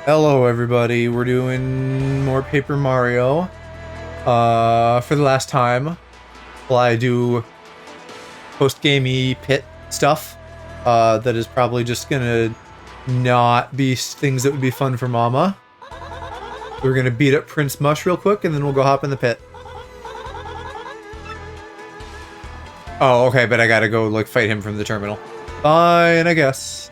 Hello everybody, we're doing more Paper Mario. For the last time, while I do post-gamey pit stuff, that is probably just gonna not be things that would be fun for Mama. We're gonna beat up Prince Mush real quick, and then we'll go hop in the pit. Oh, okay, but I gotta go, like, fight him from the terminal. Fine, I guess.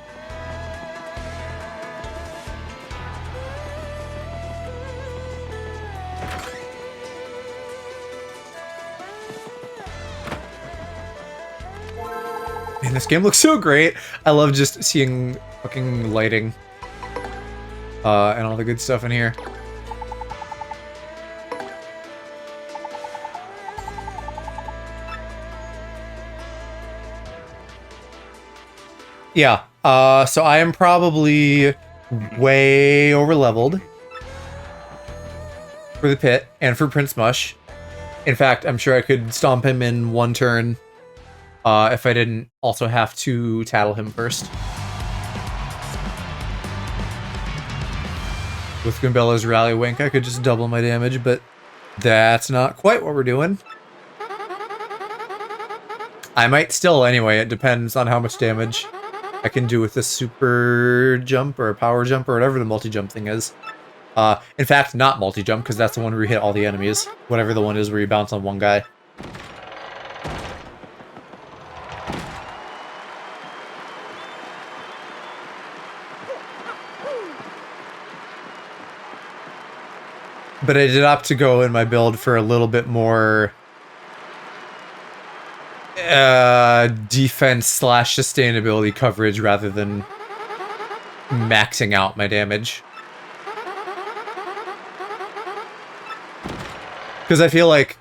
Man, this game looks so great. I love just seeing fucking lighting. And all the good stuff in here. Yeah, so I am probably way over-leveled for the pit and for Prince Mush. In fact, I'm sure I could stomp him in one turn if I didn't also have to tattle him first. With Gumbella's Rally Wink, I could just double my damage, but that's not quite what we're doing. I might still anyway, it depends on how much damage I can do with the super jump or power jump or whatever the multi-jump thing is. In fact, not multi-jump, because that's the one where you hit all the enemies. Whatever the one is where you bounce on one guy. But I did opt to go in my build for a little bit more defense / sustainability coverage rather than maxing out my damage. Because I feel like,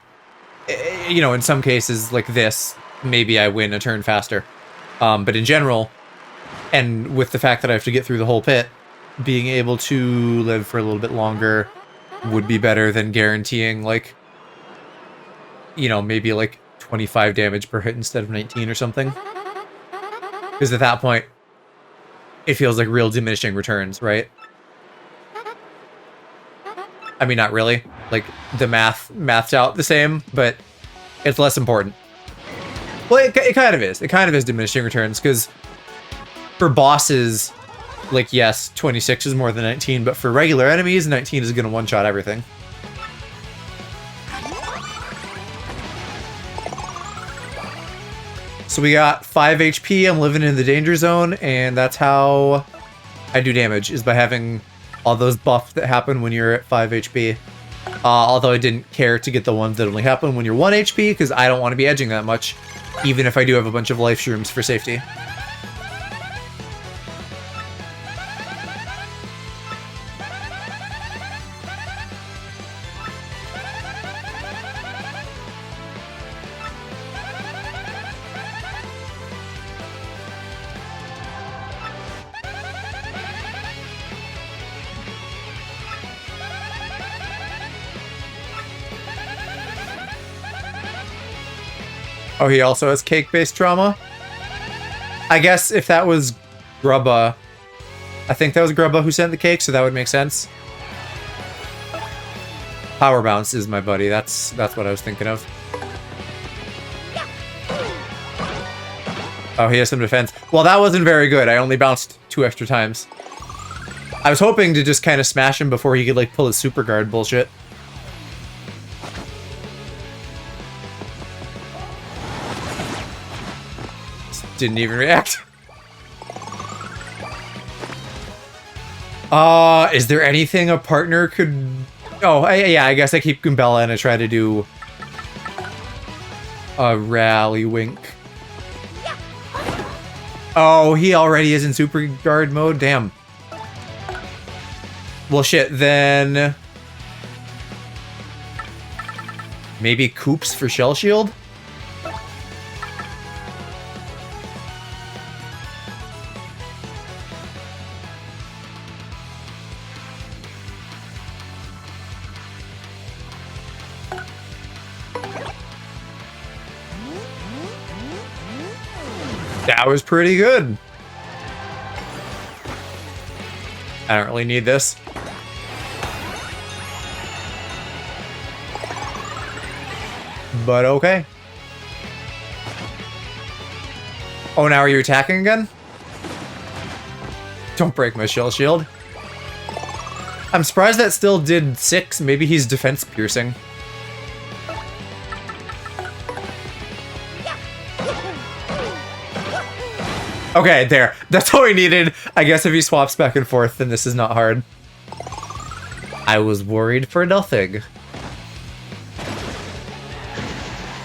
you know, in some cases like this, maybe I win a turn faster. But in general, and with the fact that I have to get through the whole pit, being able to live for a little bit longer would be better than guaranteeing, like, you know, maybe like 25 damage per hit instead of 19 or something. Because at that point, it feels like real diminishing returns, right? I mean, not really. Like, the maths out the same, but it's less important. Well, it kind of is. It kind of is diminishing returns, because for bosses, like, yes, 26 is more than 19, but for regular enemies, 19 is going to one-shot everything. So we got 5 HP, I'm living in the danger zone, and that's how I do damage, is by having all those buffs that happen when you're at 5 HP. Although I didn't care to get the ones that only happen when you're 1 HP, because I don't want to be edging that much, even if I do have a bunch of life shrooms for safety. Oh, he also has cake-based trauma? I guess if that was Grubba... I think that was Grubba who sent the cake, so that would make sense. Power Bounce is my buddy. That's what I was thinking of. Oh, he has some defense. Well, that wasn't very good. I only bounced 2 extra times. I was hoping to just kind of smash him before he could, like, pull his super guard bullshit. Didn't even react. Is there anything a partner could... Oh, yeah, I guess I keep Goombella and I try to do a Rally Wink. Oh, he already is in super guard mode? Damn. Well, shit, then... Maybe Coops for Shell Shield? That was pretty good. I don't really need this. but okay. Oh, now are you attacking again? Don't break my shell shield. I'm surprised that still did 6. Maybe he's defense piercing. Okay, there. That's all we needed. I guess if he swaps back and forth, then this is not hard. I was worried for nothing.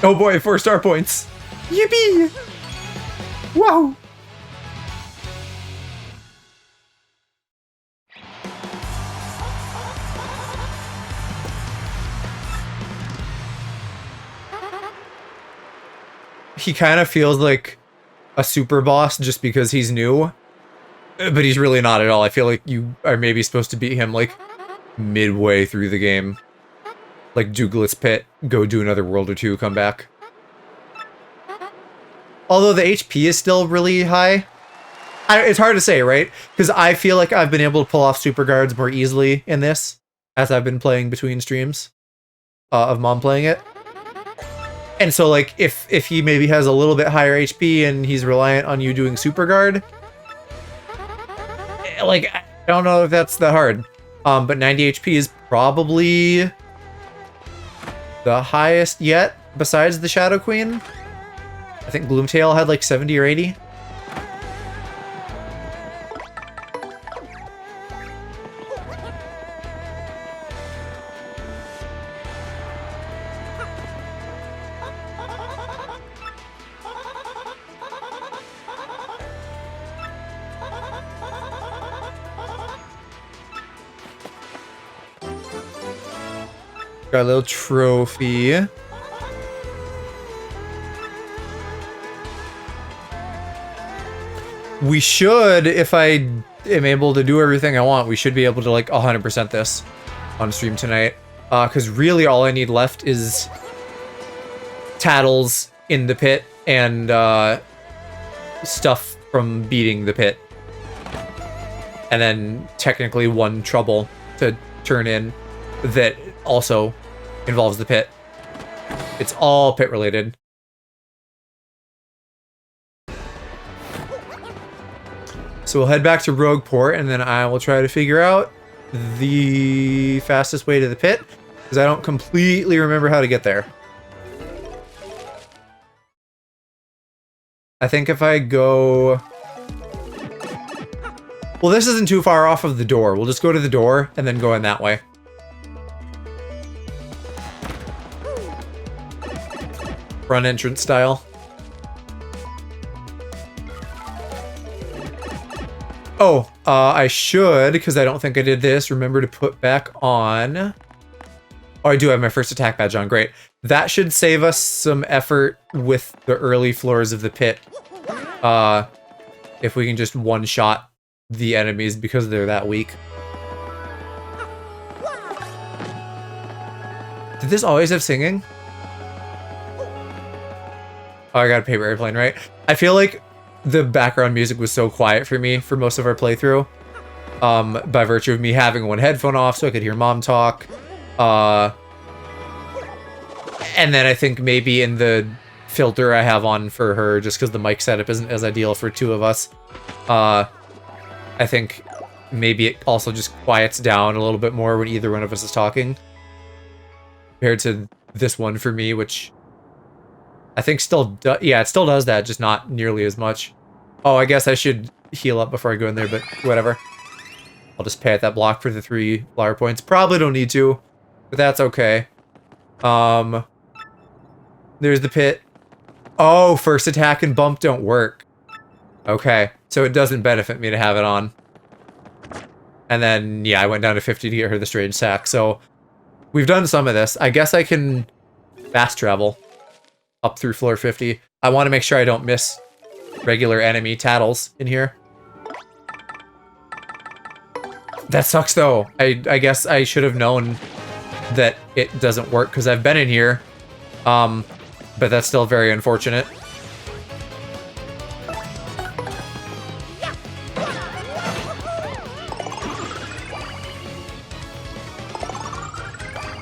Oh boy, 4 star points. Yippee! Wow! He kind of feels like a super boss just because he's new, but he's really not at all. I feel like you are maybe supposed to beat him like midway through the game. Like Douglas Pit, go do another world or two, come back. Although the HP is still really high. It's hard to say, right? Because I feel like I've been able to pull off super guards more easily in this as I've been playing between streams of Mom playing it. And so, like, if he maybe has a little bit higher HP and he's reliant on you doing super guard, like, I don't know if that's that hard. But 90 HP is probably the highest yet, besides the Shadow Queen. I think Gloomtail had like 70 or 80. Got a little trophy. We should, if I am able to do everything I want, we should be able to like 100% this on stream tonight. Because really all I need left is Tattles in the pit and stuff from beating the pit. And then technically one trouble to turn in that also involves the pit. It's all pit related. So we'll head back to Rogueport and then I will try to figure out the fastest way to the pit because I don't completely remember how to get there. I think if I go... Well, this isn't too far off of the door. We'll just go to the door and then go in that way. Front entrance style. Oh, I should, because I don't think I did this, remember to put back on... Oh, I do have my first attack badge on, great. That should save us some effort with the early floors of the pit. If we can just one-shot the enemies because they're that weak. Did this always have singing? Oh, I got a paper airplane, right? I feel like the background music was so quiet for me for most of our playthrough. By virtue of me having one headphone off so I could hear Mom talk. And then I think maybe in the filter I have on for her, just because the mic setup isn't as ideal for two of us. I think maybe it also just quiets down a little bit more when either one of us is talking. Compared to this one for me, which... I think still yeah, it still does that, just not nearly as much. Oh, I guess I should heal up before I go in there, but whatever. I'll just pay at that block for the 3 flower points. Probably don't need to, but that's okay. There's the pit. Oh, first attack and bump don't work. Okay, so it doesn't benefit me to have it on. And then, yeah, I went down to 50 to get her the strange sack, so... We've done some of this. I guess I can fast travel up through floor 50. I want to make sure I don't miss regular enemy Tattles in here. That sucks though. I guess I should have known that it doesn't work because I've been in here. But that's still very unfortunate.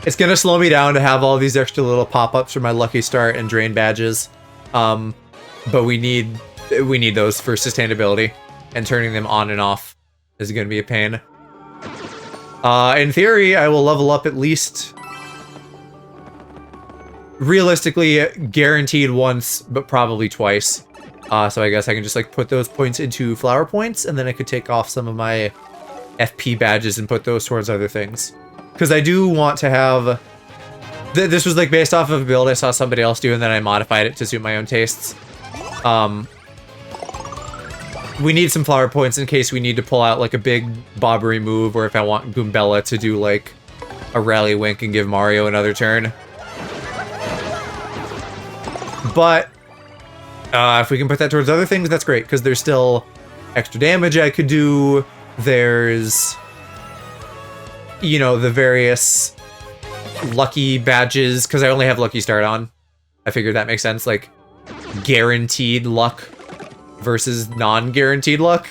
It's gonna slow me down to have all these extra little pop-ups for my Lucky Start and Drain badges. But we need those for sustainability, and turning them on and off is gonna be a pain. In theory, I will level up at least, realistically, guaranteed once, but probably twice. So I guess I can just like put those points into flower points, and then I could take off some of my FP badges and put those towards other things. Because I do want to have... This was like based off of a build I saw somebody else do, and then I modified it to suit my own tastes. We need some flower points in case we need to pull out like a big bobbery move, or if I want Goombella to do like a rally wink and give Mario another turn. But if we can put that towards other things, that's great, because there's still extra damage I could do. There's, you know, the various lucky badges, because I only have Lucky Start on. I figured that makes sense, like guaranteed luck versus non-guaranteed luck.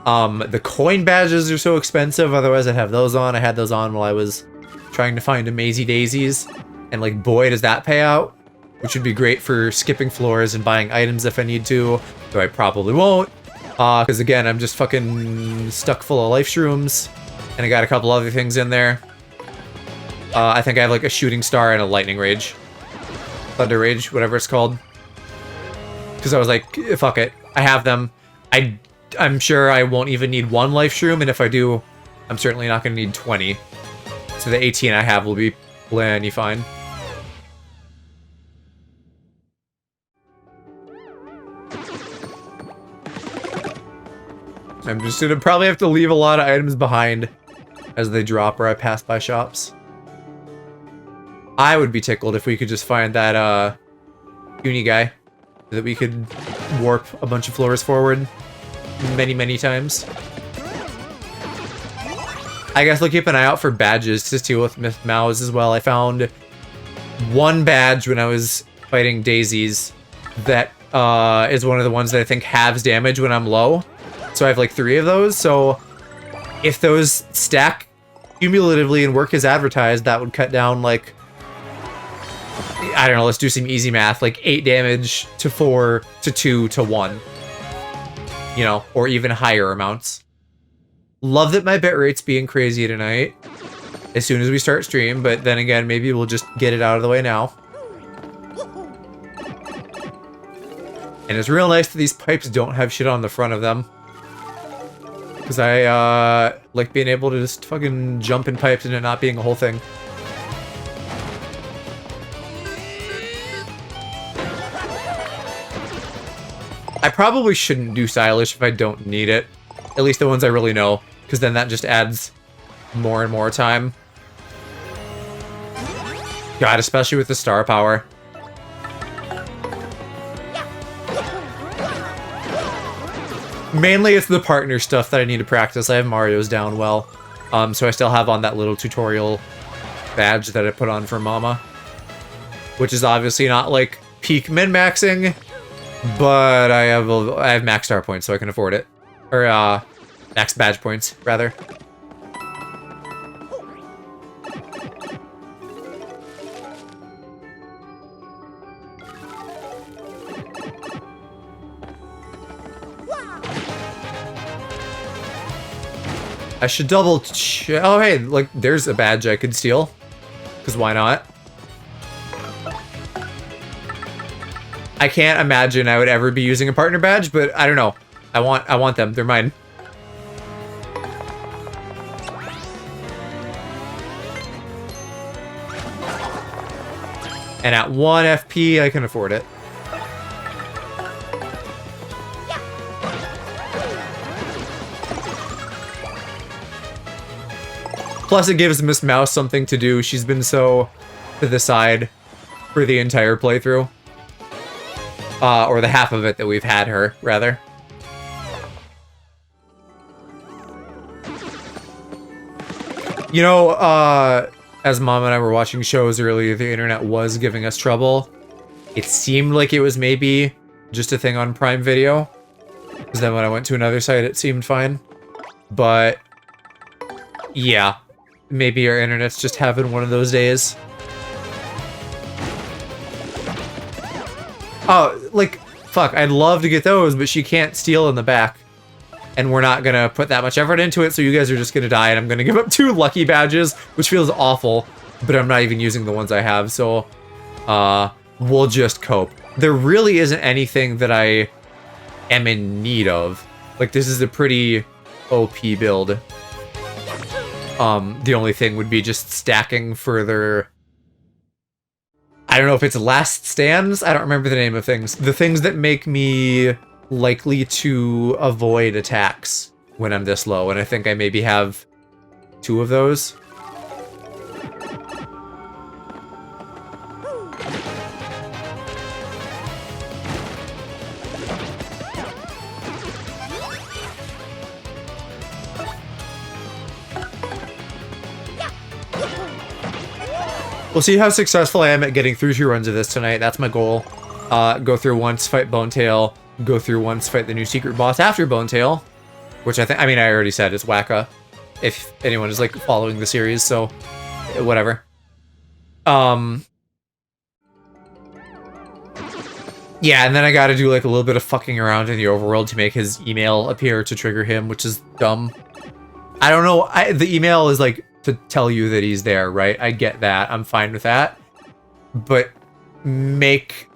The coin badges are so expensive, otherwise I'd have those on. I had those on while I was trying to find Amazy Daisies, and like boy does that pay out, which would be great for skipping floors and buying items if I need to, though I probably won't, because again, I'm just fucking stuck full of life shrooms, and I got a couple other things in there. I think I have like a shooting star and a lightning rage. Thunder rage, whatever it's called. Because I was like, fuck it, I have them. I'm sure I won't even need one life shroom, and if I do, I'm certainly not going to need 20. So the 18 I have will be plenty fine. I'm just gonna probably have to leave a lot of items behind as they drop or I pass by shops. I would be tickled if we could just find that uni guy that we could warp a bunch of floors forward many times. I guess we'll keep an eye out for badges to deal with Myth Mouse as well. I found one badge when I was fighting daisies that is one of the ones that I think halves damage when I'm low. So I have like 3 of those, so if those stack cumulatively and work as advertised, that would cut down like, I don't know, let's do some easy math, like 8 damage to 4 to 2 to 1. You know, or even higher amounts. Love that my bitrate's being crazy tonight as soon as we start stream, but then again, maybe we'll just get it out of the way now. And it's real nice that these pipes don't have shit on the front of them. Because I like being able to just fucking jump in pipes and it not being a whole thing. I probably shouldn't do stylish if I don't need it. At least the ones I really know. Because then that just adds more and more time. God, especially with the star power. Mainly it's the partner stuff that I need to practice. I have Mario's down well. So I still have on that little tutorial badge that I put on for Mama. Which is obviously not like peak min-maxing, but I have max star points, so I can afford it. Or max badge points, rather. I should double check. Oh, hey, like, there's a badge I could steal. Because why not? I can't imagine I would ever be using a partner badge, but I don't know. I want them. They're mine. And at 1 FP, I can afford it. Plus, it gives Miss Mouse something to do. She's been so to the side for the entire playthrough. Or the half of it that we've had her, rather. You know, as Mom and I were watching shows earlier, the internet was giving us trouble. It seemed like it was maybe just a thing on Prime Video. Because then when I went to another site, it seemed fine. But, yeah. maybe our internet's just having one of those days. Oh, like, fuck, I'd love to get those, but she can't steal in the back. And we're not gonna put that much effort into it, so you guys are just gonna die, and I'm gonna give up 2 lucky badges, which feels awful, but I'm not even using the ones I have, so we'll just cope. There really isn't anything that I am in need of. Like, this is a pretty OP build. The only thing would be just stacking further. I don't know if it's last stands. I don't remember the name of things. The things that make me likely to avoid attacks when I'm this low, and I think I maybe have 2 of those. We'll see how successful I am at getting through 2 runs of this tonight. That's my goal. Go through once, fight Bonetail. Go through once, fight the new secret boss after Bonetail. Which I mean, I already said it's Wacka. If anyone is, like, following the series, so whatever. Yeah, and then I gotta do, like, a little bit of fucking around in the overworld to make his email appear to trigger him, which is dumb. I don't know. The email is, like, to tell you that he's there, right? I get that. I'm fine with that. But make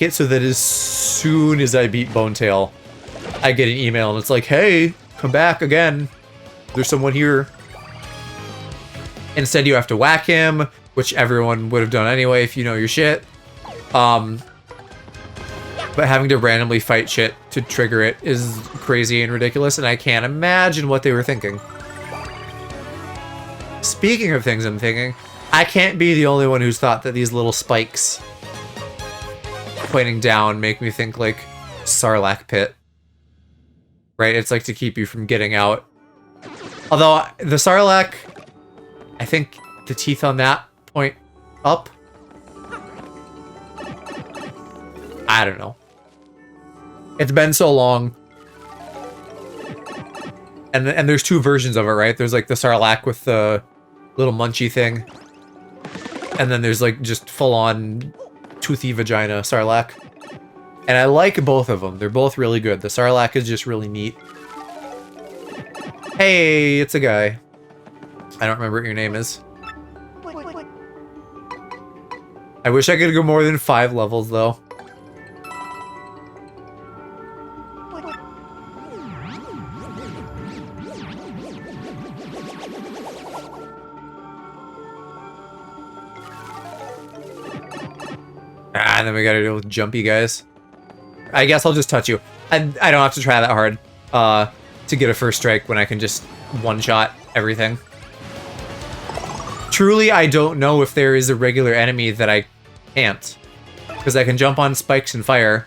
it so that as soon as I beat Bonetail, I get an email and it's like, hey, come back again. There's someone here. Instead, you have to whack him, which everyone would have done anyway if you know your shit. But having to randomly fight shit to trigger it is crazy and ridiculous, and I can't imagine what they were thinking. Speaking of things I'm thinking, I can't be the only one who's thought that these little spikes pointing down make me think, like, Sarlacc pit. Right? It's like to keep you from getting out. Although, the Sarlacc, I think the teeth on that point up. I don't know. It's been so long. And there's 2 versions of it, right? There's, like, the Sarlacc with the little munchy thing. And then there's, like, just full-on toothy vagina Sarlacc. And I like both of them. They're both really good. The Sarlacc is just really neat. Hey, it's a guy. I don't remember what your name is. I wish I could go more than 5 levels, though. And then we gotta deal with jumpy guys. I guess I'll just touch you. I don't have to try that hard to get a first strike when I can just one-shot everything. Truly, I don't know if there is a regular enemy that I can't. Because I can jump on spikes and fire.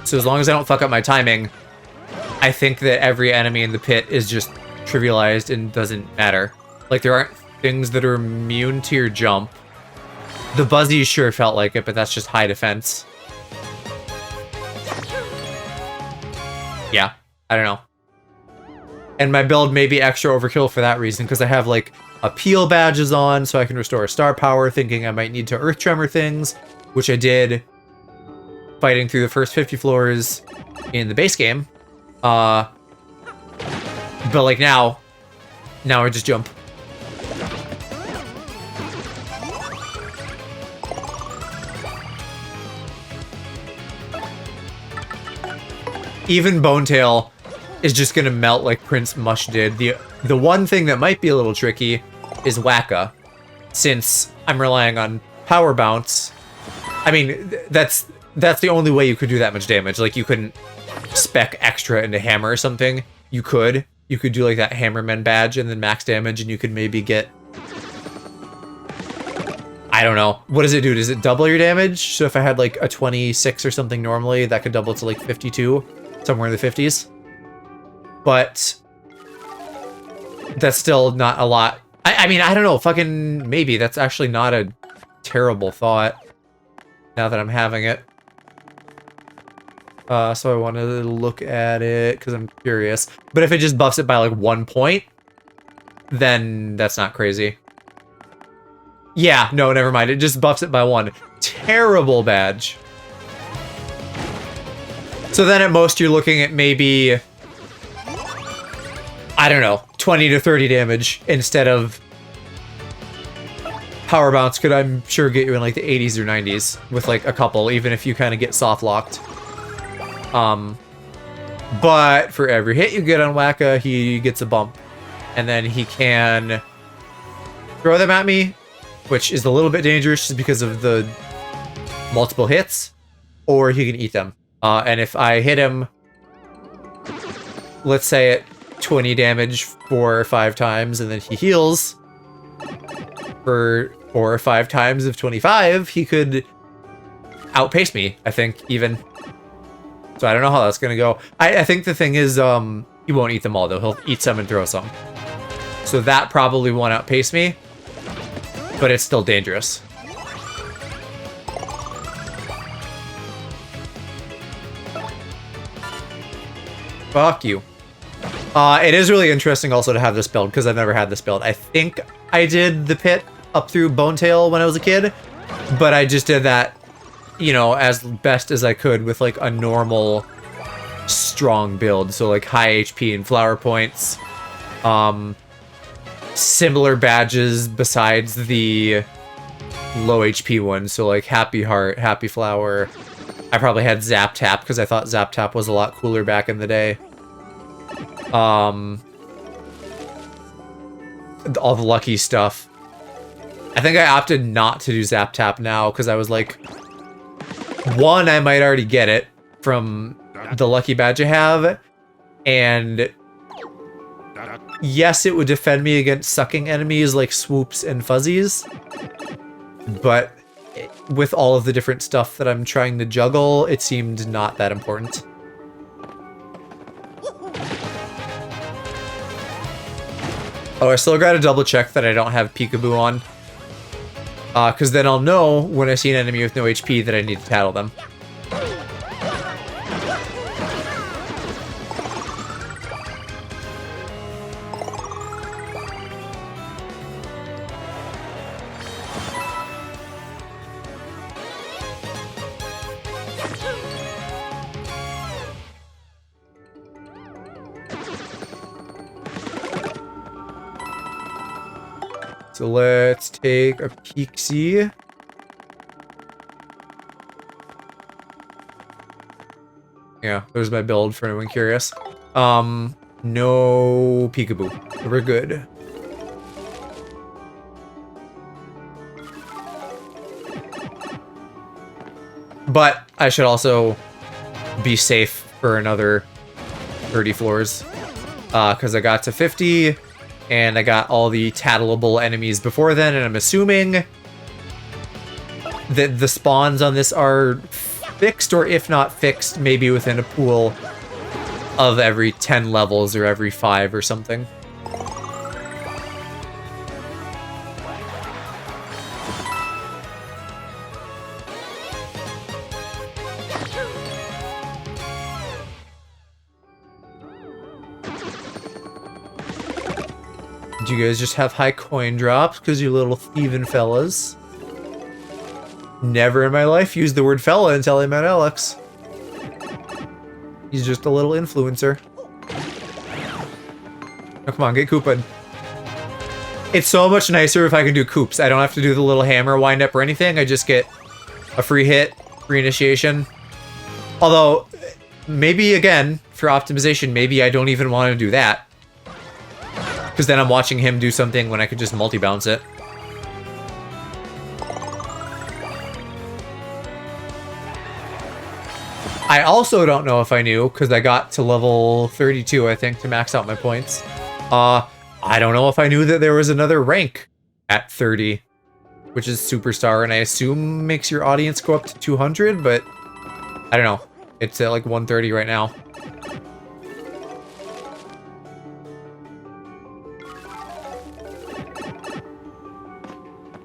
So as long as I don't fuck up my timing, I think that every enemy in the pit is just trivialized and doesn't matter. Like, there aren't things that are immune to your jump. The Buzzies sure felt like it, but that's just high defense. Yeah, I don't know. And my build may be extra overkill for that reason, because I have, like, appeal badges on, so I can restore star power, thinking I might need to Earth Tremor things, which I did fighting through the first 50 floors in the base game. But, like, now I just jump. Even Bonetail is just gonna melt like Prince Mush did. The one thing that might be a little tricky is Wacka, since I'm relying on Power Bounce. I mean, that's the only way you could do that much damage. Like, you couldn't spec extra into Hammer or something. You could do like that Hammerman badge and then max damage, and you could maybe get, I don't know. What does it do? Does it double your damage? So if I had like a 26 or something normally, that could double to like 52, somewhere in the 50s. But that's still not a lot. I mean, I don't know. Fucking maybe. That's actually not a terrible thought now that I'm having it. So I want to look at it because I'm curious. But if it just buffs it by like 1 point, then that's not crazy. Yeah, no, never mind. It just buffs it by 1. Terrible badge. So then at most you're looking at maybe, I don't know, 20 to 30 damage instead of Power Bounce could, I'm sure, get you in like the 80s or 90s with like a couple, even if you kind of get soft locked. But for every hit you get on Wacka, he gets a bump. And then he can throw them at me, which is a little bit dangerous just because of the multiple hits, or he can eat them. And if I hit him, let's say at 20 damage 4 or 5 times, and then he heals for 4 or 5 times of 25, he could outpace me, I think, even. So I don't know how that's gonna go. I think the thing is, he won't eat them all, though. He'll eat some and throw some. So that probably won't outpace me, but it's still dangerous. Fuck you. It is really interesting also to have this build, because I've never had this build. I think I did the pit up through Bonetail when I was a kid, but I just did that, you know, as best as I could with like a normal strong build. So like high HP and flower points. Similar badges besides the low HP ones. So like Happy Heart, Happy Flower. I probably had Zap Tap because I thought Zap Tap was a lot cooler back in the day. All the lucky stuff. I think I opted not to do Zap Tap now because I was like, one, I might already get it from the lucky badge I have, and yes, it would defend me against sucking enemies like swoops and fuzzies, but with all of the different stuff that I'm trying to juggle, it seemed not that important. Oh, I still gotta double check that I don't have Peekaboo on. Because then I'll know when I see an enemy with no HP that I need to tattle them. So let's take a peek-see. Yeah, there's my build for anyone curious. No Peekaboo. We're good. But I should also be safe for another 30 floors. Because I got to 50. And I got all the tattleable enemies before then, and I'm assuming that the spawns on this are fixed, or if not fixed, maybe within a pool of every 10 levels or every 5 or something. You guys just have high coin drops because you little thieving fellas. Never in my life used the word fella until I met Alex. He's just a little influencer. Oh, come on, get Koopa. It's so much nicer if I can do Koops. I don't have to do the little hammer wind up or anything. I just get a free hit, free initiation. Although, maybe again, for optimization, maybe I don't even want to do that. Because then I'm watching him do something when I could just multi-bounce it. I also don't know if I knew, because I got to level 32, I think, to max out my points. I don't know if I knew that there was another rank at 30, which is Superstar, and I assume makes your audience go up to 200, but I don't know. It's at like 130 right now.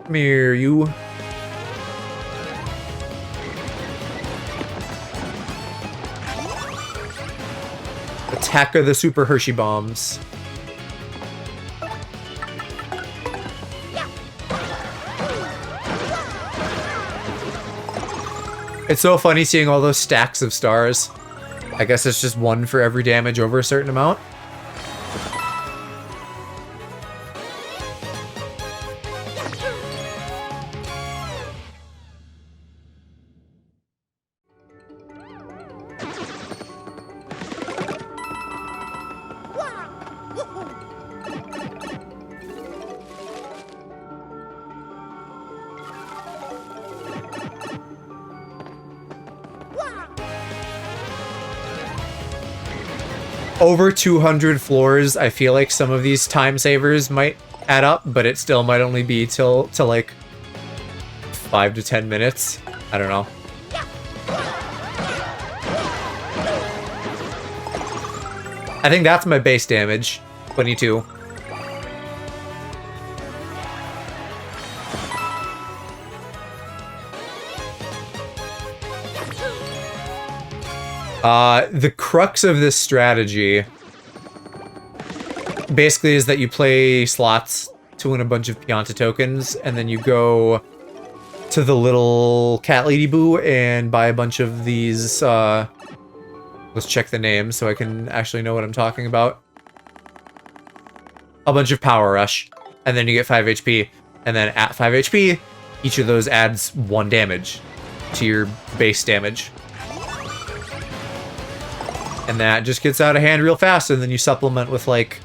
Come here, you. Attack of the Super Hershey Bombs. It's so funny seeing all those stacks of stars. I guess it's just one for every damage over a certain amount. Over 200 floors, I feel like some of these time savers might add up, but it still might only be till like 5 to 10 minutes. I don't know. I think that's my base damage, 22. The crux of this strategy basically is that you play slots to win a bunch of Pianta tokens, and then you go to the little cat lady boo and buy a bunch of these, let's check the names so I can actually know what I'm talking about. A bunch of Power Rush, and then you get 5 HP, and then at 5 HP, each of those adds 1 damage to your base damage. And that just gets out of hand real fast, and then you supplement with, like,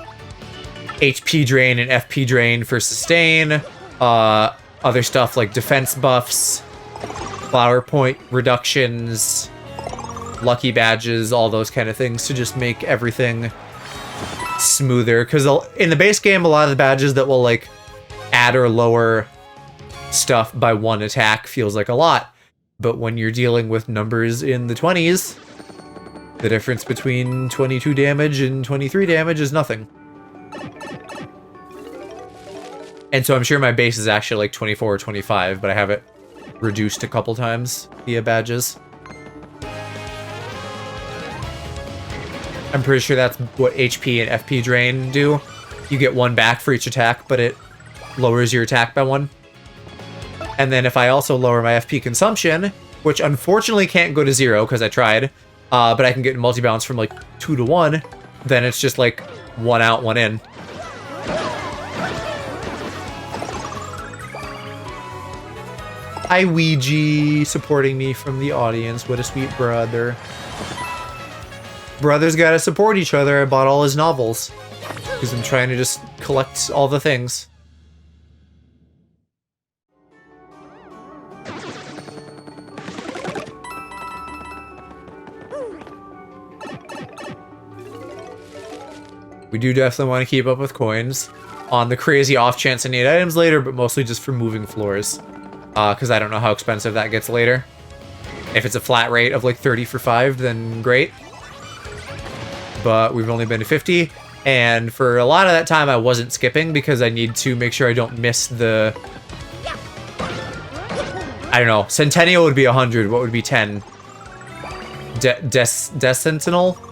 HP drain and FP drain for sustain, other stuff like defense buffs, flower point reductions, lucky badges, all those kind of things to just make everything smoother. Because in the base game, a lot of the badges that will, like, add or lower stuff by 1 attack feels like a lot. But when you're dealing with numbers in the 20s, the difference between 22 damage and 23 damage is nothing. And so I'm sure my base is actually like 24 or 25, but I have it reduced a couple times via badges. I'm pretty sure that's what HP and FP drain do. You get 1 back for each attack, but it lowers your attack by 1. And then if I also lower my FP consumption, which unfortunately can't go to 0 because I tried, but I can get multi-bounce from like 2 to 1, then it's just like 1 out, 1 in. Hi, Ouija, supporting me from the audience. What a sweet brother. Brothers gotta support each other. I bought all his novels because I'm trying to just collect all the things. We do definitely want to keep up with coins on the crazy off chance I need items later, but mostly just for moving floors. Because I don't know how expensive that gets later. If it's a flat rate of like 30 for 5, then great. But we've only been to 50, and for a lot of that time I wasn't skipping because I need to make sure I don't miss the... I don't know. Centennial would be 100. What would be 10? Decentinal?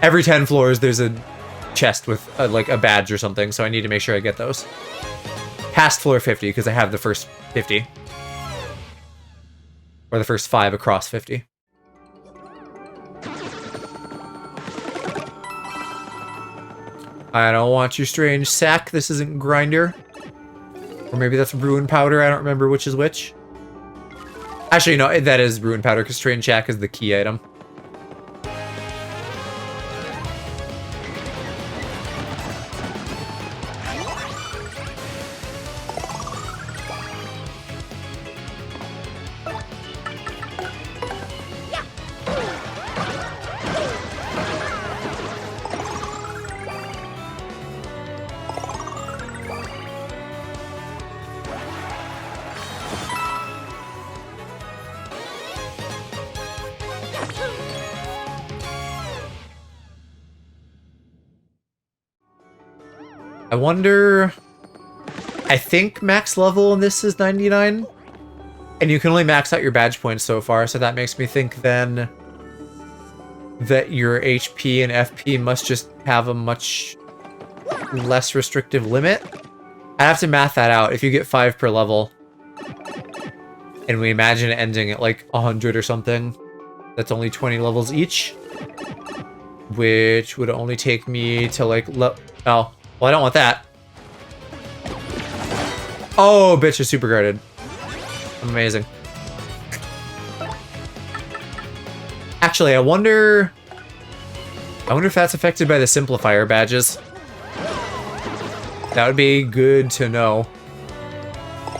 Every 10 floors there's a chest with like a badge or something, so I need to make sure I get those. Past floor 50, because I have the first 50. Or the first 5 across 50. I don't want your strange sack. This isn't grinder. Or maybe that's ruin powder. I don't remember which is which. Actually, no, that is ruin powder, because strange sack is the key item. I wonder... I think max level in this is 99. And you can only max out your badge points so far, so that makes me think then that your HP and FP must just have a much less restrictive limit. I have to math that out. If you get 5 per level, and we imagine it ending at like 100 or something, that's only 20 levels each, which would only take me to like, oh, well, I don't want that. Oh, bitch is super guarded. Amazing. Actually, I wonder if that's affected by the simplifier badges. That would be good to know.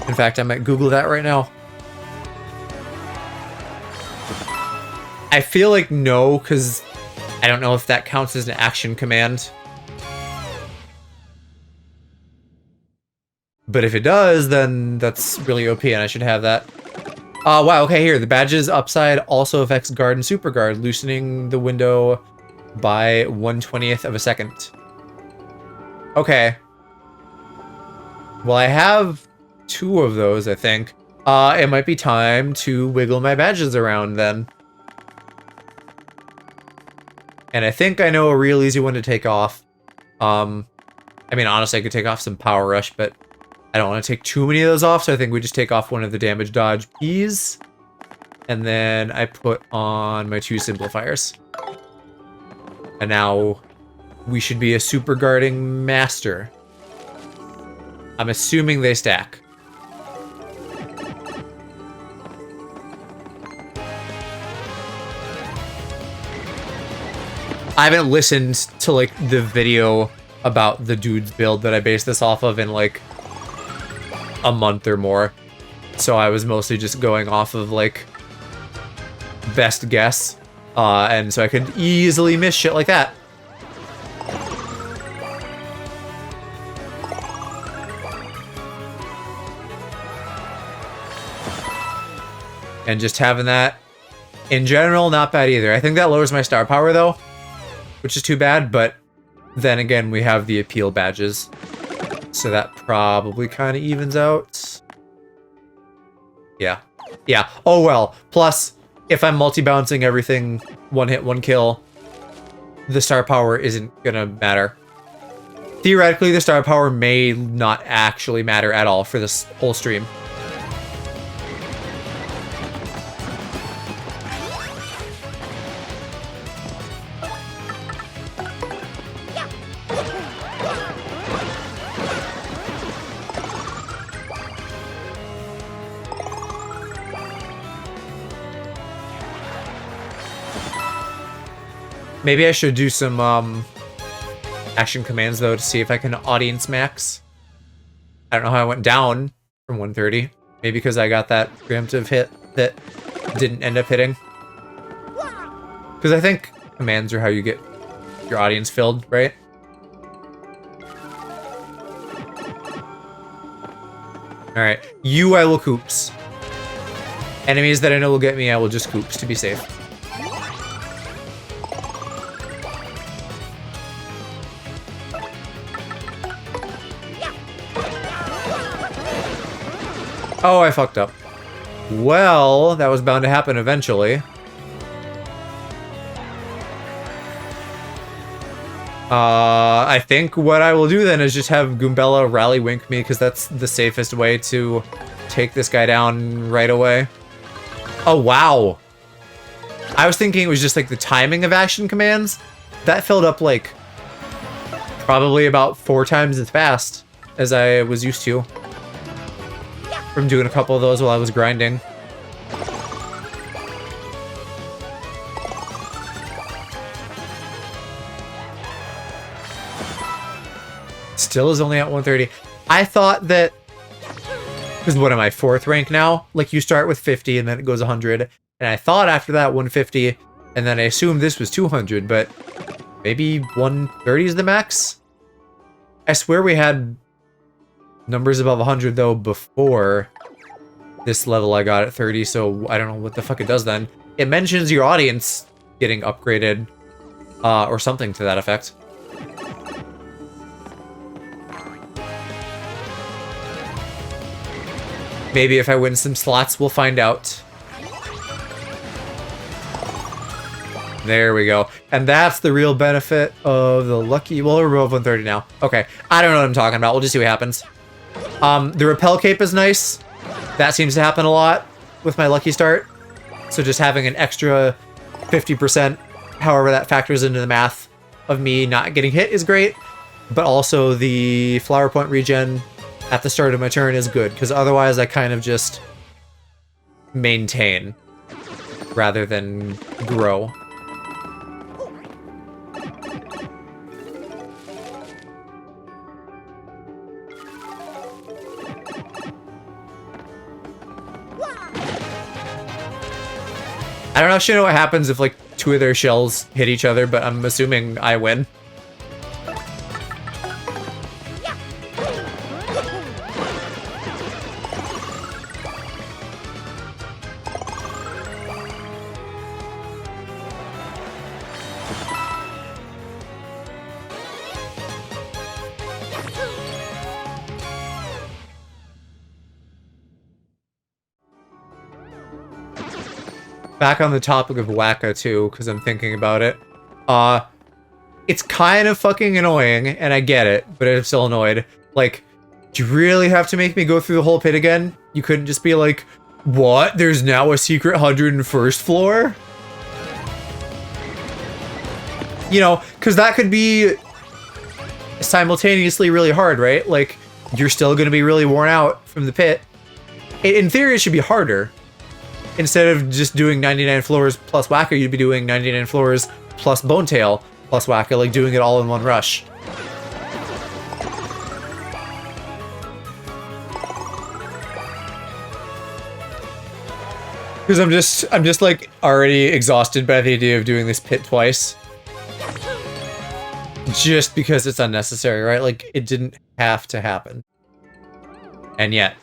In fact, I might Google that right now. I feel like no, because I don't know if that counts as an action command. But if it does, then that's really OP and I should have that. Wow, okay, here. The badge's upside also affects guard and super guard, loosening the window by 1/20th of a second. Okay. Well, I have 2 of those, I think. It might be time to wiggle my badges around then. And I think I know a real easy one to take off. I mean, honestly, I could take off some Power Rush, but I don't want to take too many of those off, so I think we just take off one of the damage dodge P's. And then I put on my 2 simplifiers. And now we should be a super guarding master. I'm assuming they stack. I haven't listened to like the video about the dude's build that I based this off of in like a month or more. So I was mostly just going off of like best guess. And so I could easily miss shit like that. And just having that in general, not bad either. I think that lowers my star power though, which is too bad, but then again, we have the appeal badges. So that probably kind of evens out. Yeah. Yeah. Oh well. Plus, if I'm multi-bouncing everything, 1 hit, 1 kill, the star power isn't gonna matter. Theoretically, the star power may not actually matter at all for this whole stream. Maybe I should do some action commands though to see if I can audience max. I don't know how I went down from 130. Maybe because I got that preemptive hit that didn't end up hitting. Because I think commands are how you get your audience filled, right? Alright, you I will coops. Enemies that I know will get me, I will just coops to be safe. Oh, I fucked up. Well, that was bound to happen eventually. I think what I will do then is just have Goombella rally wink me, because that's the safest way to take this guy down right away. Oh, wow. I was thinking it was just like the timing of action commands. That filled up like probably about 4 times as fast as I was used to from doing a couple of those while I was grinding. Still is only at 130. I thought that, because what am I, 4th rank now? Like you start with 50 and then it goes 100. And I thought after that 150, and then I assumed this was 200, but maybe 130 is the max? I swear we had numbers above 100 though before this level I got at 30, so I don't know what the fuck it does then. It mentions your audience getting upgraded, or something to that effect. Maybe if I win some slots, we'll find out. There we go. And that's the real benefit of the lucky... Well, we're above 130 now. Okay. I don't know what I'm talking about. We'll just see what happens. The repel cape is nice. That seems to happen a lot. with my lucky start. So just having an extra 50%, however that factors into the math of me not getting hit, is great. But also the flower point regen at the start of my turn is good, because otherwise I kind of just maintain rather than grow. I don't actually know what happens if like 2 of their shells hit each other, but I'm assuming I win. Back on the topic of Wacka too, because I'm thinking about it. It's kind of fucking annoying, and I get it, but I'm still annoyed. Like, do you really have to make me go through the whole pit again? You couldn't just be like, what? There's now a secret 101st floor? You know, because that could be simultaneously really hard, right? Like, you're still going to be really worn out from the pit. In theory, it should be harder. Instead of just doing 99 floors plus Wacka, you'd be doing 99 floors plus Bonetail plus Wacka, like doing it all in one rush. Because I'm just like already exhausted by the idea of doing this pit twice. Just because it's unnecessary, right? Like, it didn't have to happen. And yet.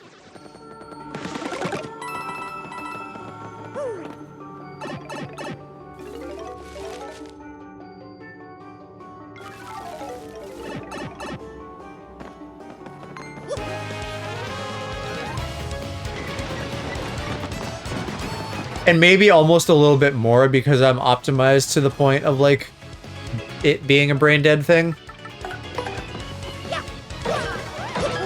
And maybe almost a little bit more because I'm optimized to the point of, like, it being a brain dead thing.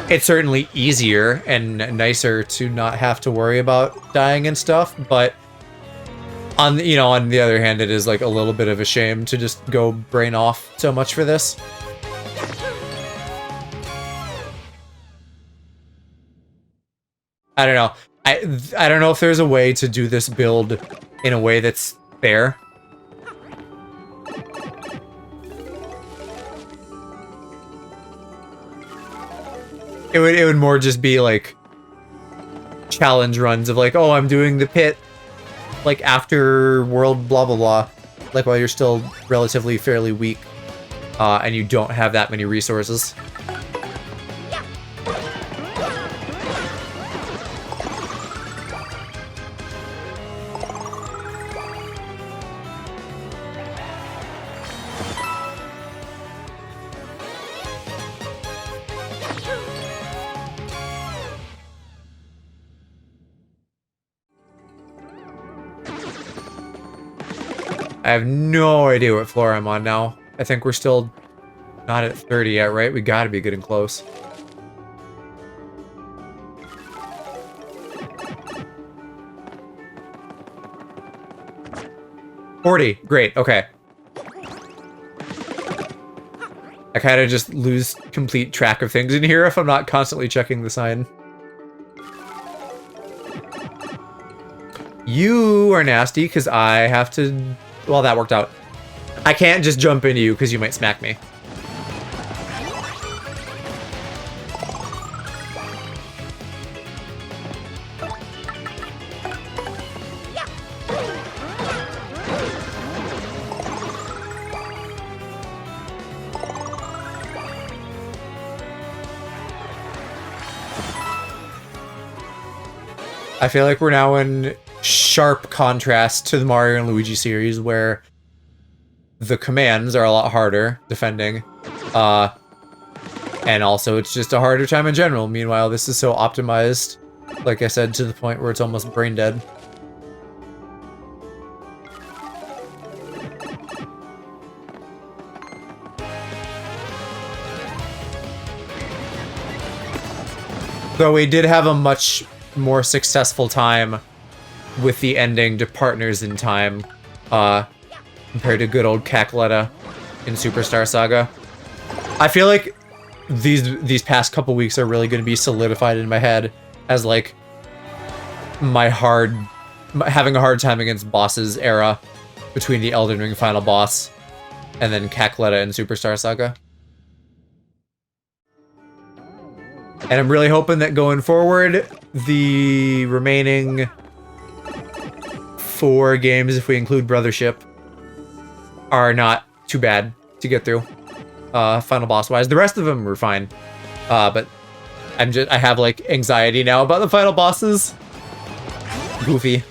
It's certainly easier and nicer to not have to worry about dying and stuff, but on the, on the other hand, it is like a little bit of a shame to just go brain off so much for this. I don't know. I don't know if there's a way to do this build in a way that's fair. It would more just be like challenge runs of like, oh, I'm doing the pit like after world blah blah blah, like while you're still relatively fairly weak, and you don't have that many resources. I have no idea what floor I'm on now. I think we're still not at 30 yet, right? We gotta be getting close. $40. Great. Okay. I kind of just lose complete track of things in here if I'm not constantly checking the sign. You are nasty because I have to... Well, that worked out. I can't just jump into you because you might smack me. I feel like we're now in sharp contrast to the Mario and Luigi series, where the commands are a lot harder defending, and also it's just a harder time in general. Meanwhile, this is so optimized, like I said, to the point where it's almost brain dead. Though we did have a much more successful time with the ending to Partners in Time, compared to good old Cackletta in Superstar Saga. I feel like these past couple weeks are really going to be solidified in my head as like having a hard time against bosses era between the Elden Ring final boss and then Cackletta and Superstar Saga. And I'm really hoping that going forward, the remaining 4 games, if we include Brothership, are not too bad to get through, final boss-wise. The rest of them were fine, but I have, like, anxiety now about the final bosses. Goofy.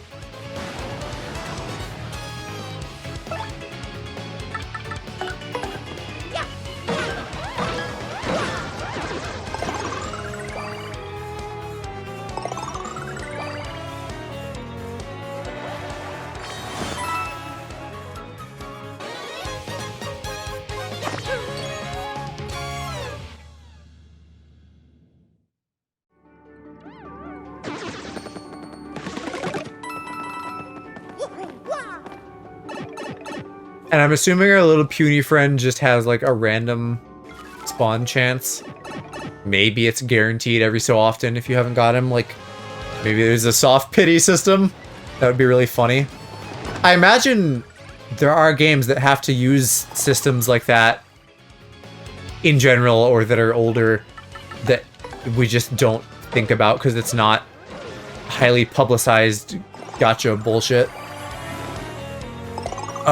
And I'm assuming our little puny friend just has, like, a random spawn chance. Maybe it's guaranteed every so often if you haven't got him. Like, maybe there's a soft pity system. That would be really funny. I imagine there are games that have to use systems like that in general, or that are older, that we just don't think about because it's not highly publicized gotcha bullshit.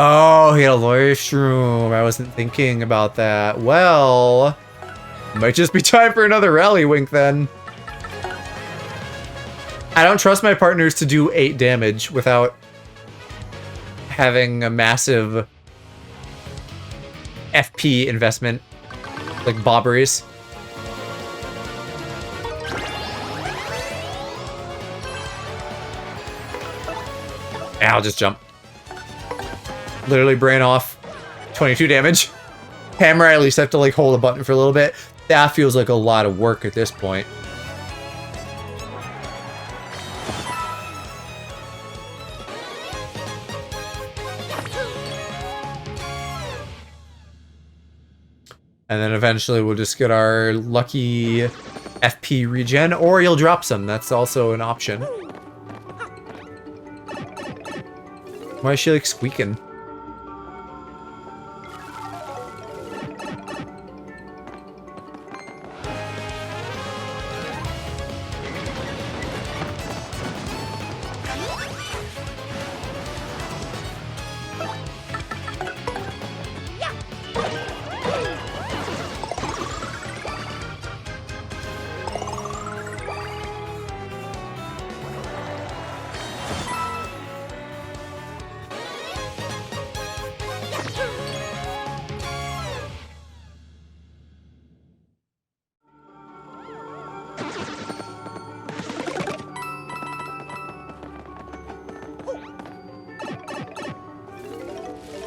Oh, he had a lawyer shroom. I wasn't thinking about that. Well, might just be time for another rally wink then. I don't trust my partners to do 8 damage without having a massive FP investment, like Bobberies. I'll just jump. Literally brain off. 22 damage. Hammer, I at least have to like hold a button for a little bit. That feels like a lot of work at this point. And then eventually we'll just get our lucky FP regen, or you'll drop some. That's also an option. Why is she like squeaking?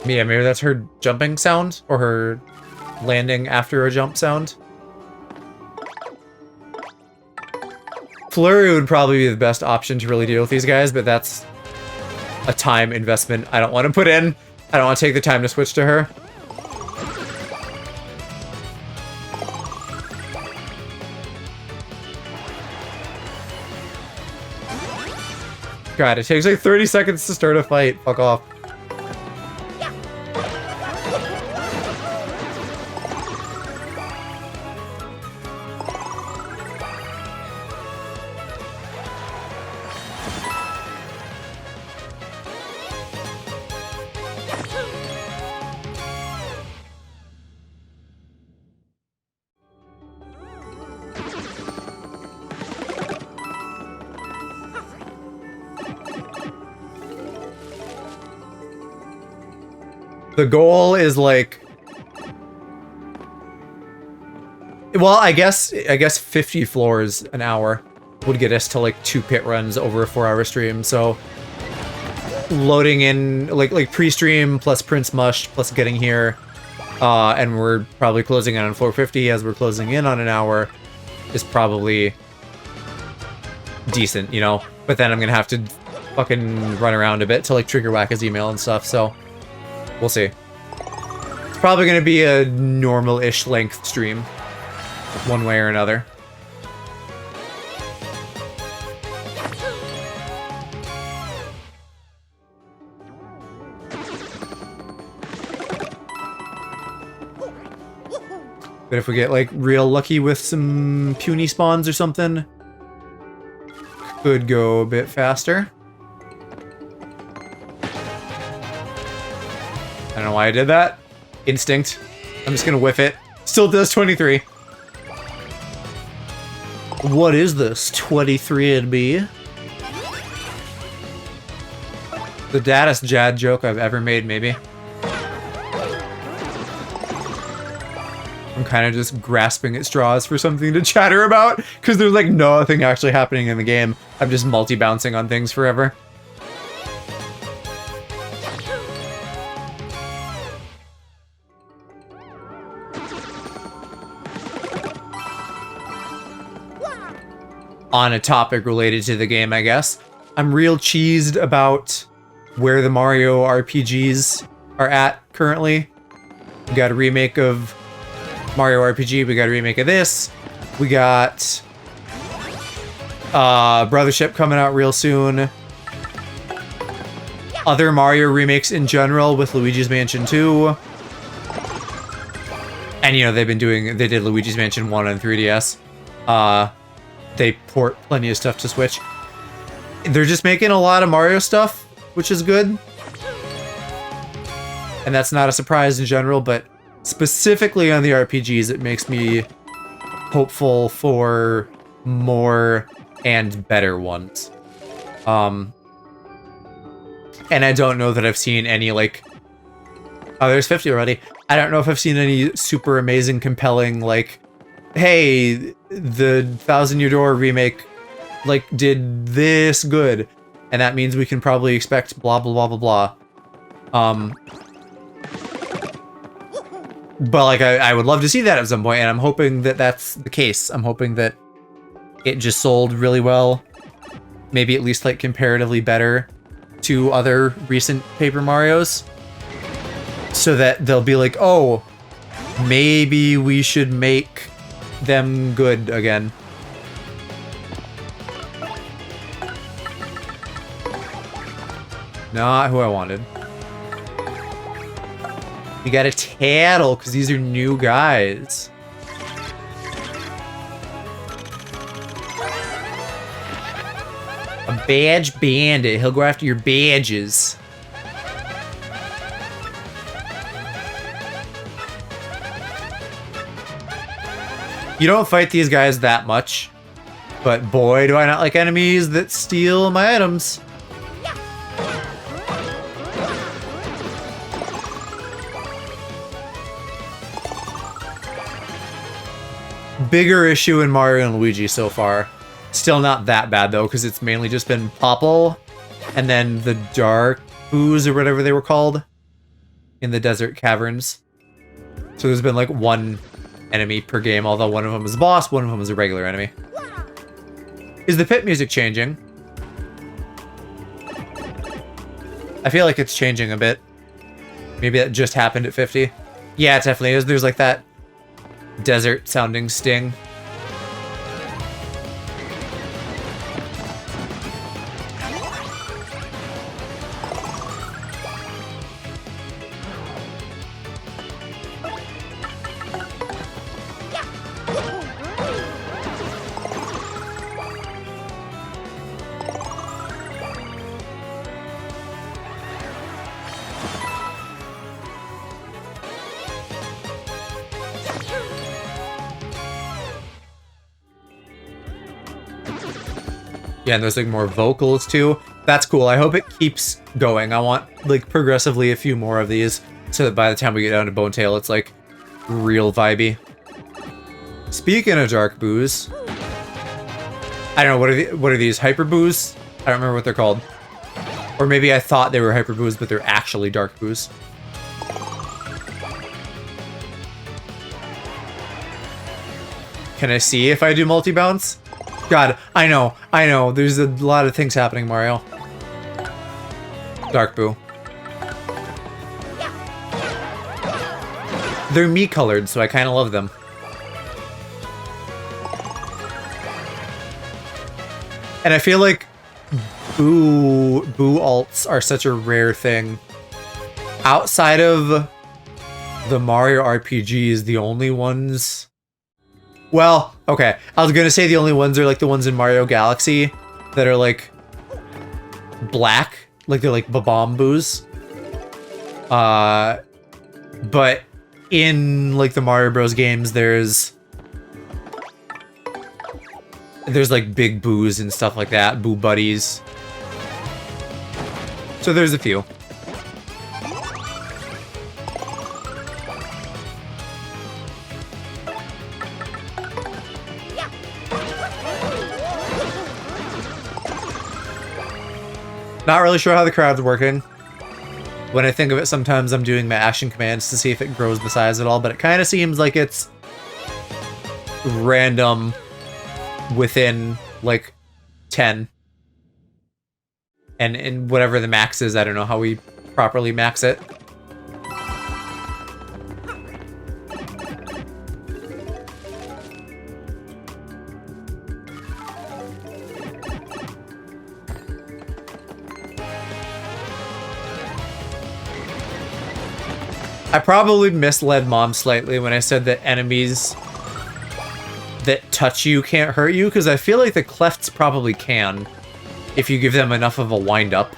Yeah, maybe that's her jumping sound, or her landing after a jump sound. Flurry would probably be the best option to really deal with these guys, but that's a time investment I don't want to put in. I don't want to take the time to switch to her. God, it takes like 30 seconds to start a fight. Fuck off. The goal is like, well, I guess 50 floors an hour would get us to like 2 pit runs over a 4-hour stream. So loading in like pre-stream plus Prince Mush plus getting here, and we're probably closing in on 450 as we're closing in on an hour, is probably decent, you know. But then I'm gonna have to fucking run around a bit to like trigger whack his email and stuff, so we'll see. It's probably gonna be a normal-ish length stream, one way or another. But if we get like real lucky with some puny spawns or something, could go a bit faster. I don't know why I did that. Instinct. I'm just gonna whiff it. Still does 23. What is this? 23andMe? The daddest Jad joke I've ever made, maybe. I'm kind of just grasping at straws for something to chatter about, because there's like nothing actually happening in the game. I'm just multi-bouncing on things forever. On a topic related to the game, I guess, I'm real cheesed about where the Mario RPGs are at currently. We got a remake of Mario RPG, we got a remake of this. We got Brothership coming out real soon. Other Mario remakes in general with Luigi's Mansion 2. And you know, they did Luigi's Mansion 1 on 3DS. They port plenty of stuff to Switch. They're just making a lot of Mario stuff, which is good. And that's not a surprise in general, but specifically on the RPGs, it makes me hopeful for more and better ones. And I don't know that I've seen any, like... Oh, there's 50 already. I don't know if I've seen any super amazing, compelling, like... Hey, the Thousand Year Door remake, like, did this good. And that means we can probably expect blah, blah, blah, blah, blah. But, like, I would love to see that at some point, and I'm hoping that that's the case. I'm hoping that it just sold really well. Maybe at least, like, comparatively better to other recent Paper Marios. So that they'll be like, oh, maybe we should make them good again. Not who I wanted. You gotta tattle, because these are new guys. A badge bandit. He'll go after your badges. You don't fight these guys that much, but boy, do I not like enemies that steal my items. Bigger issue in Mario and Luigi so far. Still not that bad though, because it's mainly just been Popple and then the Dark Ooze or whatever they were called in the desert caverns. So there's been like one enemy per game, although one of them is a boss, one of them is a regular enemy. Is the pit music changing? I feel like it's changing a bit. Maybe that just happened at 50. Yeah, it definitely is. There's like that desert sounding sting. Yeah, and there's like more vocals too. That's cool. I hope it keeps going. I want like progressively a few more of these so that by the time we get down to Bonetail, it's like real vibey. Speaking of Dark Boos, I don't know, what are these? Hyper Boos? I don't remember what they're called. Or maybe I thought they were Hyper Boos, but they're actually Dark Boos. Can I see if I do multi-bounce? God, I know. There's a lot of things happening, Mario. Dark Boo. They're me-colored, so I kind of love them. And I feel like Boo alts are such a rare thing. Outside of the Mario RPGs, the only ones... Well, okay. I was gonna say the only ones are like the ones in Mario Galaxy that are like black. Like they're like Bomb Boos. But in like the Mario Bros games, there's like big Boos and stuff like that. Boo Buddies. So there's a few. Not really sure how the crowd's working. When I think of it, sometimes I'm doing my action commands to see if it grows the size at all, but it kind of seems like it's random within, like, 10. And whatever the max is, I don't know how we properly max it. I probably misled Mom slightly when I said that enemies that touch you can't hurt you, because I feel like the Clefts probably can if you give them enough of a wind-up.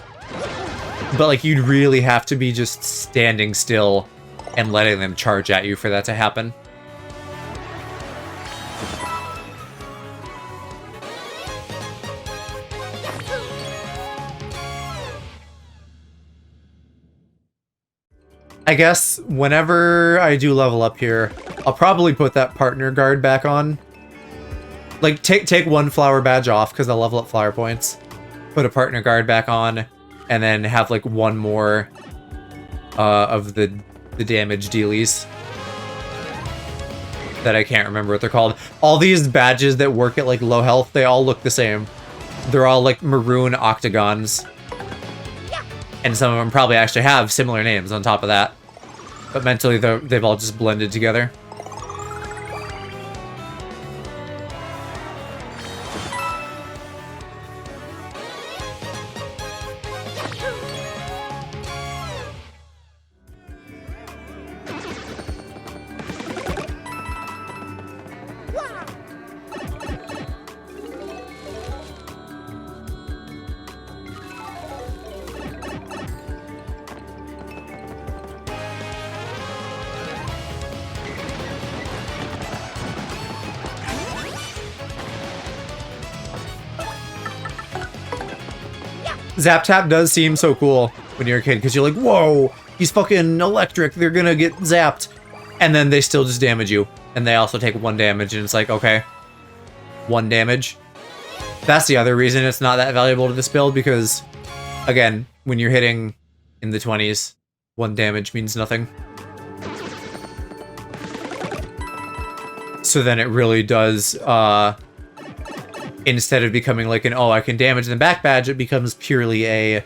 But, like, you'd really have to be just standing still and letting them charge at you for that to happen. I guess whenever I do level up here, I'll probably put that partner guard back on. Like, take one flower badge off, because I'll level up flower points. Put a partner guard back on, and then have, like, one more of the damage dealies. That I can't remember what they're called. All these badges that work at, like, low health, they all look the same. They're all, like, maroon octagons. And some of them probably actually have similar names on top of that. But mentally, they've all just blended together. Zap Tap does seem so cool when you're a kid, because you're like, whoa, he's fucking electric, they're gonna get zapped. And then they still just damage you. And they also take 1 damage, and it's like, okay, 1 damage. That's the other reason it's not that valuable to this build, because, again, when you're hitting in the 20s, 1 damage means nothing. So then it really does, instead of becoming like an, oh, I can damage them back badge, it becomes purely a,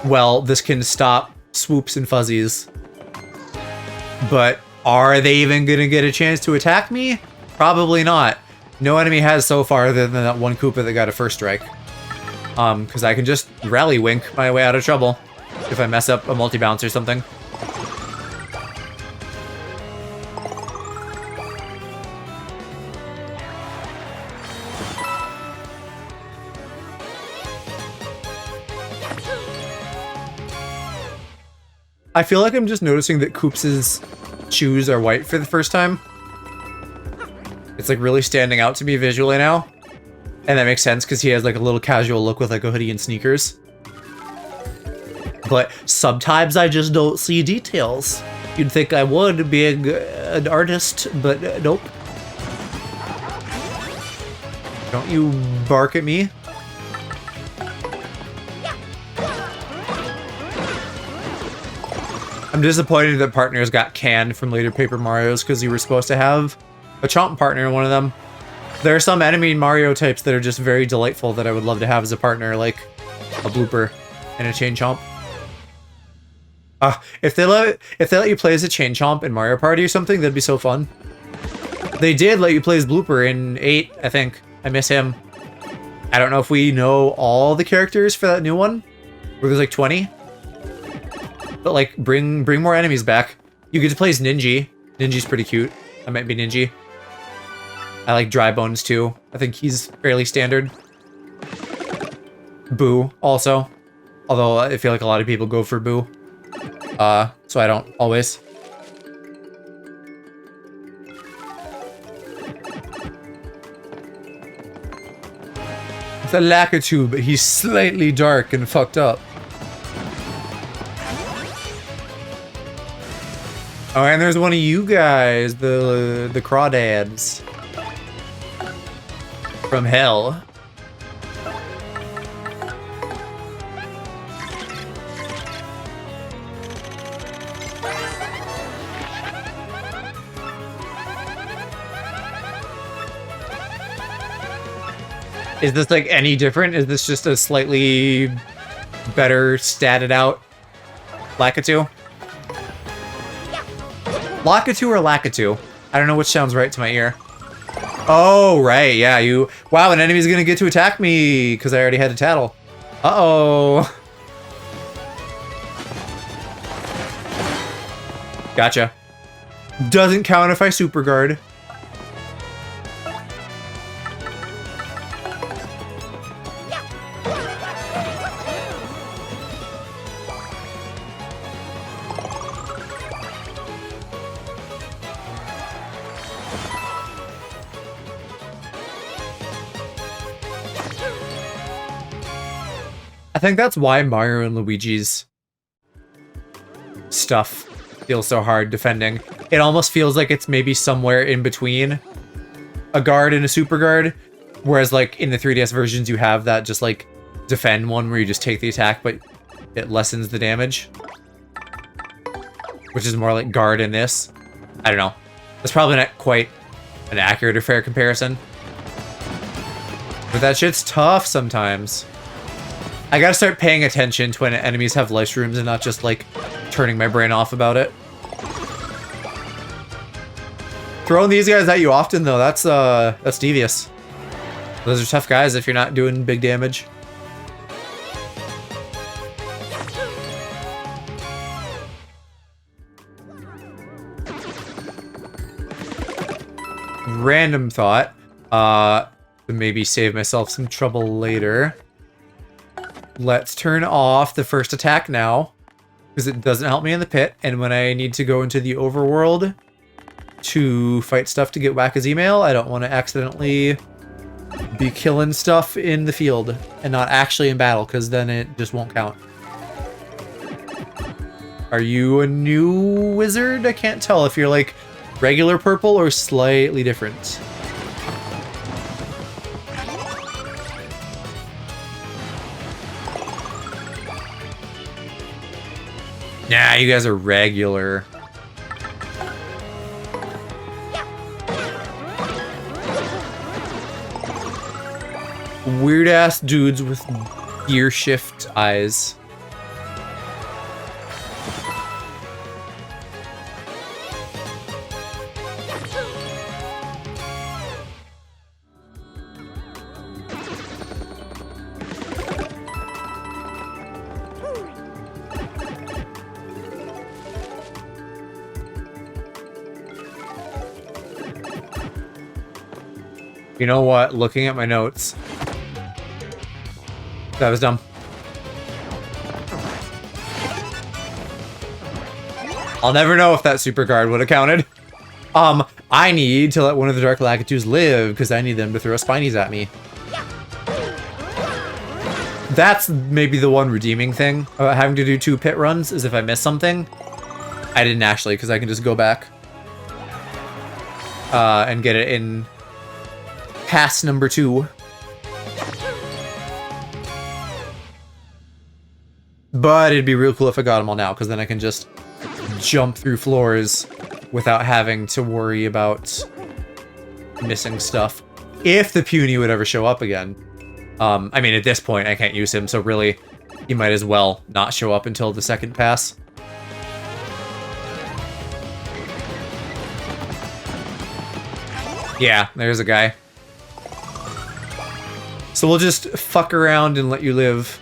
well, this can stop swoops and fuzzies. But are they even gonna get a chance to attack me? Probably not. No enemy has so far other than that one Koopa that got a first strike. Because I can just rally wink my way out of trouble if I mess up a multi-bounce or something. I feel like I'm just noticing that Koops' shoes are white for the first time. It's like really standing out to me visually now. And that makes sense because he has like a little casual look with like a hoodie and sneakers. But sometimes I just don't see details. You'd think I would, being an artist, but nope. Don't you bark at me. I'm disappointed that partners got canned from later Paper Marios because you were supposed to have a chomp partner in one of them. There are some enemy Mario types that are just very delightful that I would love to have as a partner, like a blooper and a chain chomp. If they let you play as a Chain Chomp in Mario Party or something, that'd be so fun. They did let you play as Blooper in 8, I think. I miss him. I don't know if we know all the characters for that new one, where there's like 20. But like, bring more enemies back. You get to play as Ninja. Ninja's pretty cute. I might be Ninja. I like Dry Bones too. I think he's fairly standard. Boo also. Although I feel like a lot of people go for Boo. So I don't always. It's a Lakitu, but he's slightly dark and fucked up. Oh, and there's one of you guys, the crawdads from hell. Is this like any different? Is this just a slightly better statted out Lakitu? Lakitu or Lakitu? I don't know which sounds right to my ear. Oh, right, yeah, you... Wow, an enemy's gonna get to attack me, because I already had a tattle. Uh-oh. Gotcha. Doesn't count if I super guard. I think that's why Mario and Luigi's stuff feels so hard defending. It almost feels like it's maybe somewhere in between a guard and a super guard, whereas like in the 3DS versions you have that just like defend one where you just take the attack but it lessens the damage, which is more like guard in this. I don't know. That's probably not quite an accurate or fair comparison, but that shit's tough sometimes. I gotta start paying attention to when enemies have life rooms and not just, like, turning my brain off about it. Throwing these guys at you often, though, that's devious. Those are tough guys if you're not doing big damage. Random thought. To maybe save myself some trouble later. Let's turn off the first attack now, because it doesn't help me in the pit, and when I need to go into the overworld to fight stuff to get Wacka's email, I don't want to accidentally be killing stuff in the field and not actually in battle, because then it just won't count. Are you a new wizard? I can't tell if you're like regular purple or slightly different. Nah, you guys are regular. Weird-ass dudes with gear shift eyes. You know what? Looking at my notes. That was dumb. I'll never know if that super guard would have counted. I need to let one of the Dark Lakitus live, because I need them to throw spinies at me. That's maybe the one redeeming thing about having to do 2 pit runs, is if I miss something. I didn't actually, because I can just go back. And get it in pass number 2. But it'd be real cool if I got them all now, because then I can just jump through floors without having to worry about missing stuff. If the puny would ever show up again. I mean, at this point, I can't use him, so really, he might as well not show up until the second pass. Yeah, there's a guy. So we'll just fuck around and let you live.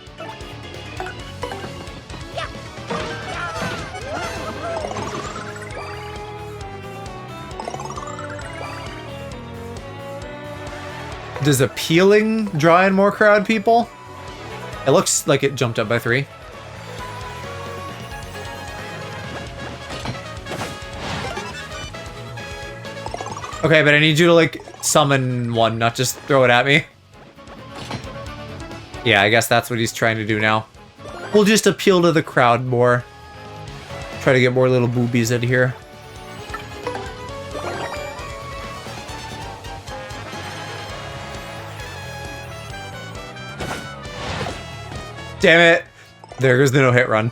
Does appealing draw in more crowd people? It looks like it jumped up by 3. Okay, but I need you to, like, summon one, not just throw it at me. Yeah, I guess that's what he's trying to do now. We'll just appeal to the crowd more. Try to get more little boobies in here. Damn it! There goes the no-hit run.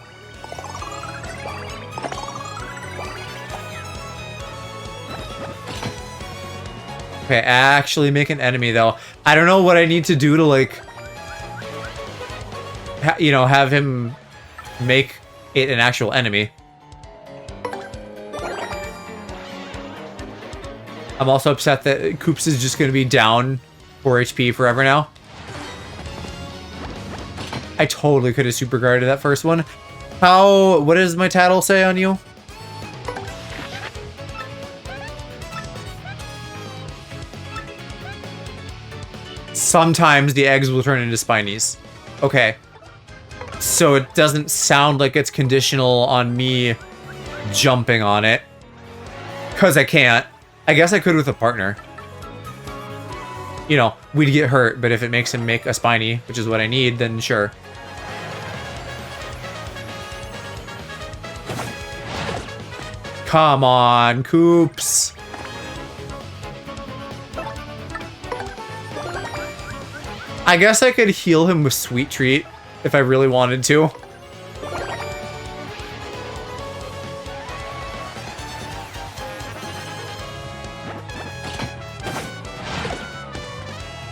Okay, actually make an enemy, though. I don't know what I need to do to, like... you know, have him make it an actual enemy. I'm also upset that Koops is just going to be down 4 HP forever now. I totally could have super guarded that first one. What does my tattle say on you? Sometimes the eggs will turn into spinies. Okay. So it doesn't sound like it's conditional on me jumping on it. Because I can't. I guess I could with a partner. You know, we'd get hurt, but if it makes him make a spiny, which is what I need, then sure. Come on, Koops. I guess I could heal him with Sweet Treat if I really wanted to.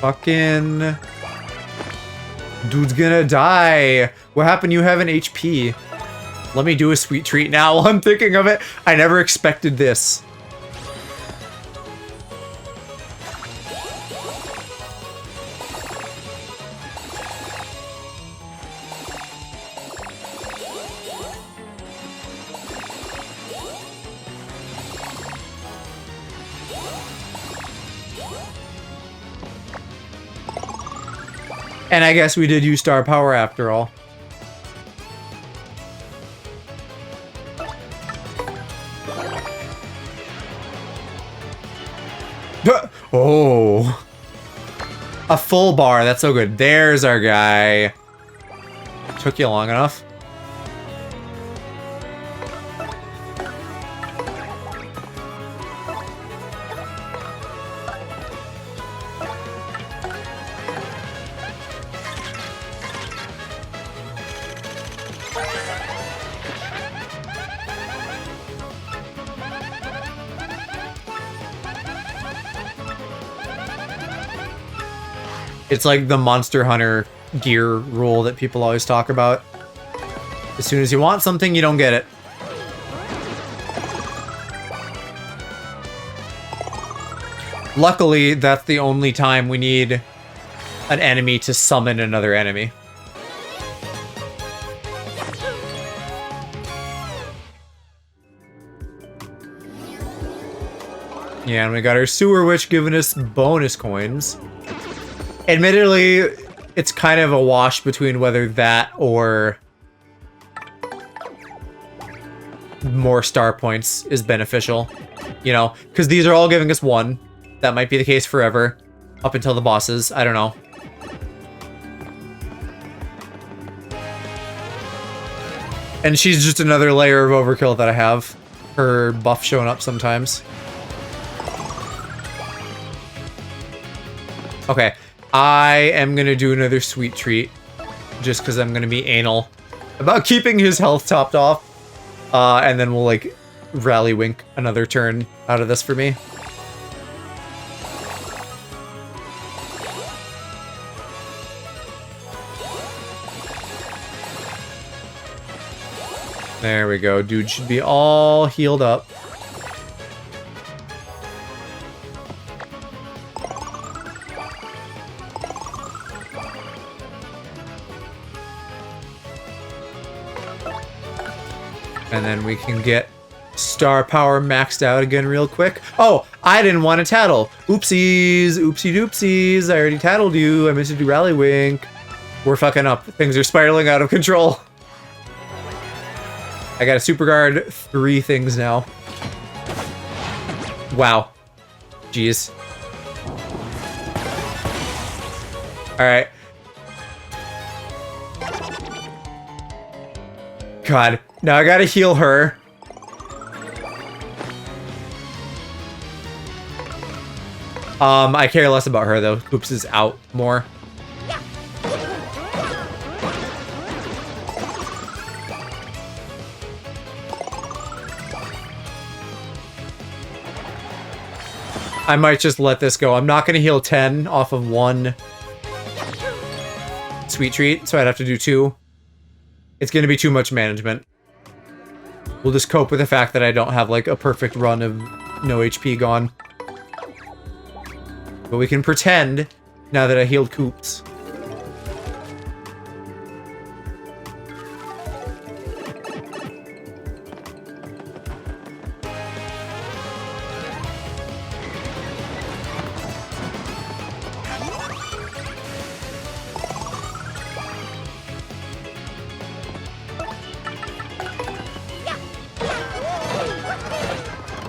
Fucking... Dude's gonna die. What happened? You have an HP. Let me do a Sweet Treat now while I'm thinking of it. I never expected this. And I guess we did use star power after all. Oh. A full bar. That's so good. There's our guy. Took you long enough. It's like the Monster Hunter gear rule that people always talk about. As soon as you want something, you don't get it. Luckily, that's the only time we need an enemy to summon another enemy. Yeah, and we got our Sewer Witch giving us bonus coins. Admittedly, it's kind of a wash between whether that or more star points is beneficial. You know, because these are all giving us 1. That might be the case forever. Up until the bosses. I don't know. And she's just another layer of overkill that I have. Her buff showing up sometimes. Okay. I am gonna do another Sweet Treat. Just because I'm gonna be anal about keeping his health topped off. And then we'll, like, rally wink another turn out of this for me. There we go. Dude should be all healed up. And then we can get star power maxed out again real quick. Oh, I didn't want to tattle. Oopsies, oopsie doopsies. I already tattled you. I meant to do rally wink. We're fucking up. Things are spiraling out of control. I got a super guard 3 things now. Wow. Jeez. Alright. God. Now I gotta heal her. I care less about her though. Oops is out more. I might just let this go. I'm not gonna heal 10 off of 1 sweet treat, so I'd have to do 2. It's gonna be too much management. We'll just cope with the fact that I don't have like a perfect run of no HP gone. But we can pretend now that I healed Coops.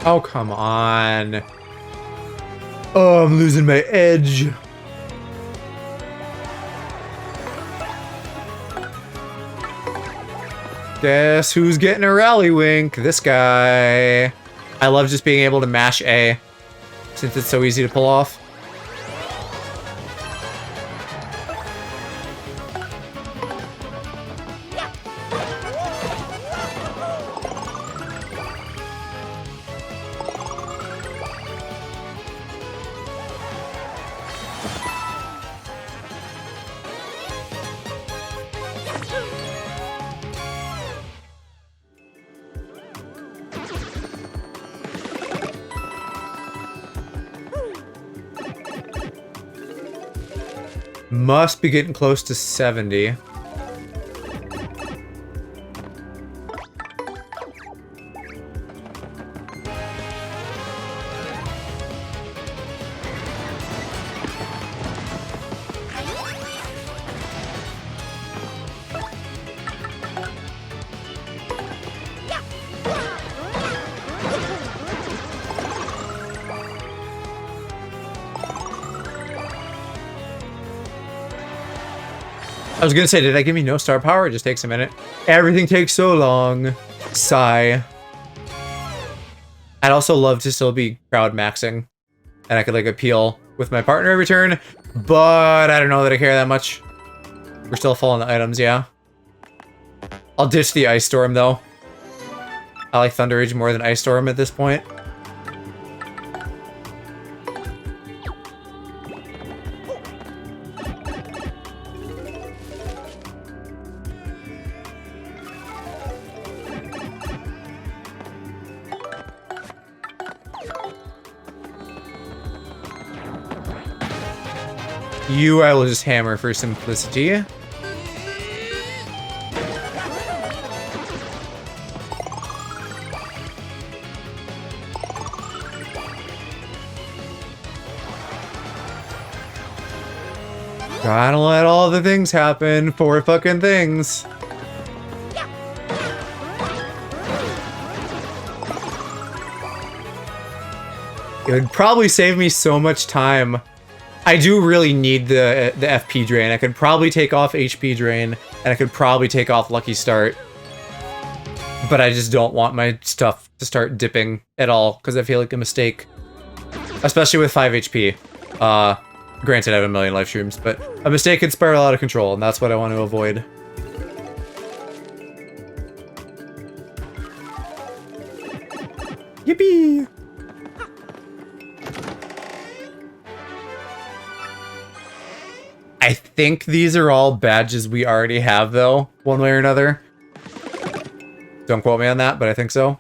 Oh, come on. Oh, I'm losing my edge. Guess who's getting a rally wink? This guy. I love just being able to mash A, since it's so easy to pull off. Must be getting close to 70. I was gonna say, did that give me no star power? It just takes a minute. Everything takes so long. Sigh. I'd also love to still be crowd maxing. And I could like appeal with my partner every turn. But I don't know that I care that much. We're still falling the items, yeah. I'll ditch the Ice Storm though. I like Thunder Rage more than Ice Storm at this point. You, I will just hammer for simplicity. Gotta let all the things happen. 4 fucking things. It would probably save me so much time. I do really need the FP drain. I could probably take off HP drain, and I could probably take off Lucky Start. But I just don't want my stuff to start dipping at all, because I feel like a mistake. Especially with 5 HP. Granted, I have a million life streams, but a mistake could spiral out of control, and that's what I want to avoid. Yippee! I think these are all badges we already have, though, one way or another. Don't quote me on that, but I think so.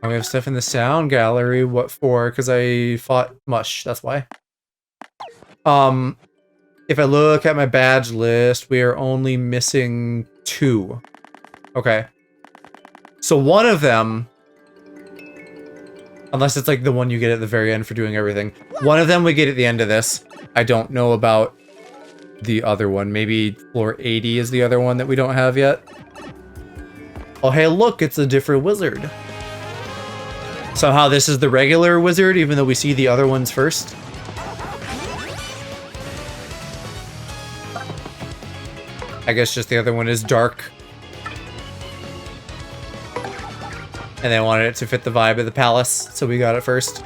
We have stuff in the sound gallery. What for? Because I fought Mush, that's why. If I look at my badge list, we are only missing 2. Okay. So one of them, unless it's like the one you get at the very end for doing everything, one of them we get at the end of this. I don't know about the other one. Maybe floor 80 is the other one that we don't have yet. Oh, hey, look, it's a different wizard. Somehow this is the regular wizard, even though we see the other ones first. I guess just the other one is dark. And they wanted it to fit the vibe of the palace, so we got it first.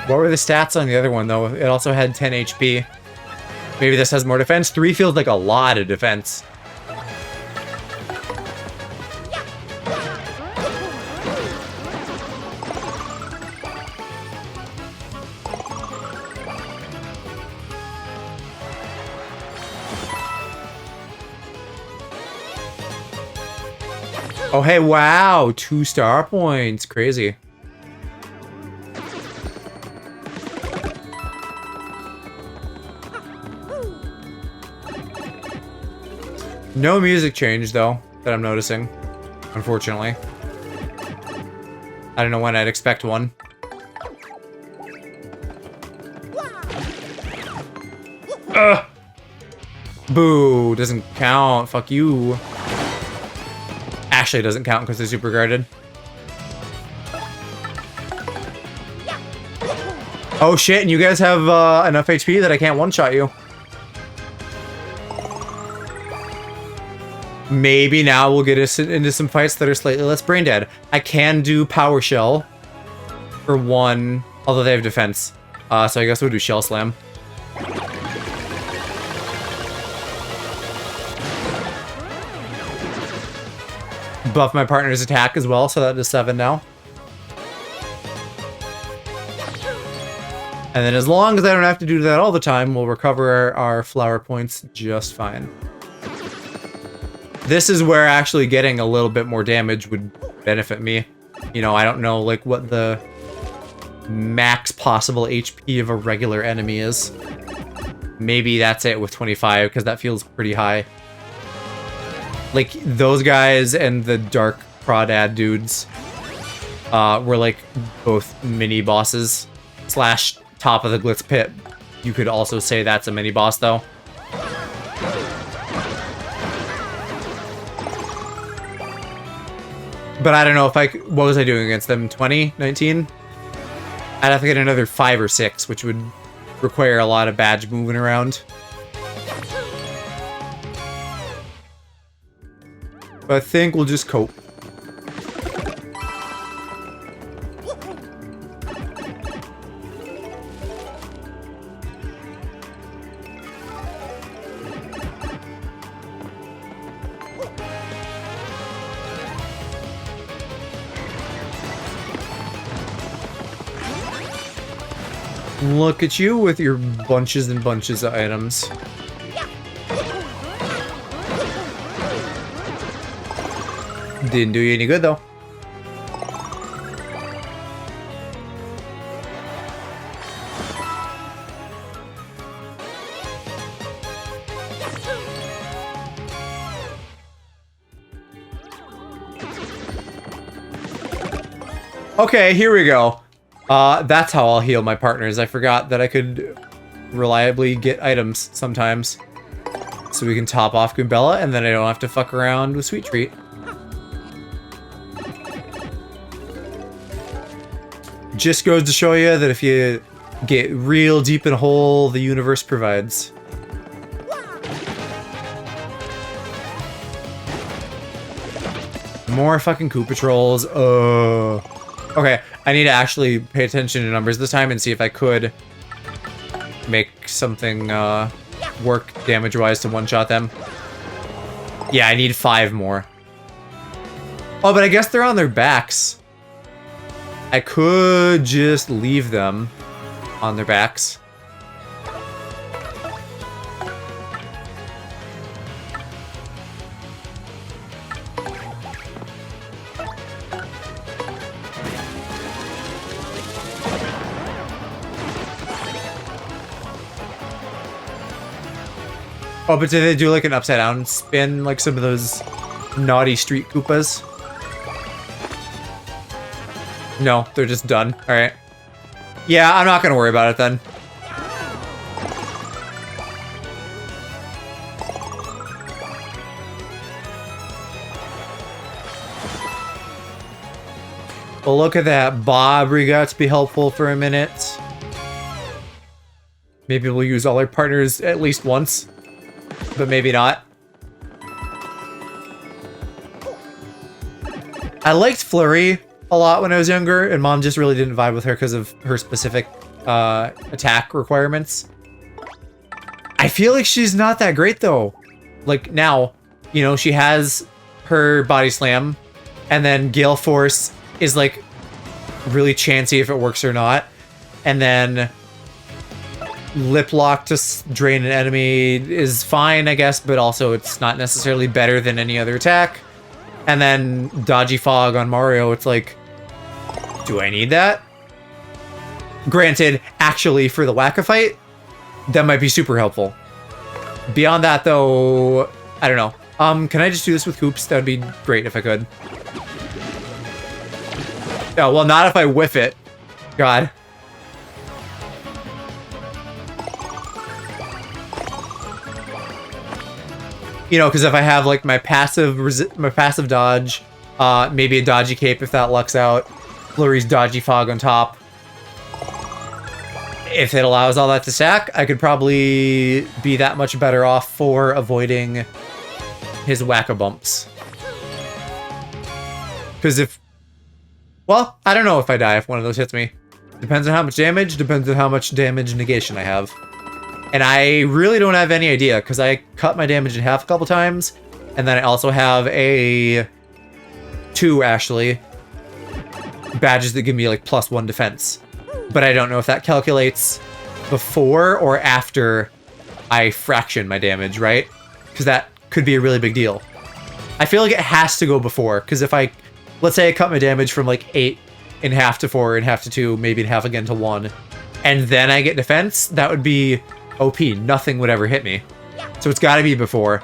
What were the stats on the other one, though? It also had 10 HP. Maybe this has more defense? 3 feels like a lot of defense. Oh, hey, wow. 2 star points. Crazy. No music change, though, that I'm noticing. Unfortunately. I don't know when I'd expect one. Ugh! Boo! Doesn't count. Fuck you. Actually, it doesn't count because they're super guarded. Oh shit, and you guys have enough HP that I can't one-shot you. Maybe now we'll get us into some fights that are slightly less brain dead. I can do Power Shell for one, although they have defense. So I guess we'll do Shell Slam. Buff my partner's attack as well, so that is 7 now. And then as long as I don't have to do that all the time, we'll recover our flower points just fine. This is where actually getting a little bit more damage would benefit me. You know, I don't know like what the max possible HP of a regular enemy is. Maybe that's it with 25, because that feels pretty high. Like, those guys and the dark crawdad dudes were like both mini bosses slash top of the Glitz pit. You could also say that's a mini boss though. But I don't know if what was I doing against them? 20? 19? I'd have to get another 5 or 6, which would require a lot of badge moving around. But I think we'll just cope. Look at you with your bunches and bunches of items. Didn't do you any good, though. Okay, here we go. That's how I'll heal my partners. I forgot that I could reliably get items sometimes. So we can top off Goombella, and then I don't have to fuck around with Sweet Treat. Just goes to show you that if you get real deep in a hole, the universe provides. More fucking Koopa Trolls. Okay, I need to actually pay attention to numbers this time and see if I could make something work damage-wise to one-shot them. Yeah, I need 5 more. Oh, but I guess they're on their backs. I could just leave them on their backs. Oh, but did they do like an upside down spin like some of those naughty street Koopas? No, they're just done. All right. Yeah, I'm not gonna worry about it then. Well, look at that. Bob, we got to be helpful for a minute. Maybe we'll use all our partners at least once, but maybe not. I liked Flurry a lot when I was younger, and Mom just really didn't vibe with her because of her specific attack requirements. I feel like she's not that great though. Like now, you know, she has her body slam, and then Gale Force is like really chancy if it works or not, and then Lip Lock to drain an enemy is fine, I guess, but also it's not necessarily better than any other attack. And then Dodgy Fog on Mario, it's like, do I need that? Granted, actually for the Whack-A-Fight, that might be super helpful. Beyond that though, I don't know. Can I just do this with Hoops? That would be great if I could. Oh, well, not if I whiff it. God. You know, because if I have like my passive dodge, maybe a dodgy cape if that lucks out, Flurry's dodgy fog on top. If it allows all that to stack, I could probably be that much better off for avoiding his whack-a-bumps. Because if... Well, I don't know if I die if one of those hits me. Depends on how much damage, depends on how much damage negation I have. And I really don't have any idea, because I cut my damage in half a couple times, and then I also have two, actually, badges that give me, like, +1 defense. But I don't know if that calculates before or after I fraction my damage, right? Because that could be a really big deal. I feel like it has to go before, because if I... Let's say I cut my damage from, like, 8 in half to 4, in half to 2, maybe in half again to 1, and then I get defense, that would be... OP, nothing would ever hit me. So it's gotta be before.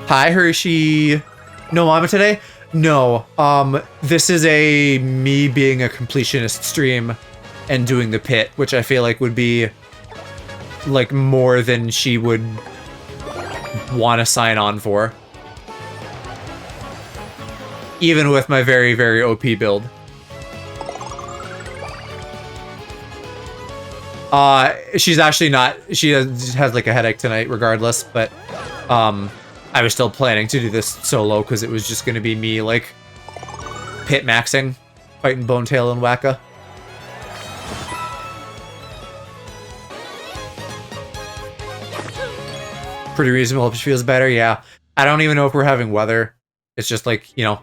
Hi, Hershey. No mama today? No. This is a me being a completionist stream and doing the pit, which I feel like would be like more than she would want to sign on for. Even with my very, very OP build. She's actually not, she has like a headache tonight regardless, but, I was still planning to do this solo because it was just going to be me, like, pit maxing, fighting Bonetail and Wacka. Pretty reasonable. Hope she feels better. Yeah. I don't even know if we're having weather. It's just like, you know,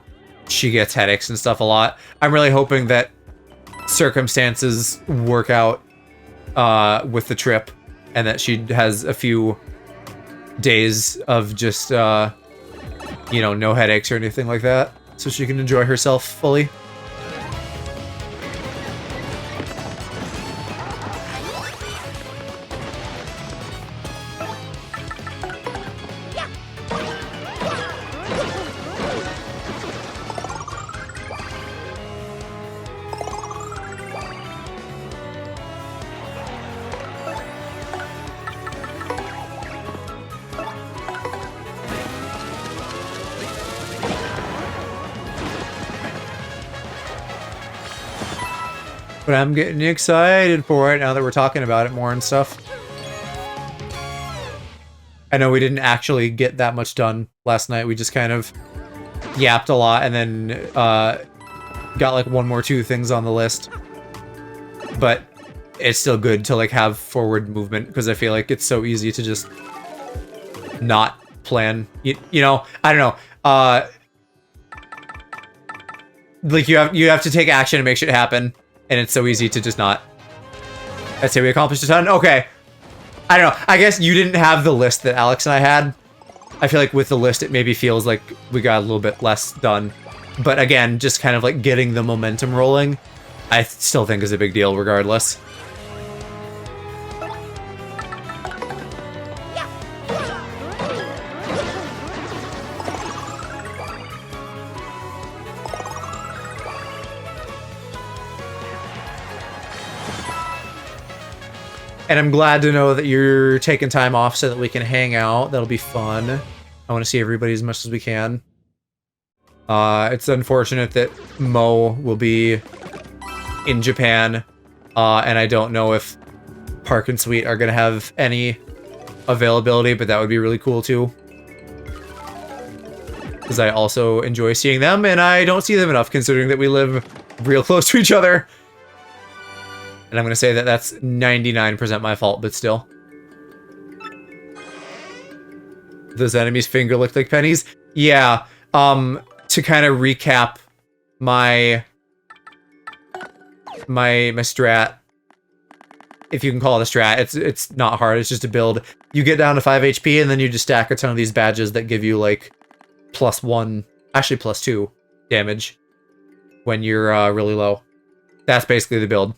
she gets headaches and stuff a lot. I'm really hoping that circumstances work out with the trip, and that she has a few days of just, you know, no headaches or anything like that, so she can enjoy herself fully. But I'm getting excited for it now that we're talking about it more and stuff. I know we didn't actually get that much done last night. We just kind of yapped a lot and then got like 1 more 2 things on the list. But it's still good to like have forward movement because I feel like it's so easy to just not plan. You know, I don't know. Like you have to take action and make shit happen. And it's so easy to just not. I'd say we accomplished a ton. Okay. I don't know. I guess you didn't have the list that Alex and I had. I feel like with the list, it maybe feels like we got a little bit less done. But again, just kind of like getting the momentum rolling, I still think is a big deal regardless. And I'm glad to know that you're taking time off so that we can hang out. That'll be fun. I want to see everybody as much as we can. It's unfortunate that Mo will be in Japan, and I don't know if Park and Sweet are going to have any availability, but that would be really cool too. Because I also enjoy seeing them, and I don't see them enough considering that we live real close to each other. And I'm going to say that that's 99% my fault, but still. Those enemies' finger looked like pennies? Yeah. To kind of recap my strat, if you can call it a strat, it's not hard, it's just a build. You get down to 5 HP, and then you just stack a ton of these badges that give you, like, +1, actually +2 damage when you're really low. That's basically the build.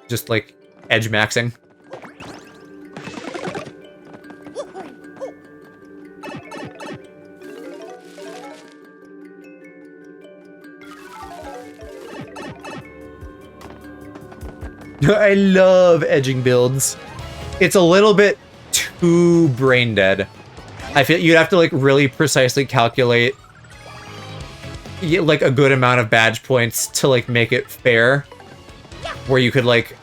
Just, like, edge maxing. I love edging builds. It's a little bit too brain dead. I feel you'd have to like really precisely calculate like a good amount of badge points to like make it fair, where you could like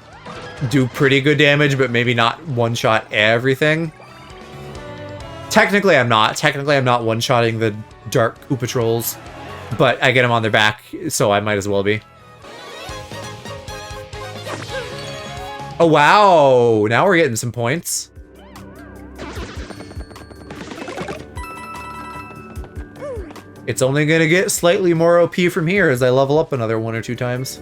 do pretty good damage but maybe not one-shot everything. Technically I'm not one-shotting the dark Koopa trolls, but I get them on their back, so I might as well be. Oh wow, now we're getting some points. It's only gonna get slightly more OP from here as I level up another 1 or 2 times.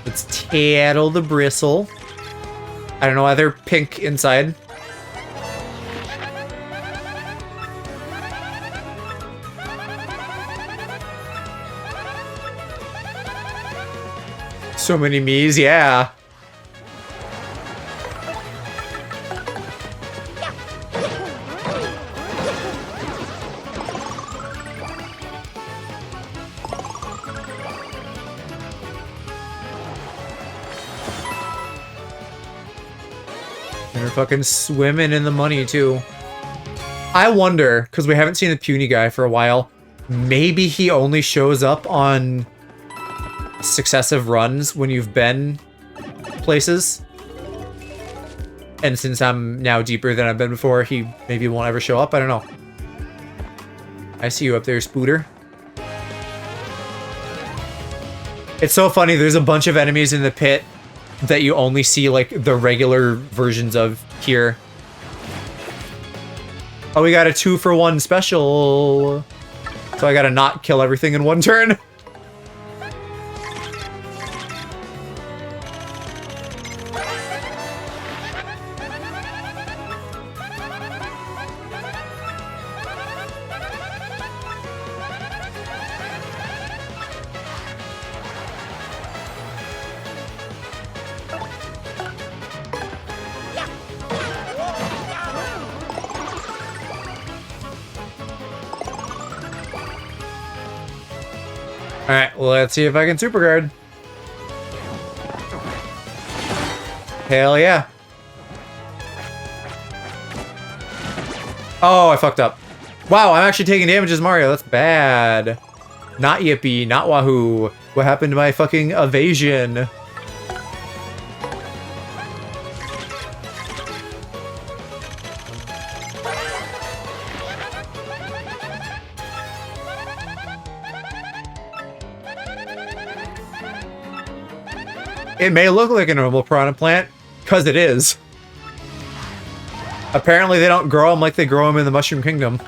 Let's tattle the bristle. I don't know why they're pink inside. So many me's, yeah. And they're fucking swimming in the money, too. I wonder, because we haven't seen the puny guy for a while, maybe he only shows up on successive runs when you've been places. And since I'm now deeper than I've been before, he maybe won't ever show up. I don't know. I see you up there, Spooter. It's so funny, there's a bunch of enemies in the pit that you only see, like, the regular versions of here. Oh, we got a 2-for-1 special. So I gotta not kill everything in one turn. Alright, well, let's see if I can super guard. Hell yeah. Oh, I fucked up. Wow, I'm actually taking damage as Mario. That's bad. Not Yippee, not Wahoo. What happened to my fucking evasion? It may look like a normal piranha plant, because it is. Apparently they don't grow them like they grow them in the Mushroom Kingdom.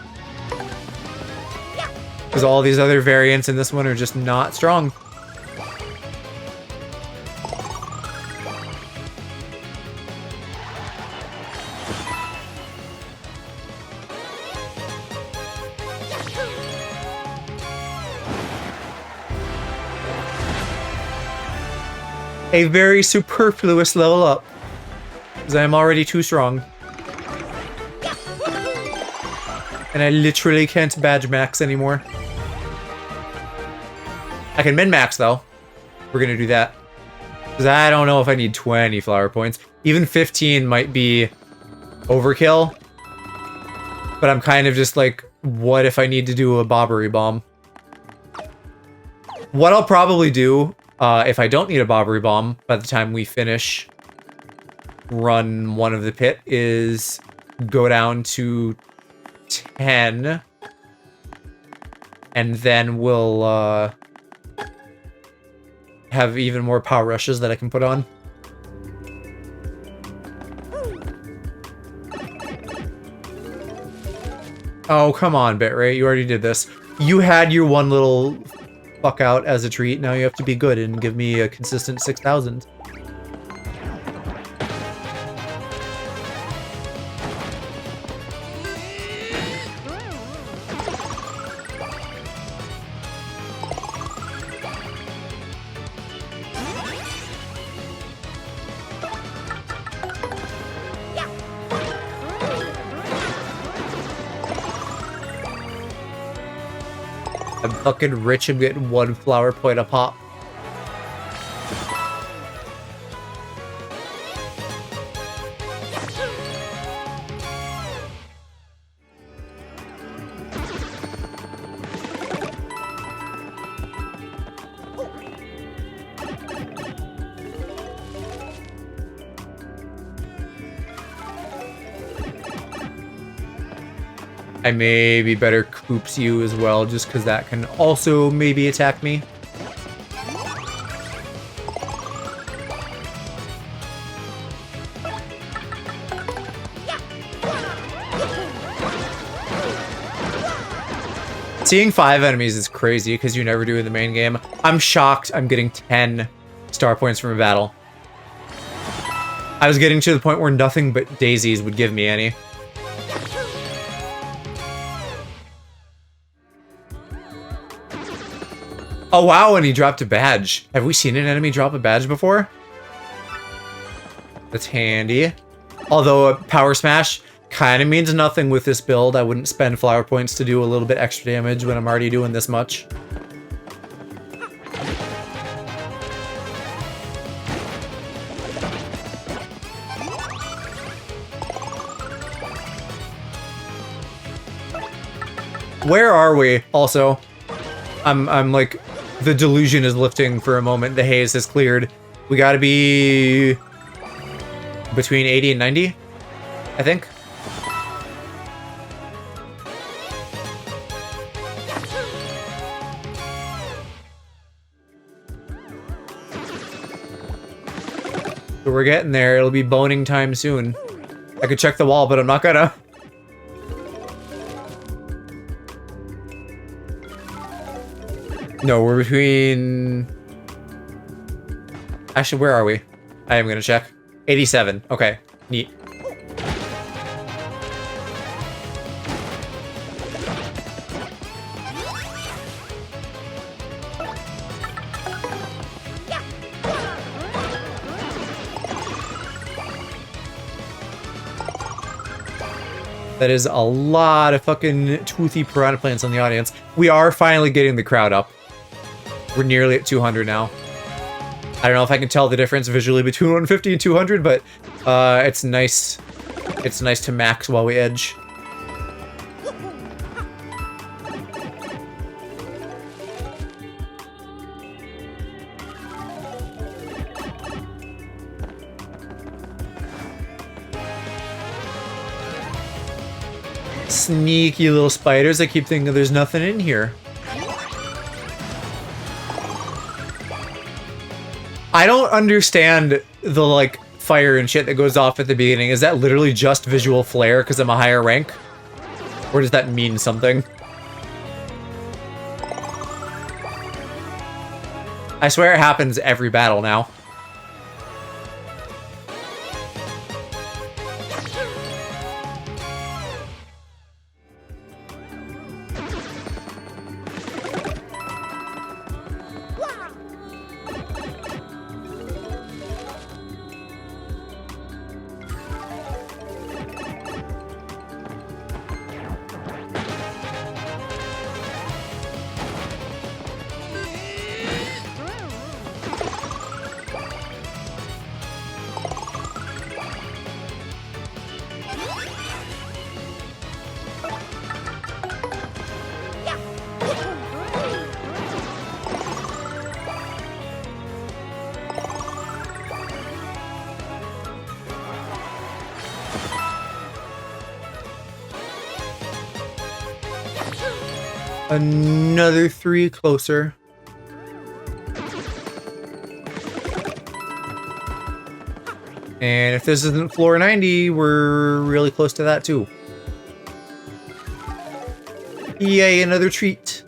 Because all these other variants in this one are just not strong. A very superfluous level up. Because I am already too strong. And I literally can't badge max anymore. I can min-max, though. We're gonna do that. Because I don't know if I need 20 flower points. Even 15 might be overkill. But I'm kind of just like, what if I need to do a bobbery bomb? What I'll probably do, if I don't need a bobbery bomb by the time we finish run 1 of the pit, is go down to 10. And then we'll have even more power rushes that I can put on. Oh, come on, Bitrate. You already did this. You had your one little fuck out as a treat. Now you have to be good and give me a consistent 6,000. I'm fucking rich and getting 1 flower point a pop. I maybe better coops you as well, just because that can also maybe attack me. Seeing 5 enemies is crazy because you never do in the main game. I'm shocked I'm getting 10 star points from a battle. I was getting to the point where nothing but daisies would give me any. Oh wow, and he dropped a badge. Have we seen an enemy drop a badge before? That's handy. Although a power smash kind of means nothing with this build. I wouldn't spend flower points to do a little bit extra damage when I'm already doing this much. Where are we? Also, I'm like, the delusion is lifting for a moment. The haze has cleared. We gotta be between 80 and 90, I think. So we're getting there. It'll be boning time soon. I could check the wall, but I'm not gonna. No, we're between... Actually, where are we? I am gonna check. 87. Okay, neat. That is a lot of fucking toothy piranha plants on the audience. We are finally getting the crowd up. We're nearly at 200 now. I don't know if I can tell the difference visually between 150 and 200, but it's nice. It's nice to max while we edge. Sneaky little spiders. I keep thinking there's nothing in here. I don't understand the, like, fire and shit that goes off at the beginning. Is that literally just visual flair because I'm a higher rank? Or does that mean something? I swear it happens every battle now. Another 3 closer. And if this isn't floor 90, we're really close to that too. Yay, another treat.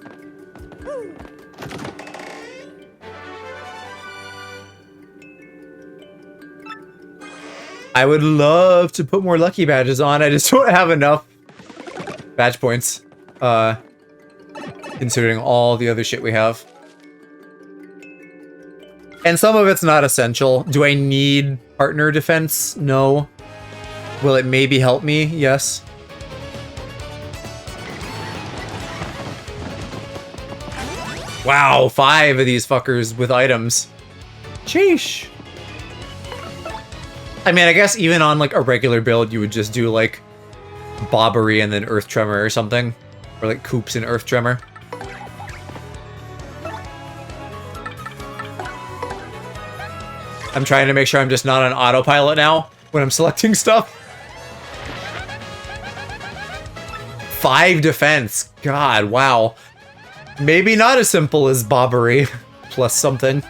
I would love to put more lucky badges on. I just don't have enough badge points. Considering all the other shit we have. And some of it's not essential. Do I need partner defense? No. Will it maybe help me? Yes. Wow, 5 of these fuckers with items. Sheesh. I mean, I guess even on like a regular build, you would just do like Bobbery and then Earth Tremor or something. Or like Coops and Earth Tremor. I'm trying to make sure I'm just not on autopilot now when I'm selecting stuff. 5 defense. God, wow. Maybe not as simple as Bobbery plus something.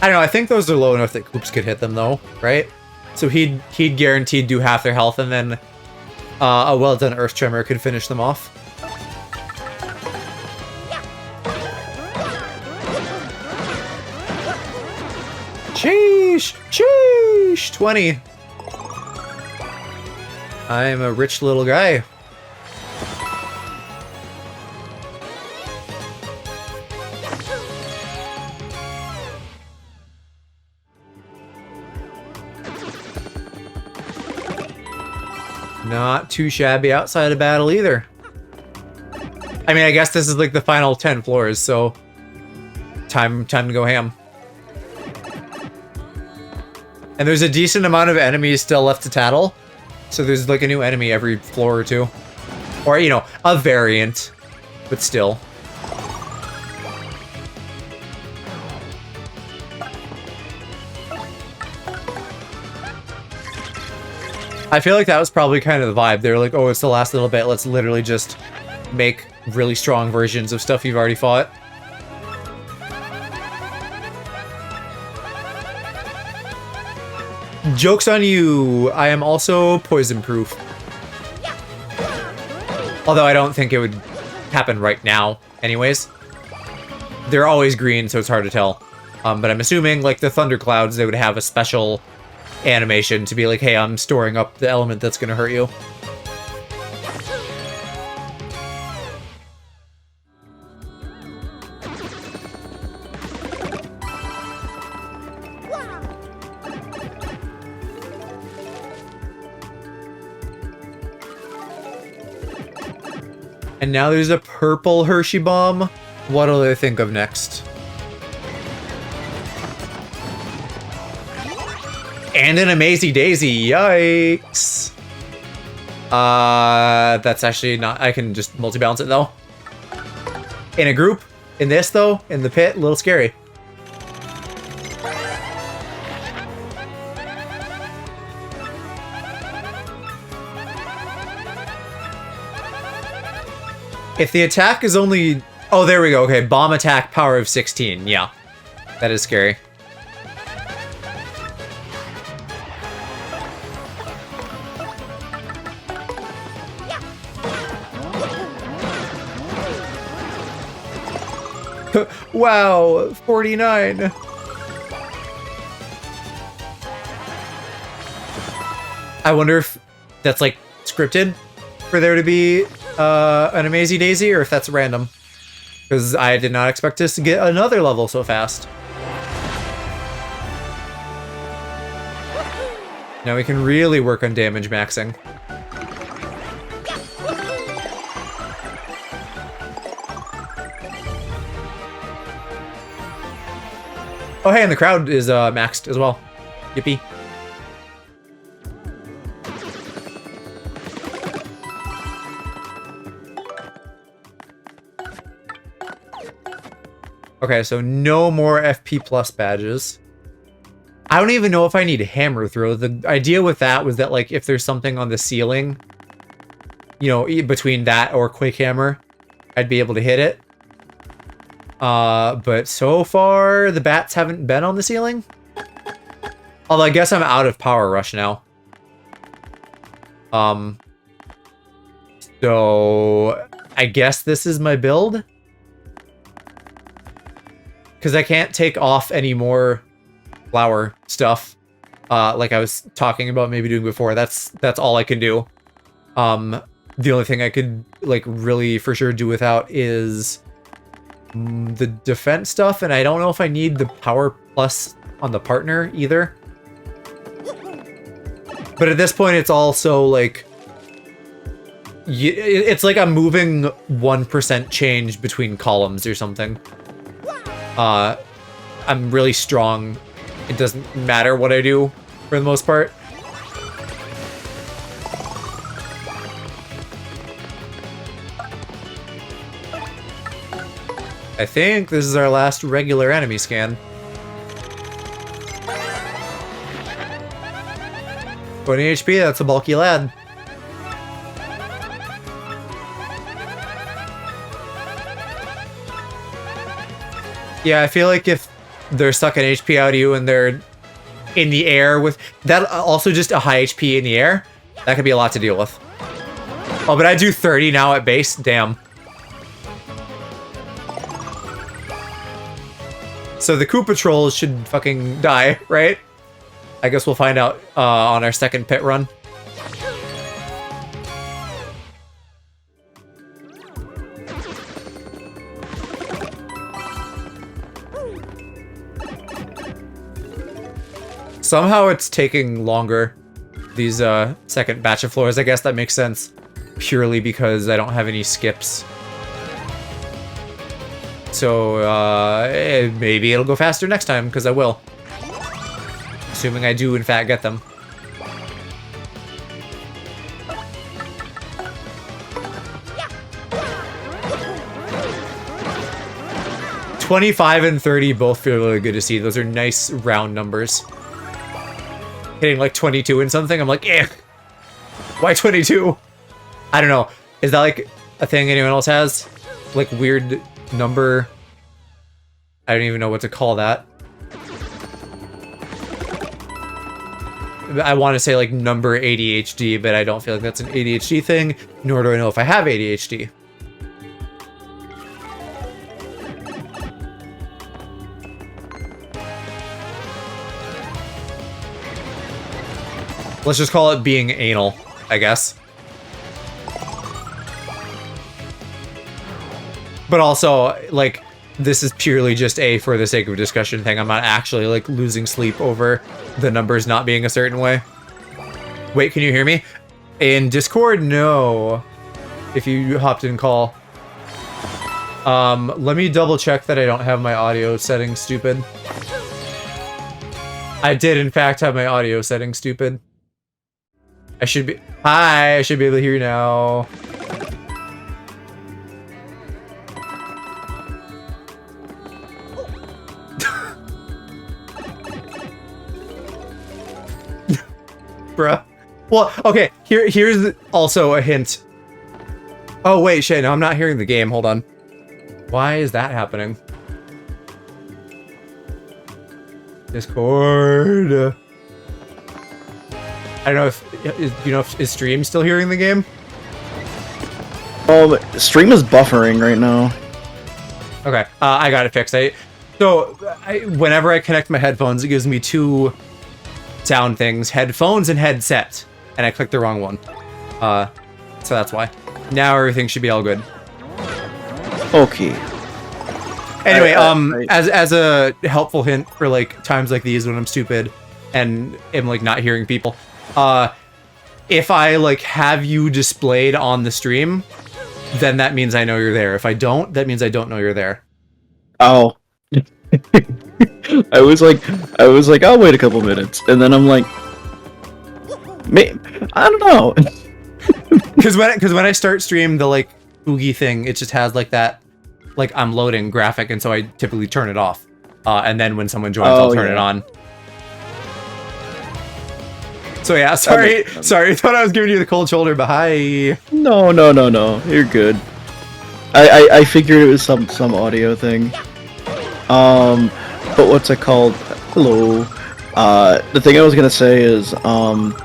I don't know, I think those are low enough that Coops could hit them though, right? So he'd guaranteed do half their health and then a well-done Earth Tremor could finish them off. Sheesh! Sheesh! 20. I'm a rich little guy. Not too shabby outside of battle either. I mean, I guess this is like the final 10 floors, so time to go ham. And there's a decent amount of enemies still left to tattle. So there's like a new enemy every floor or two. Or, you know, a variant, but still. I feel like that was probably kind of the vibe. They were like, oh, it's the last little bit. Let's literally just make really strong versions of stuff you've already fought. Joke's on you. I am also poison proof. Although I don't think it would happen right now anyways. They're always green, so it's hard to tell. But I'm assuming like the thunderclouds, they would have a special animation to be like, hey, I'm storing up the element that's gonna hurt you. And now there's a purple Hershey bomb. What'll I think of next? And an Amazy Daisy, yikes. That's actually not, I can just multi-balance it though. In a group, in this though, in the pit, a little scary. If the attack is only, oh, there we go, okay, bomb attack power of 16, yeah. That is scary. Wow, 49. I wonder if that's like scripted for there to be an Amazy Daisy, or if that's random. Because I did not expect us to get another level so fast. Now we can really work on damage maxing. Oh hey, and the crowd is maxed as well. Yippee. Okay, so no more FP plus badges. I don't even know if I need hammer throw. The idea with that was that like if there's something on the ceiling, you know, between that or quick hammer, I'd be able to hit it. But so far, the bats haven't been on the ceiling. Although I guess I'm out of Power Rush now. So I guess this is my build. Because I can't take off any more flower stuff. Like I was talking about maybe doing before. That's all I can do. The only thing I could like really for sure do without is the defense stuff, and I don't know if I need the power plus on the partner either. But at this point, it's also like it's like I'm moving 1% change between columns or something. I'm really strong. It doesn't matter what I do for the most part. I think this is our last regular enemy scan. 20 HP, that's a bulky lad. Yeah, I feel like if they're sucking HP out of you and they're in the air with... That also just a high HP in the air, that could be a lot to deal with. Oh, but I do 30 now at base? Damn. So the Koopa Trolls should fucking die, right? I guess we'll find out on our second pit run. Somehow it's taking longer, these second batch of floors. I guess that makes sense purely because I don't have any skips. So maybe it'll go faster next time, because I will. Assuming I do in fact get them. Yeah. 25 and 30 both feel really good to see. Those are nice round numbers. Hitting like 22 and something, I'm like, eh. Why 22? I don't know. Is that like a thing anyone else has? Like weird number? I don't even know what to call that. I want to say like number ADHD, but I don't feel like that's an ADHD thing, nor do I know if I have ADHD. Let's just call it being anal, I guess. But also, like, this is purely just a for the sake of discussion thing. I'm not actually, like, losing sleep over the numbers not being a certain way. Wait, can you hear me? In Discord? No. If you hopped in call. Let me double check that I don't have my audio settings stupid. I did, in fact, have my audio settings stupid. I should be... Hi! I should be able to hear you now. Bruh. Well, okay, here's also a hint. Oh, wait, shit, no, I'm not hearing the game. Hold on. Why is that happening? Discord. I don't know if, you know, is stream still hearing the game? Oh, stream is buffering right now. Okay, I got it fixed. Whenever I connect my headphones, it gives me two sound things, headphones and headset, and I clicked the wrong one. So that's why. Now everything should be all good. Okay. Anyway, as a helpful hint for like times like these when I'm stupid and am like not hearing people, if I like have you displayed on the stream, then that means I know you're there. If I don't, that means I don't know you're there. Oh. I was like, I'll wait a couple minutes, and then I'm like, I don't know. Because when I start stream, the like oogie thing, it just has like that, like I'm loading graphic, and so I typically turn it off. And then when someone joins, I'll turn it on. So yeah, sorry, I thought I was giving you the cold shoulder, but hi. No, you're good. I figured it was some audio thing. But what's it called? Hello. The thing I was gonna say is, what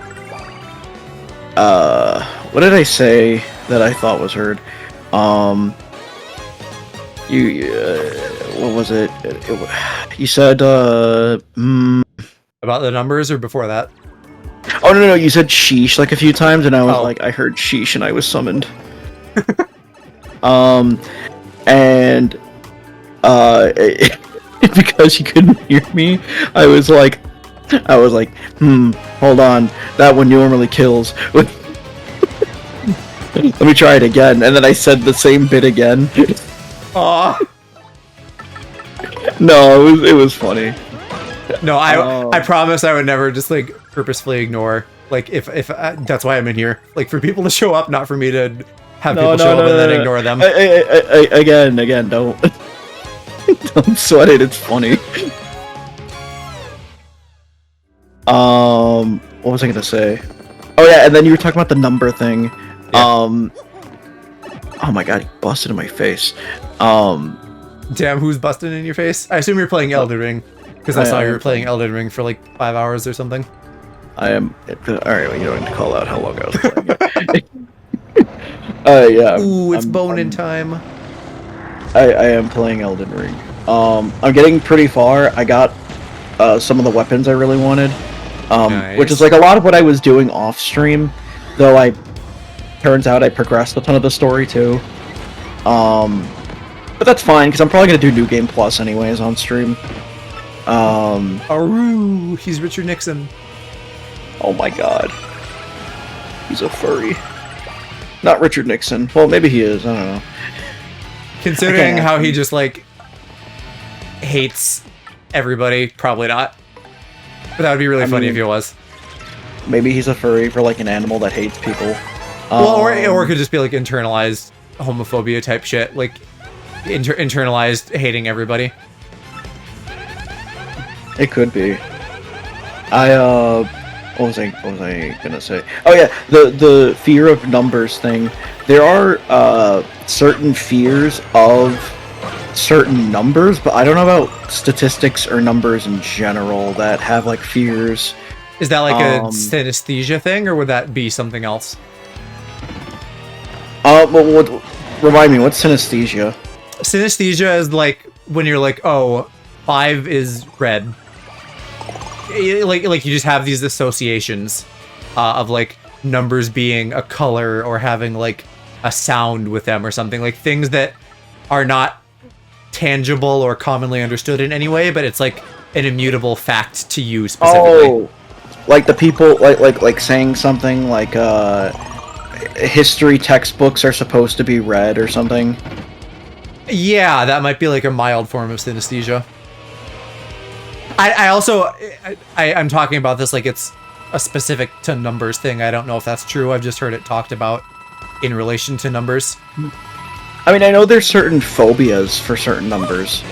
did I say that I thought was heard? What was it? You said, About the numbers or before that? Oh, no, you said sheesh like a few times, and I was Oh. like, I heard sheesh, and I was summoned. And, because you couldn't hear me, I was like, hold on, that one normally kills. Let me try it again, and then I said the same bit again. Aw. No, it was funny. No, I promise I would never just like purposefully ignore. Like if that's why I'm in here. Like for people to show up, not for me to have people show up and then ignore them. Again, don't don't sweat it. It's funny. What was I gonna say? Oh yeah, and then you were talking about the number thing. Yeah. Oh my god, he busted in my face. Damn, who's busting in your face? I assume you're playing Elden Ring, because I saw you were playing Elden Ring for like 5 hours or something. I am. Alright, well, you don't need to call out how long I was playing it. Yeah. Ooh, it's bone-in time. I am playing Elden Ring. I'm getting pretty far. I got some of the weapons I really wanted. Nice. Which is like a lot of what I was doing off stream, though turns out I progressed a ton of the story too. But that's fine, because I'm probably going to do New Game Plus anyways on stream. Aru, he's Richard Nixon. Oh my god. He's a furry. Not Richard Nixon. Well, maybe he is, I don't know. Considering how he just like hates everybody, probably not. But that would be really funny if he was. Maybe he's a furry for like an animal that hates people. Well, or it could just be like internalized homophobia type shit, like internalized hating everybody. It could be. What was I gonna say? Oh yeah, the fear of numbers thing. There are certain fears of certain numbers, but I don't know about statistics or numbers in general that have like fears. Is that like a synesthesia thing, or would that be something else? Well, remind me, what's synesthesia? Synesthesia is like when you're like, oh, 5 is red. Like you just have these associations of like numbers being a color or having like a sound with them or something, like things that are not tangible or commonly understood in any way, but it's like an immutable fact to you specifically. Oh, like the people like saying something like history textbooks are supposed to be red or something. Yeah, that might be like a mild form of synesthesia. I'm talking about this like it's a specific to numbers thing. I don't know if that's true. I've just heard it talked about in relation to numbers. I mean, I know there's certain phobias for certain numbers.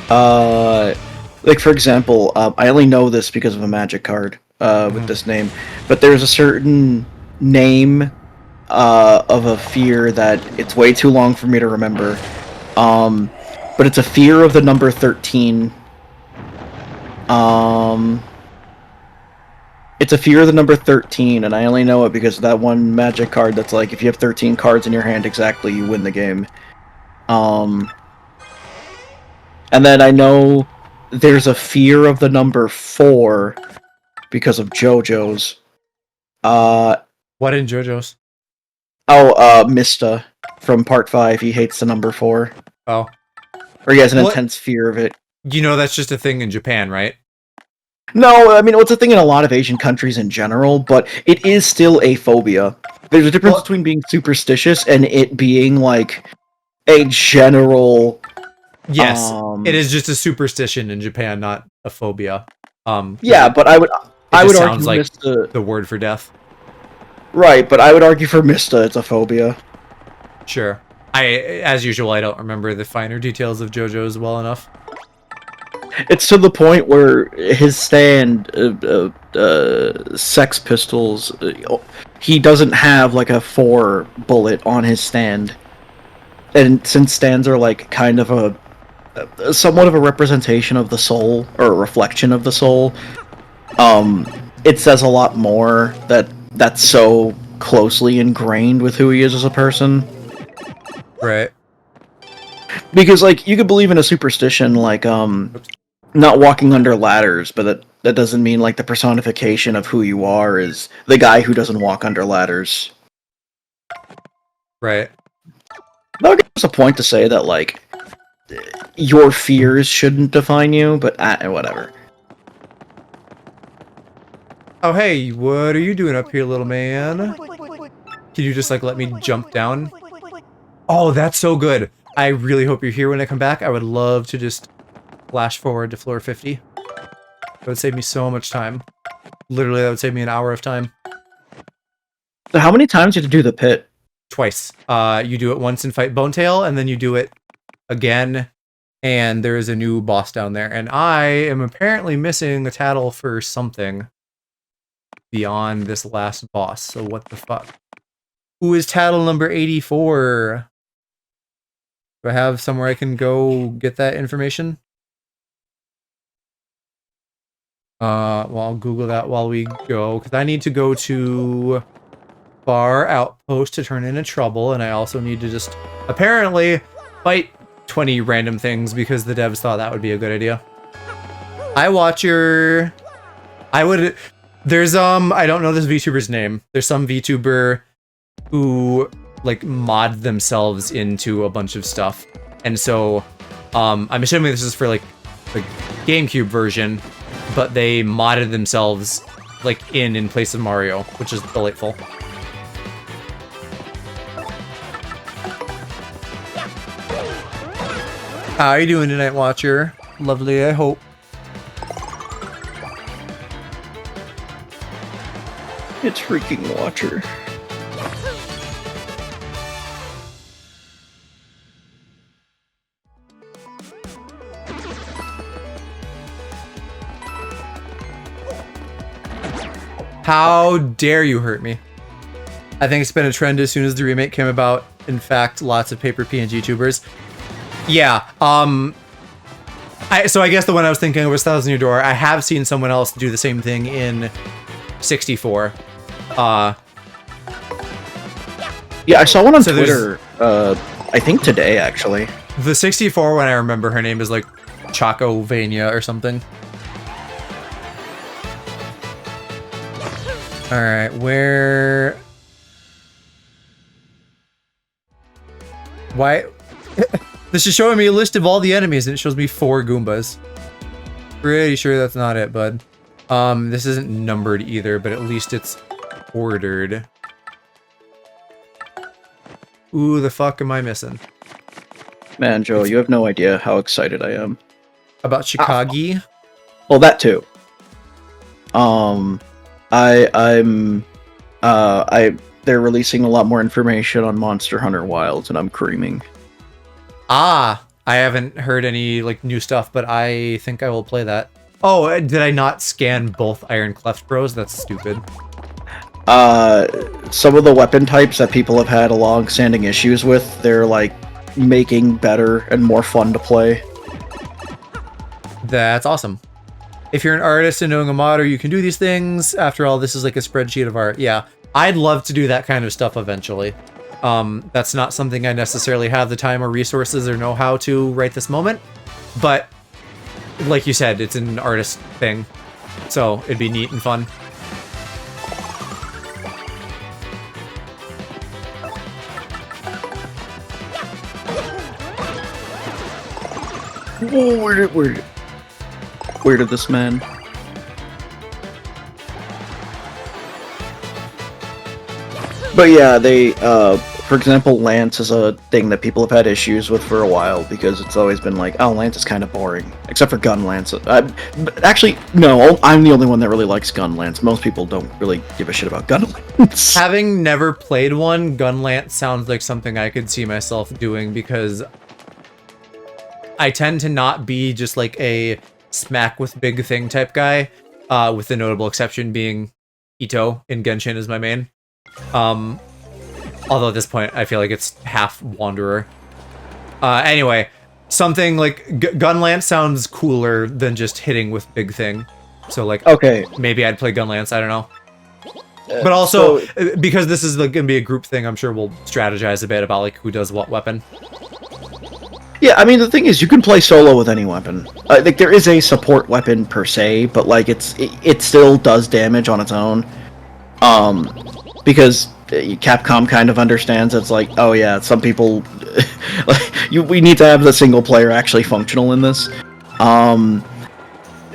Like for example, I only know this because of a magic card with this name, but there's a certain name of a fear that it's way too long for me to remember. But it's a fear of the number 13. It's a fear of the number 13, and I only know it because of that one magic card that's like, if you have 13 cards in your hand exactly, you win the game. And then I know there's a fear of the number 4 because of JoJo's. What in JoJo's? Mista from Part 5, he hates the number 4. Oh. Or he has an intense fear of it. You know that's just a thing in Japan, right? No, I mean, it's a thing in a lot of Asian countries in general, but it is still a phobia. There's a difference between being superstitious and it being, like, a general... Yes, it is just a superstition in Japan, not a phobia. Yeah, but I would argue sounds like Mista... the word for death. Right, but I would argue for Mista, it's a phobia. Sure. As usual, I don't remember the finer details of JoJo's well enough. It's to the point where his stand, Sex Pistols, he doesn't have like a 4 bullet on his stand. and since stands are like kind of a somewhat of a representation of the soul or a reflection of the soul, it says a lot more that's so closely ingrained with who he is as a person. Right. Because like you could believe in a superstition like not walking under ladders, but that doesn't mean like the personification of who you are is the guy who doesn't walk under ladders. Right. Now, there's a point to say that like your fears shouldn't define you, but whatever. Oh, hey, what are you doing up here, little man? Can you just, like, let me jump down? Oh, that's so good. I really hope you're here when I come back. I would love to just flash forward to floor 50. That would save me so much time. Literally, that would save me an hour of time. So how many times did you do the pit? Twice. You do it once and fight Bonetail, and then you do it again, and there is a new boss down there. And I am apparently missing a tattle for something beyond this last boss, so what the fuck? Who is tattle number 84? Do I have somewhere I can go get that information? Well, I'll Google that while we go, because I need to go to Bar Outpost to turn into trouble, and I also need to just, apparently, fight 20 random things, because the devs thought that would be a good idea. Hi, Watcher! There's, I don't know this VTuber's name. There's some VTuber who, like, mod themselves into a bunch of stuff. And so, I'm assuming this is for, like, the GameCube version, but they modded themselves, like, in place of Mario, which is delightful. How are you doing tonight, Watcher? Lovely, I hope. It's freaking Watcher. How dare you hurt me? I think it's been a trend as soon as the remake came about. In fact, lots of paper PNG tubers. Yeah, so I guess the one I was thinking of was Thousand Year Door. I have seen someone else do the same thing in 64. Yeah, I saw one on Twitter, I think today, actually. The 64 one, I remember her name is like Chocovania or something. Alright, where... Why... This is showing me a list of all the enemies, and it shows me 4 Goombas. Pretty sure that's not it, bud. This isn't numbered either, but at least it's ordered. Ooh, the fuck am I missing? Man, Joe, you have no idea how excited I am. About Chicago? Well, that too. They're releasing a lot more information on Monster Hunter Wilds, and I'm creaming. Ah, I haven't heard any like new stuff, but I think I will play that. Oh, did I not scan both Iron Cleft Bros? That's stupid. Some of the weapon types that people have had long-standing issues with, they're like making better and more fun to play. That's awesome. If you're an artist and knowing a modder, you can do these things. After all, this is like a spreadsheet of art. Yeah, I'd love to do that kind of stuff eventually. That's not something I necessarily have the time or resources or know how to right this moment, but like you said, it's an artist thing, so it'd be neat and fun. Whoa, where did this man? But yeah, they, for example, Lance is a thing that people have had issues with for a while because it's always been like, oh, Lance is kind of boring. Except for Gun Lance. Actually, no, I'm the only one that really likes Gun Lance. Most people don't really give a shit about Gun Lance. Having never played one, Gun Lance sounds like something I could see myself doing because I tend to not be just like a smack with big thing type guy, with the notable exception being Ito in Genshin is my main. Although at this point, I feel like it's half Wanderer. Anyway, something like gun lance sounds cooler than just hitting with big thing. So like, Okay. maybe I'd play gun lance. I don't know. But also, so- because this is like, gonna be a group thing, I'm sure we'll strategize a bit about like who does what weapon. yeah, I mean the thing is, you can play solo with any weapon. Like there is a support weapon per se, but like it still does damage on its own. Because Capcom kind of understands it's like, oh yeah, some people, like we need to have the single player actually functional in this.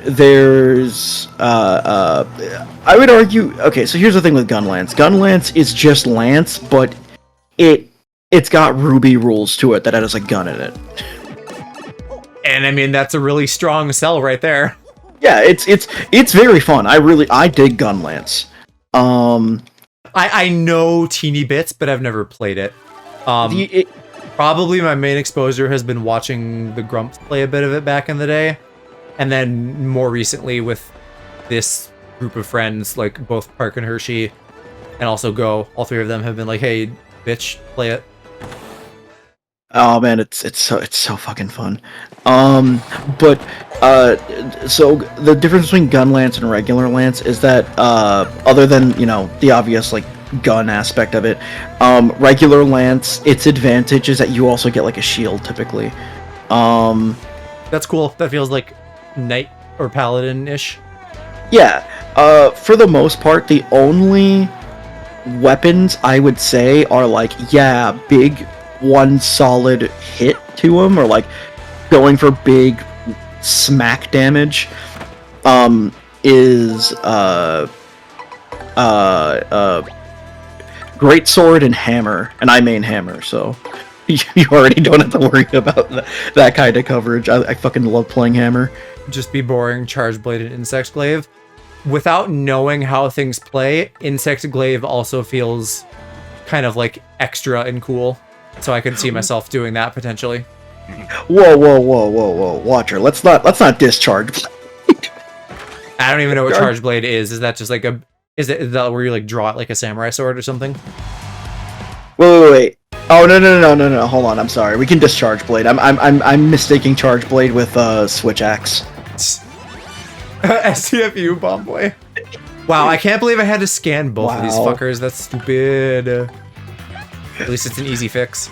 There's I would argue, okay, so here's the thing with Gunlance. Gunlance is just Lance, but it's got Ruby rules to it that has a gun in it. And I mean, that's a really strong sell right there. Yeah, it's very fun. I dig Gunlance. I know teeny bits, but I've never played it. Probably my main exposure has been watching the Grumps play a bit of it back in the day. And then more recently with this group of friends, like both Park and Hershey, and also Go, all three of them have been like, hey, bitch, play it. Oh man, it's so fucking fun. But so the difference between gun lance and regular lance is that other than, you know, the obvious like gun aspect of it, regular lance, its advantage is that you also get like a shield typically. That's cool. That feels like knight or paladin-ish. Yeah. For the most part, the only weapons I would say are like, yeah, big one solid hit to them, or like going for big smack damage, is great sword and hammer, and I main hammer, so you already don't have to worry about that kind of coverage. I fucking love playing hammer. Just be boring, charge blade and insect glaive. Without knowing how things play, insect glaive also feels kind of like extra and cool. So I could see myself doing that potentially. Whoa, Watcher. Let's not discharge. I don't even know what charge blade is. Is that just like is that where you like draw it like a samurai sword or something? Wait. Oh no. Hold on. I'm sorry. We can discharge blade. I'm mistaking charge blade with switch axe. STFU bomb boy. Wow, I can't believe I had to scan both of these fuckers. That's stupid. At least it's an easy fix.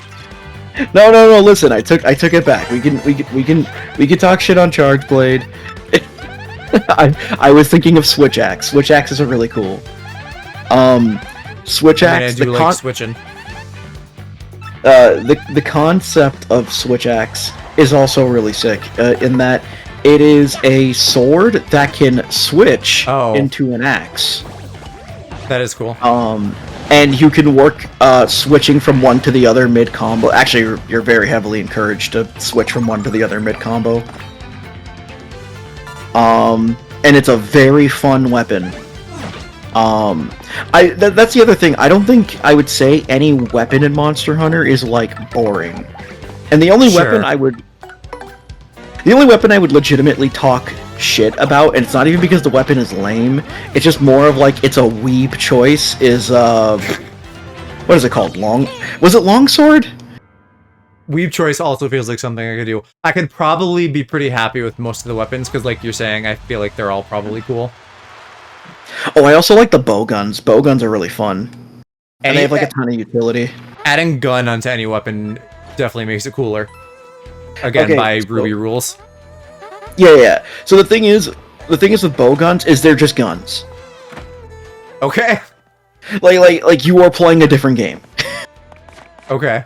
No. Listen, I took it back. We can talk shit on charge blade. I was thinking of switch axe. Switch axes are really cool. Switch axe. I do like switching. The concept of switch axe is also really sick. In that it is a sword that can switch into an axe. That is cool. And you can work switching from one to the other mid combo. Actually, you're very heavily encouraged to switch from one to the other mid combo. And it's a very fun weapon. That's the other thing. I don't think I would say any weapon in Monster Hunter is like boring. And the only weapon I would legitimately talk shit about, and it's not even because the weapon is lame, it's just more of like it's a weeb choice, is what is it called? Was it longsword? Weeb choice also feels like something I could do. I could probably be pretty happy with most of the weapons, because like you're saying, I feel like they're all probably cool. Oh, I also like the bow guns. Bow guns are really fun. And they have like a ton of utility. Adding gun onto any weapon definitely makes it cooler. Again, by Ruby rules. Yeah. So the thing is with bow guns is they're just guns. Okay. Like you are playing a different game. Okay.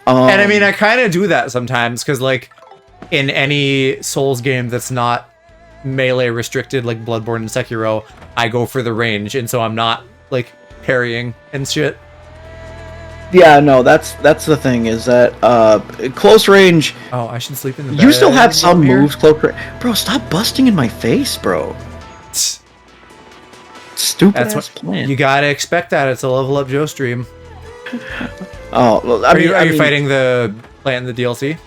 And I mean, I kind of do that sometimes, because like in any Souls game that's not melee restricted, like Bloodborne and Sekiro, I go for the range, and so I'm not like parrying and shit. Yeah, no, that's the thing, is that close range. Oh, I should sleep in the bed. You still have some moves close range. Bro, stop busting in my face, bro. Stupid ass plan. You gotta expect that. It's a level up Joe stream. Oh, well, are you fighting the plant in the DLC?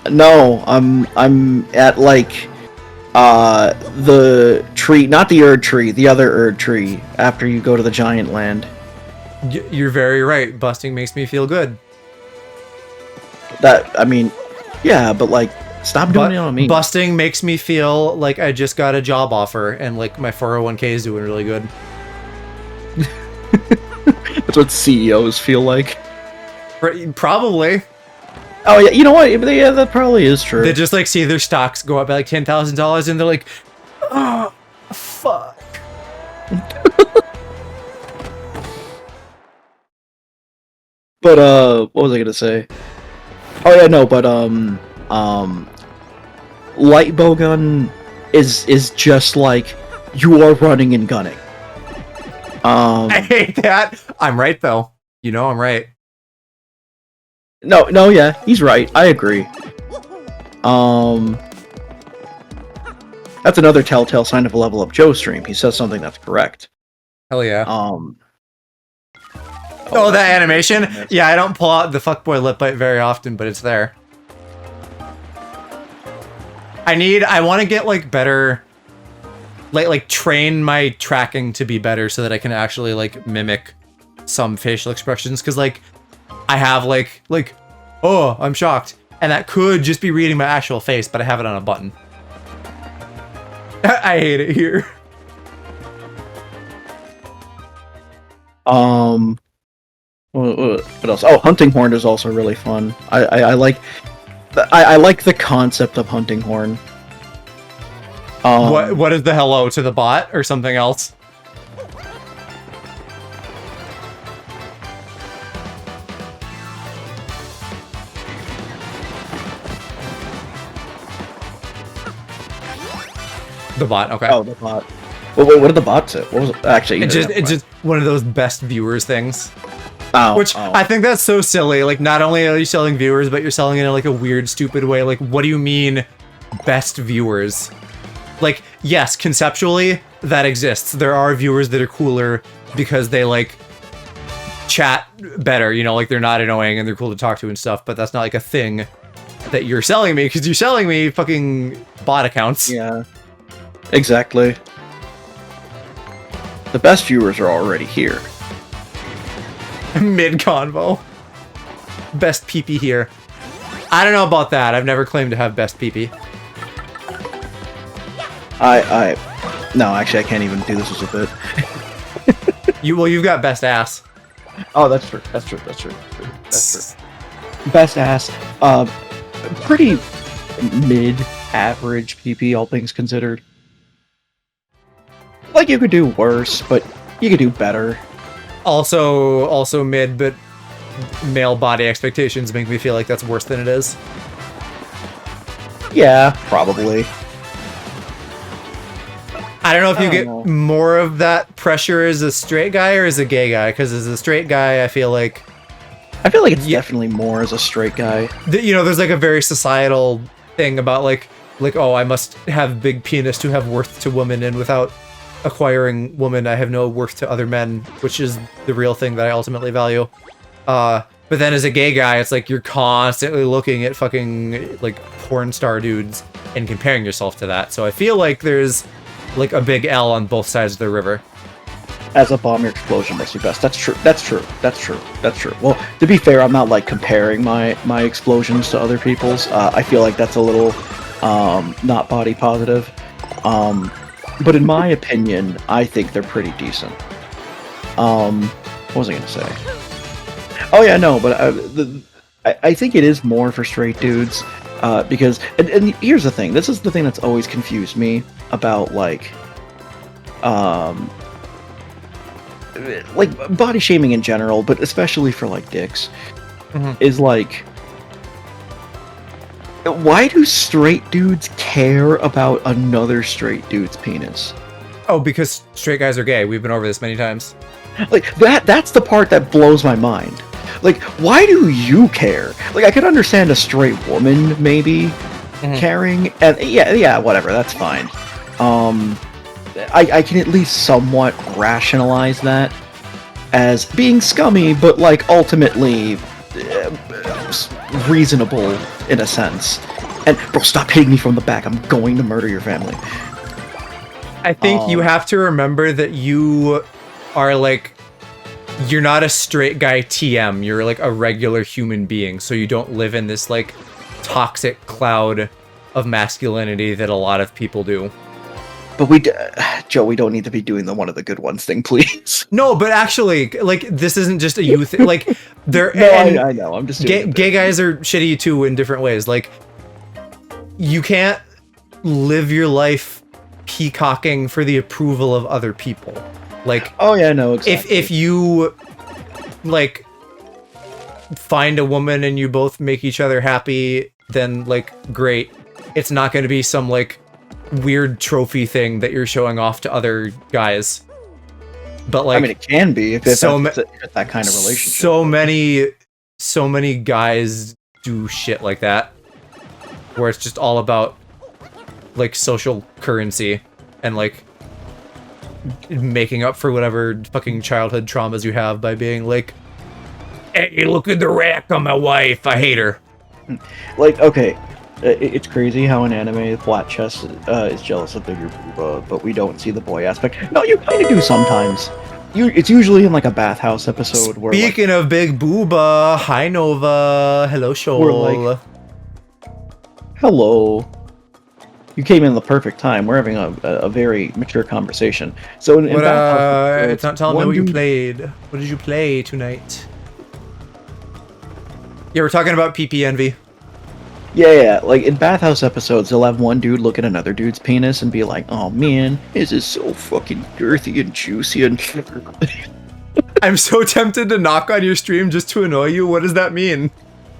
No, I'm at like the tree, not the Erd tree, the other Erd tree after you go to the giant land. You're very right. Busting makes me feel good. That, I mean, yeah, but like, stop doing it on me. Busting makes me feel like I just got a job offer and like my 401k is doing really good. That's what CEOs feel like. Probably. Oh yeah, you know what? Yeah, that probably is true. They just like see their stocks go up by like $10,000 and they're like, oh, fuck. But what was I gonna say? Oh yeah, no, but light bow gun is just like you are running and gunning. I hate that. I'm right though. You know I'm right. No, yeah, he's right. I agree. That's another telltale sign of a level up Joe stream. He says something that's correct. Hell yeah. Oh, that animation? Yeah, I don't pull out the fuckboy lip bite very often, but it's there. I want to get like better, like train my tracking to be better so that I can actually like mimic some facial expressions. Cause like I have like, oh, I'm shocked. And that could just be reading my actual face, but I have it on a button. I hate it here. What else? Oh, hunting horn is also really fun. I like the concept of hunting horn. What is the hello to the bot or something else? The bot, okay. Oh, the bot. What did the bot say? What was it? Actually, it's just one of those best viewers things. Oh, Which I think that's so silly. Like, not only are you selling viewers, but you're selling it in like a weird, stupid way. Like, what do you mean, best viewers? Like, yes, conceptually, that exists. There are viewers that are cooler because they like chat better. You know, like they're not annoying and they're cool to talk to and stuff. But that's not like a thing that you're selling me because you're selling me fucking bot accounts. Yeah, exactly. The best viewers are already here. Mid-convo. Best peepee here. I don't know about that. I've never claimed to have best peepee. No, actually, I can't even do this as a bit. You've got best ass. Oh, that's true. That's true. Best ass. Pretty mid-average PP, all things considered. Like, you could do worse, but you could do better. Also mid, but male body expectations make me feel like that's worse than it is. Yeah, probably. I don't know if you get more of that pressure as a straight guy or as a gay guy, because as a straight guy, I feel like it's definitely more as a straight guy. You know, there's like a very societal thing about like, oh, I must have big penis to have worth to women, and without acquiring woman, I have no worth to other men, which is the real thing that I ultimately value. But then as a gay guy, it's like you're constantly looking at fucking like porn star dudes and comparing yourself to that. So I feel like there's like a big L on both sides of the river. As a bomb, your explosion must be best. That's true. Well, to be fair, I'm not like comparing my explosions to other people's. I feel like that's a little not body positive. But in my opinion, I think they're pretty decent. What was I gonna say? Oh yeah, no, but I think it is more for straight dudes, because and here's the thing. This is the thing that's always confused me about like body shaming in general, but especially for like dicks, is like, why do straight dudes care about another straight dude's penis? Oh, because straight guys are gay. We've been over this many times. Like, that's the part that blows my mind. Like, why do you care? Like, I could understand a straight woman, maybe, caring, and yeah, whatever, that's fine. I can at least somewhat rationalize that as being scummy, but, like, ultimately reasonable in a sense. And, bro, stop hitting me from the back. I'm going to murder your family. I think you have to remember that you are, like, you're not a straight guy TM. You're like a regular human being, so you don't live in this like toxic cloud of masculinity that a lot of people do. But Joe, we don't need to be doing the one of the good ones thing, please. No, but actually, like, this isn't just a youth. Like, they're No, I know. I'm just doing gay guys are shitty too in different ways. Like, you can't live your life peacocking for the approval of other people. Like, oh yeah, no, exactly. If you like find a woman and you both make each other happy, then like great. It's not going to be some like weird trophy thing that you're showing off to other guys. But like, I mean, it can be if it's so that kind of relationship. So many guys do shit like that, where it's just all about like social currency and like making up for whatever fucking childhood traumas you have by being like, hey, look at the rack on my wife, I hate her. Like, okay, it's crazy how in anime flat chest is jealous of bigger booba, but we don't see the boy aspect. No, you kind of do sometimes. It's usually in like a bathhouse episode where. Speaking of big booba, hi Nova, hello Shoal. Like, hello. You came in the perfect time. We're having a very mature conversation. So in bathhouse, it's not telling me what you played. What did you play tonight? Yeah, we're talking about PP envy. Yeah, like in bathhouse episodes, they'll have one dude look at another dude's penis and be like, "Oh man, this is so fucking girthy and juicy and." I'm so tempted to knock on your stream just to annoy you. What does that mean?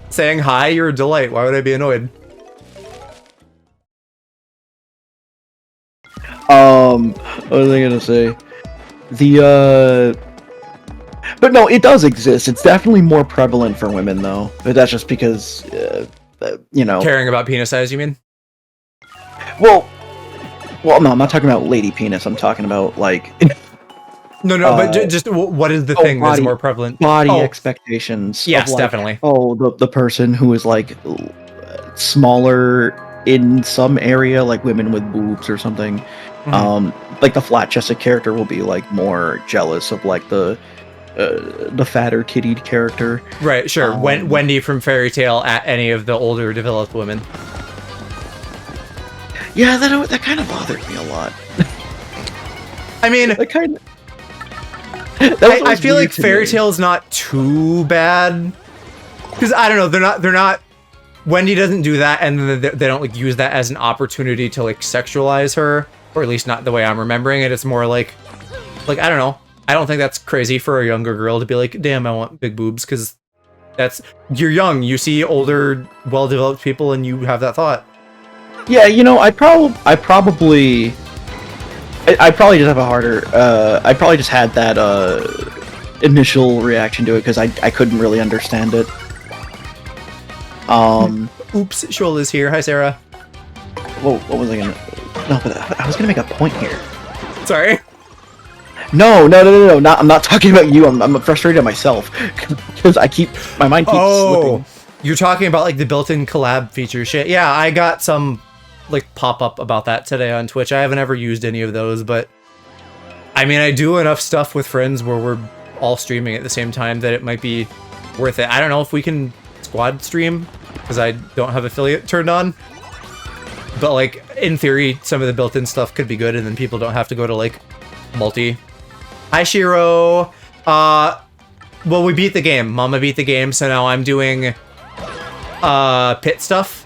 Saying hi, you're a delight. Why would I be annoyed? What was I gonna say? But no, it does exist. It's definitely more prevalent for women, though. But that's just because, you know, caring about penis size. You mean? Well, no, I'm not talking about lady penis. I'm talking about like. No, but just what is the thing that's more prevalent? Body expectations. Yes, like, definitely. Oh, the person who is like smaller in some area, like women with boobs or something. Mm-hmm. Like the flat-chested character will be like more jealous of like the fatter tittied character. Right, sure. Wendy from Fairy Tail at any of the older developed women. Yeah, that kind of bothered me a lot. I mean, I feel like Fairy Tail is not too bad because I don't know. They're not. Wendy doesn't do that, and they don't like use that as an opportunity to like sexualize her, or at least not the way I'm remembering it. It's more like I don't know. I don't think that's crazy for a younger girl to be like, damn, I want big boobs, because you're young. You see older, well-developed people, and you have that thought. Yeah, you know, I probably just have a harder. I probably just had that initial reaction to it because I couldn't really understand it. Oops, Shoal is here. Hi, Sarah. Whoa, what was I gonna? No, but I was gonna make a point here. Sorry. No. I'm not talking about you. I'm frustrated at myself because my mind keeps slipping. You're talking about like the built-in collab feature shit. Yeah, I got some like pop-up about that today on Twitch. I haven't ever used any of those, but I mean, I do enough stuff with friends where we're all streaming at the same time that it might be worth it. I don't know if we can squad stream because I don't have affiliate turned on, but like in theory, some of the built-in stuff could be good, and then people don't have to go to like multi. Hi, Shiro. Well, we beat the game. Mama beat the game, so now I'm doing pit stuff,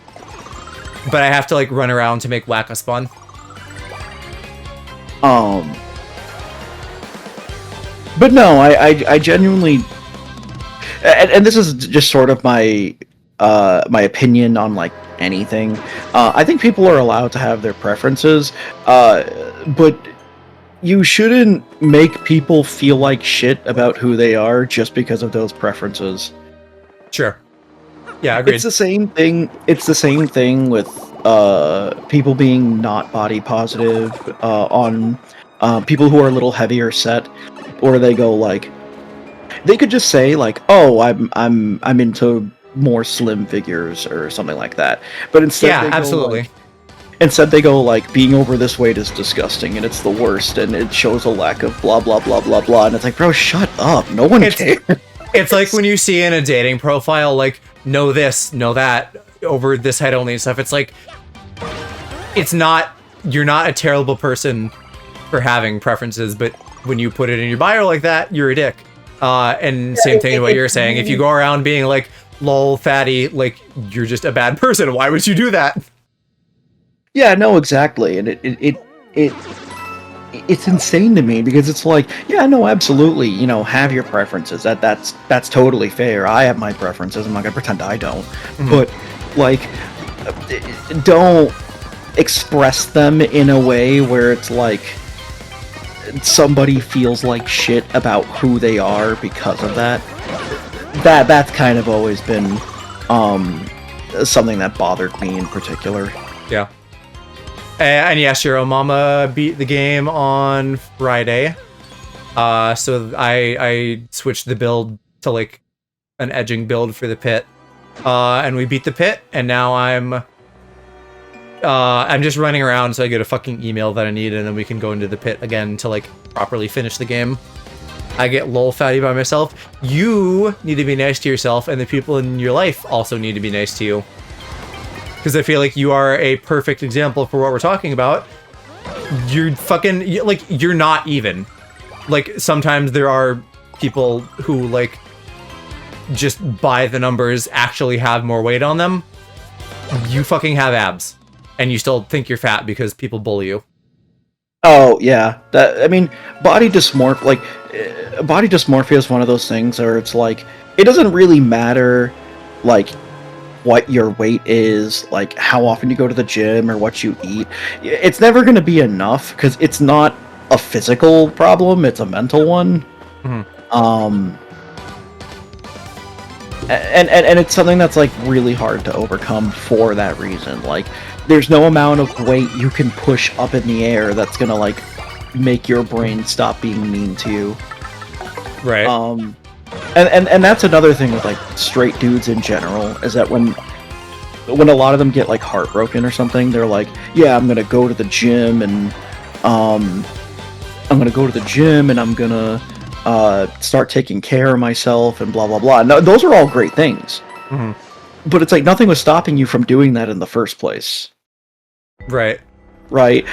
but I have to like run around to make Wacka spawn. But no, I genuinely, and this is just sort of my my opinion on like anything. I think people are allowed to have their preferences, but you shouldn't make people feel like shit about who they are just because of those preferences. Sure. Yeah, agreed. It's the same thing. It's the same thing with people being not body positive on people who are a little heavier set, or they go like, they could just say like, "Oh, I'm into more slim figures" or something like that. But instead, yeah, absolutely. Instead, they go like, being over this weight is disgusting and it's the worst and it shows a lack of blah blah blah blah blah. And it's like, bro, shut up. No one cares. It's like when you see in a dating profile, like, know this, know that, over this height only and stuff. It's like, you're not a terrible person for having preferences, but when you put it in your bio like that, you're a dick. And same thing to what you're saying. If you go around being like, lol, fatty, like, you're just a bad person. Why would you do that? Yeah, no, exactly, and it's insane to me because it's like, yeah, no, absolutely, you know, have your preferences. That's totally fair. I have my preferences. I'm not gonna pretend I don't, but like, don't express them in a way where it's like somebody feels like shit about who they are because of that. That's kind of always been something that bothered me in particular. Yeah. And yes, your mama beat the game on Friday. So I switched the build to like an edging build for the pit. And we beat the pit, and now I'm just running around so I get a fucking email that I need, and then we can go into the pit again to like properly finish the game. I get lol fatty by myself. You need to be nice to yourself, and the people in your life also need to be nice to you. Because I feel like you are a perfect example for what we're talking about. You're fucking, like, you're not even. Like, sometimes there are people who, like, just by the numbers actually have more weight on them. You fucking have abs. And you still think you're fat because people bully you. Oh, yeah. I mean, body dysmorphia is one of those things where it's like, it doesn't really matter, like, what your weight is, like how often you go to the gym or what you eat. It's never going to be enough because it's not a physical problem, it's a mental one. And it's something that's like really hard to overcome for that reason. Like, there's no amount of weight you can push up in the air that's going to like make your brain stop being mean to you. Right. And that's another thing with like straight dudes in general, is that when a lot of them get like heartbroken or something, they're like, yeah, I'm gonna go to the gym and I'm gonna start taking care of myself and blah blah blah. No, those are all great things, but it's like nothing was stopping you from doing that in the first place. Right. Like,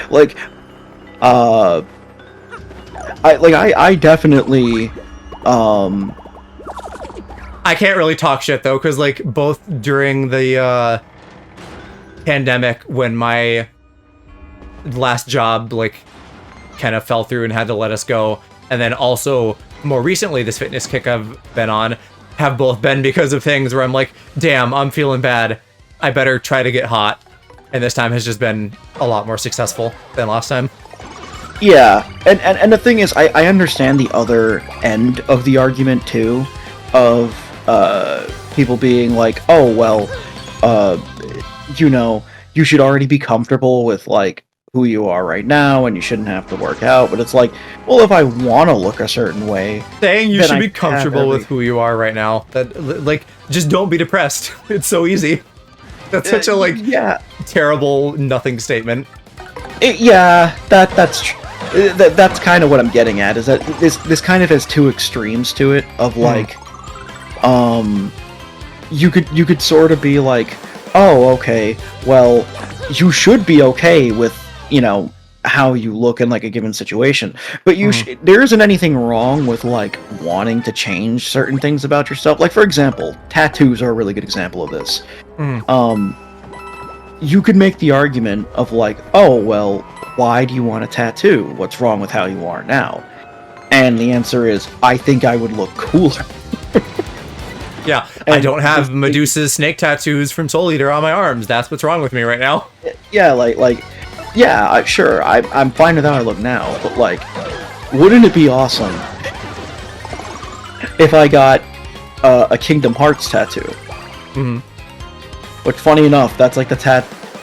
I definitely I can't really talk shit though, because like both during the pandemic, when my last job like kind of fell through and had to let us go, and then also more recently this fitness kick I've been on, have both been because of things where I'm like, damn, I'm feeling bad, I better try to get hot. And this time has just been a lot more successful than last time. Yeah, and the thing is, I understand the other end of the argument too, of people being like, oh well, you know, you should already be comfortable with like who you are right now, and you shouldn't have to work out. But it's like, well, if I want to look a certain way, saying you should be comfortable with who you are right now, that like, just don't be depressed. It's so easy. That's such a like, terrible nothing statement. That's true. That's kind of what I'm getting at, is that this kind of has two extremes to it, of like, you could sort of be like, oh, okay, well, you should be okay with, you know, how you look in like a given situation, but there isn't anything wrong with like wanting to change certain things about yourself. Like, for example, tattoos are a really good example of this. You could make the argument of like, oh well, why do you want a tattoo? What's wrong with how you are now? And the answer is, I think I would look cooler. Yeah, I don't have Medusa's snake tattoos from Soul Eater on my arms. That's what's wrong with me right now. Yeah, sure, I'm fine with how I look now, but like, wouldn't it be awesome if I got a Kingdom Hearts tattoo? Which, funny enough, that's like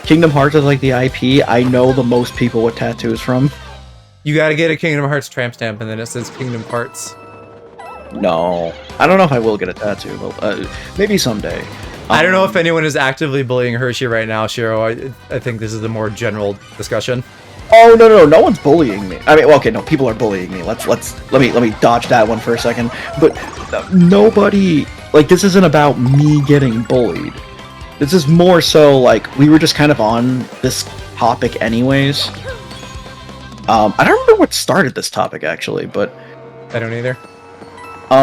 Kingdom Hearts is like the IP I know the most people with tattoos from. You gotta get a Kingdom Hearts tramp stamp, and then it says Kingdom Hearts. No, I don't know if I will get a tattoo, but maybe someday. I don't know if anyone is actively bullying Hershey right now, Shiro. I think this is a more general discussion. Oh no one's bullying me. I mean, well, okay, no, people are bullying me. Let me dodge that one for a second. But nobody, like, this isn't about me getting bullied. This is more so like we were just kind of on this topic anyways. I don't remember what started this topic actually, but I don't either. We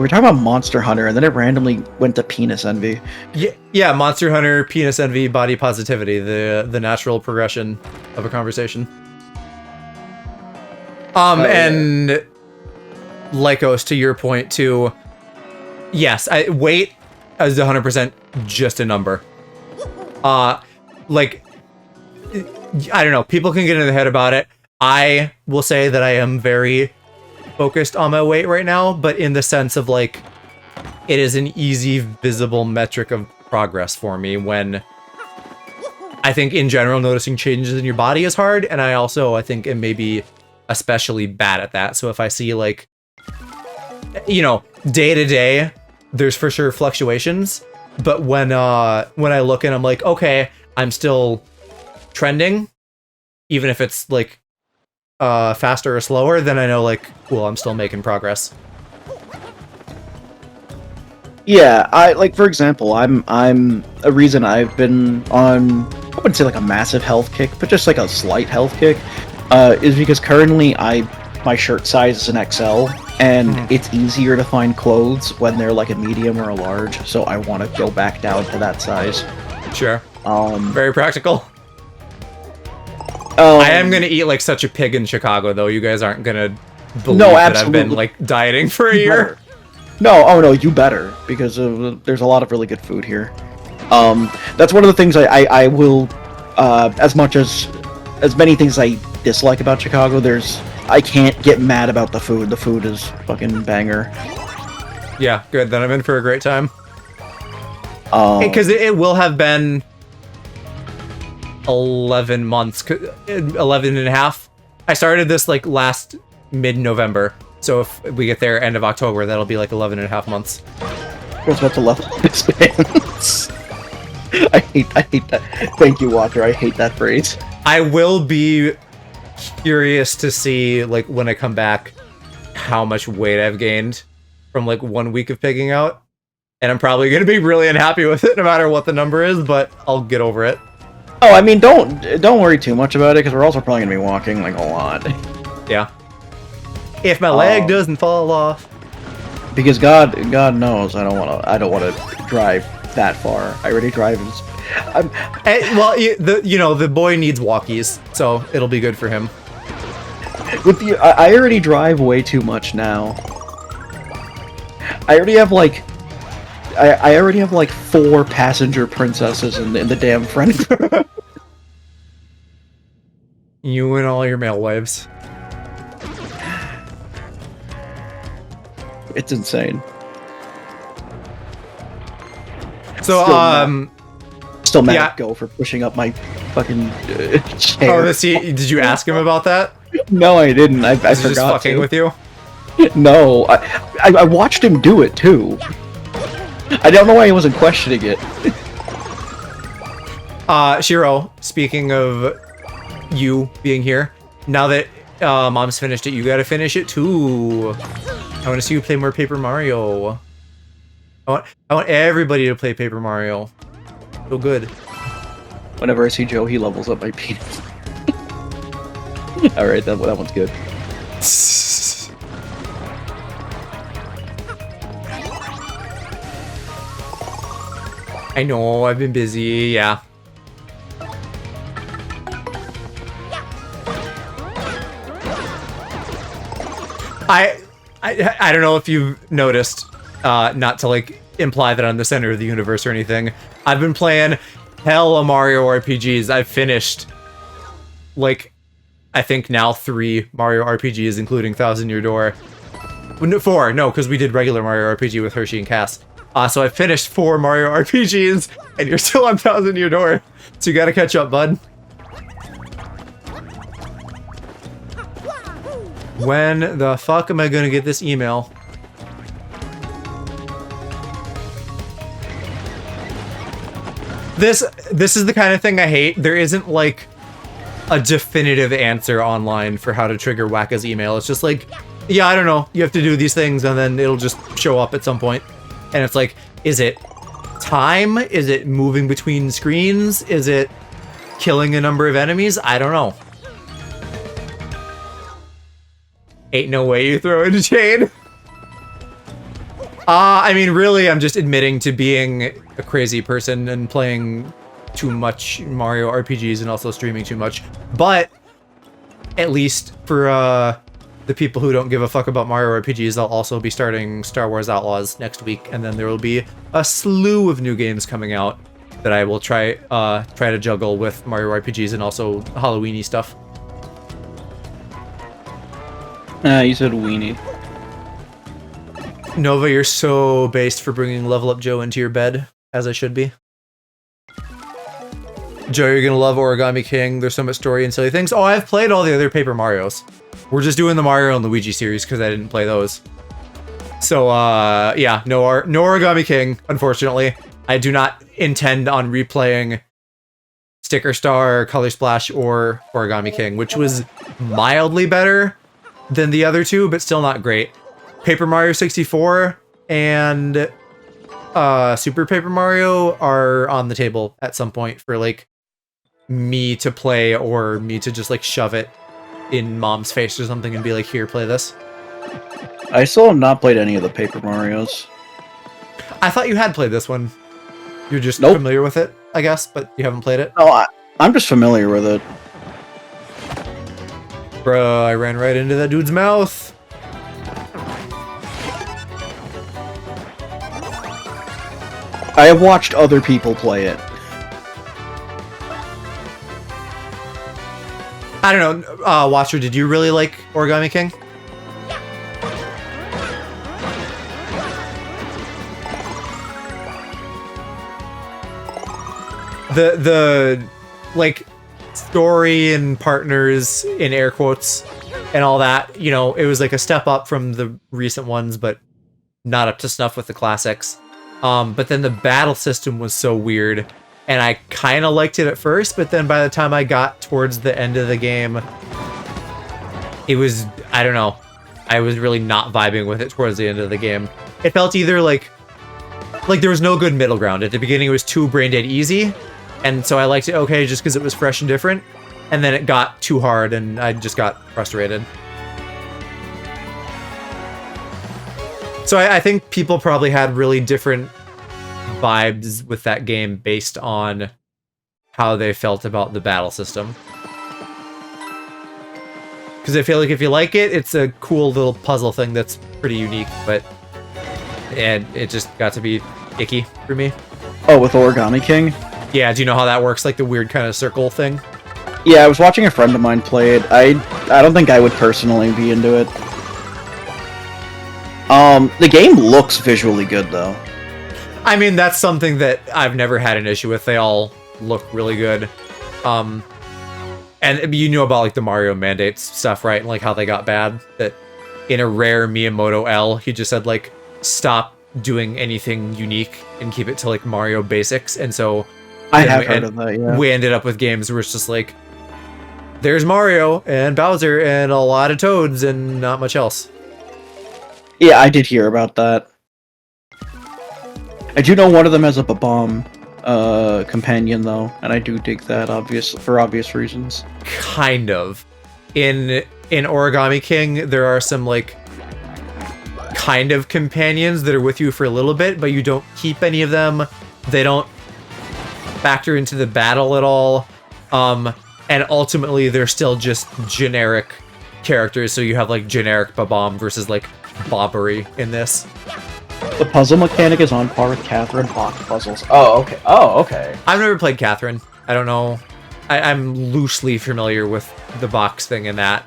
were talking about Monster Hunter, and then it randomly went to penis envy. Yeah, Monster Hunter, penis envy, body positivity, the natural progression of a conversation. And Lycos, to your point too, yes, weight is 100% just a number. Like, I don't know, people can get in the head about it. I will say that I am very focused on my weight right now, but in the sense of like, it is an easy, visible metric of progress for me when I think in general noticing changes in your body is hard, and I think it may be especially bad at that. So if I see like, you know, day to day, there's for sure fluctuations, but when I look and I'm like, okay, I'm still trending, even if it's like faster or slower, then I know like, cool, I'm still making progress. Yeah, like for example, I'm a reason I've been on, I wouldn't say like a massive health kick, but just like a slight health kick, is because currently my shirt size is an XL, and it's easier to find clothes when they're like a medium or a large, so I want to go back down to that size. Sure. Very practical. I am gonna eat like such a pig in Chicago, though. You guys aren't gonna believe that I've been like dieting for a year. No, you better, because there's a lot of really good food here. That's one of the things I will, as many things I dislike about Chicago, I can't get mad about the food. The food is fucking banger. Yeah, good. Then I'm in for a great time. Because it will have been 11 months, 11 and a half. I started this like last mid-November, so if we get there end of October, that'll be like 11 and a half months. I was about to level expands. I hate that. Thank you, Walker. I hate that phrase. I will be curious to see, like, when I come back, how much weight I've gained from like 1 week of pigging out, and I'm probably gonna be really unhappy with it no matter what the number is, but I'll get over it. Oh, I mean, don't worry too much about it, because we're also probably gonna be walking like a lot. Yeah. If my leg doesn't fall off. Because God knows I don't wanna drive that far. I already drive. Well, the boy needs walkies, so it'll be good for him. I already drive way too much now. I already have like 4 passenger princesses in the damn friend group. You and all your male wives. It's insane. So, still mad at Go for pushing up my fucking chair. Oh, did you ask him about that? No, I didn't. I forgot just fucking to. with you? No, I watched him do it too. I don't know why he wasn't questioning it. Shiro, speaking of you being here, now that Mom's finished it, you gotta finish it too. I want to see you play more Paper Mario. I want everybody to play Paper Mario. So good. Whenever I see Joe, he levels up my penis. All right, that one's good. I know, I've been busy, yeah. I don't know if you've noticed, not to like imply that I'm the center of the universe or anything. I've been playing hella Mario RPGs. I've finished like, I think now 3 Mario RPGs, including Thousand Year Door. 4, no, because we did regular Mario RPG with Hershey and Cass. So I finished 4 Mario RPGs, and you're still on Thousand Year Door. So you gotta catch up, bud. When the fuck am I gonna get this email? This is the kind of thing I hate. There isn't like a definitive answer online for how to trigger Wacka's email. It's just like, yeah, I don't know. You have to do these things and then it'll just show up at some point. And it's like, is it time? Is it moving between screens? Is it killing a number of enemies? I don't know. Ain't no way you throw in shade. I mean, really, I'm just admitting to being a crazy person and playing too much Mario RPGs and also streaming too much. But at least for the people who don't give a fuck about Mario RPGs, I'll also be starting Star Wars Outlaws next week, and then there will be a slew of new games coming out that I will try to juggle with Mario RPGs and also Halloween-y stuff. You said weenie. Nova, you're so based for bringing Level Up Joe into your bed, as I should be. Joe, you're gonna love Origami King. There's so much story and silly things. Oh, I've played all the other Paper Marios. We're just doing the Mario and Luigi series because I didn't play those. So, yeah, no Origami King, unfortunately. I do not intend on replaying Sticker Star, Color Splash, or Origami King, which was mildly better than the other two, but still not great. Paper Mario 64 and Super Paper Mario are on the table at some point for like me to play or me to just like shove it in mom's face or something and be like, here, play this. I still have not played any of the Paper Marios. I thought you had played this one. You're just Nope. familiar with it, I guess, but you haven't played it. No, I'm just familiar with it. Bruh, I ran right into that dude's mouth. I have watched other people play it. I don't know, Watcher, did you really like Origami King? The like story and partners in air quotes and all that, you know, it was like a step up from the recent ones, but not up to snuff with the classics. But then the battle system was so weird, and I kind of liked it at first, but then by the time I got towards the end of the game, it was, I don't know, I was really not vibing with it towards the end of the game. It felt either like there was no good middle ground. At the beginning, it was too brain dead easy, and so I liked it okay just because it was fresh and different, and then it got too hard, and I just got frustrated. So I think people probably had really different vibes with that game based on how they felt about the battle system. Because I feel like if you like it, it's a cool little puzzle thing that's pretty unique, but it just got to be icky for me. Oh, with Origami King? Yeah, do you know how that works? Like the weird kind of circle thing? Yeah, I was watching a friend of mine play it. I don't think I would personally be into it. The game looks visually good, though. I mean, that's something that I've never had an issue with. They all look really good. And you know about, like, the Mario mandates stuff, right? And, like, how they got bad? That in a rare Miyamoto L, he just said, like, stop doing anything unique and keep it to, like, Mario basics. And so... I have heard of that, yeah. We ended up with games where it's just, like, there's Mario and Bowser and a lot of Toads and not much else. Yeah, I did hear about that. I do know one of them has a bomb companion, though, and I do dig that, for obvious reasons. Kind of. In Origami King, there are some, like, kind of companions that are with you for a little bit, but you don't keep any of them. They don't factor into the battle at all. And ultimately, they're still just generic characters, so you have, like, generic Babam versus, like, Bobbery in this. The puzzle mechanic is on par with Catherine Bach puzzles. Oh, okay. Oh, okay. I've never played Catherine. I don't know. I'm loosely familiar with the box thing in that,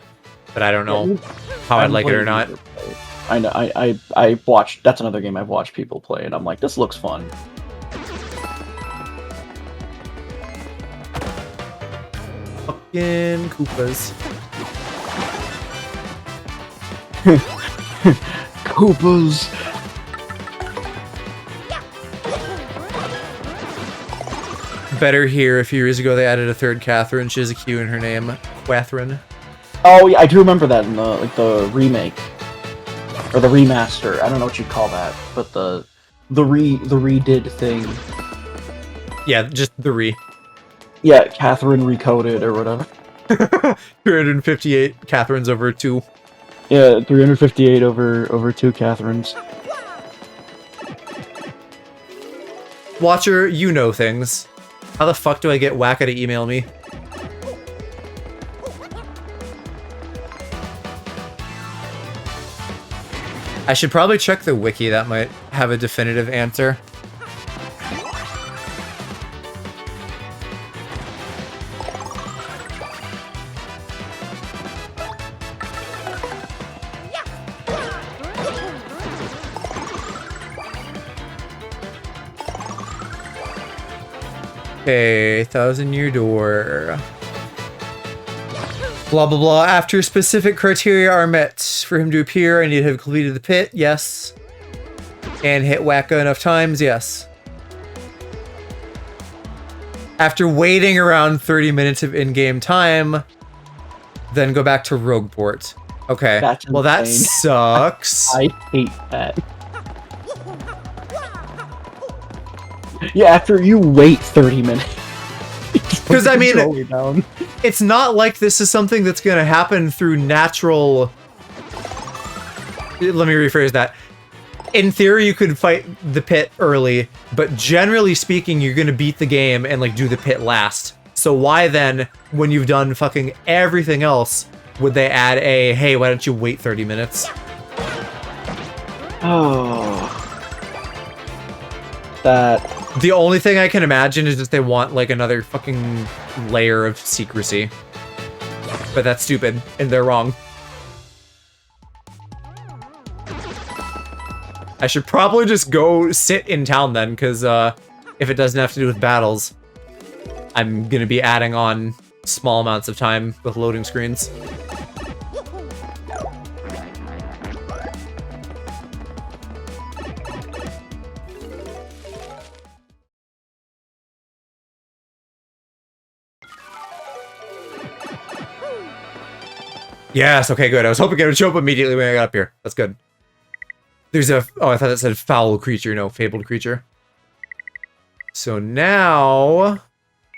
but I don't know how I'd like it or not. I know. I watched. That's another game I've watched people play, and I'm like, this looks fun. Fucking Koopas. Koopas. Better Here, a few years ago, they added a third Catherine. She has a Q in her name. Catherine. Oh yeah, I do remember that in the remake or the remaster. I don't know what you'd call that, but the redid thing. Yeah, just the re. Yeah, Catherine recoded or whatever. 358 Catherines over 2. Yeah, 358 over 2 Catherines. Watcher, you know things. How the fuck do I get Wacka to email me? I should probably check the wiki, that might have a definitive answer. Okay, 1,000-year door. Blah, blah, blah. After specific criteria are met for him to appear, I need to have completed the pit, yes. And hit Wacka enough times, yes. After waiting around 30 minutes of in-game time, then go back to Rogueport. Okay, well that sucks. I hate that. Yeah, after you wait 30 minutes. Because, I mean, it's not like this is something that's going to happen through natural... Let me rephrase that. In theory, you could fight the pit early, but generally speaking, you're going to beat the game and, like, do the pit last. So why then, when you've done fucking everything else, would they add a, hey, why don't you wait 30 minutes? Oh. That... The only thing I can imagine is that they want, like, another fucking layer of secrecy. But that's stupid, and they're wrong. I should probably just go sit in town then, because, if it doesn't have to do with battles, I'm gonna be adding on small amounts of time with loading screens. Yes, okay, good. I was hoping it would show up immediately when I got up here. That's good. There's a... Oh, I thought it said foul creature. No, fabled creature. So now...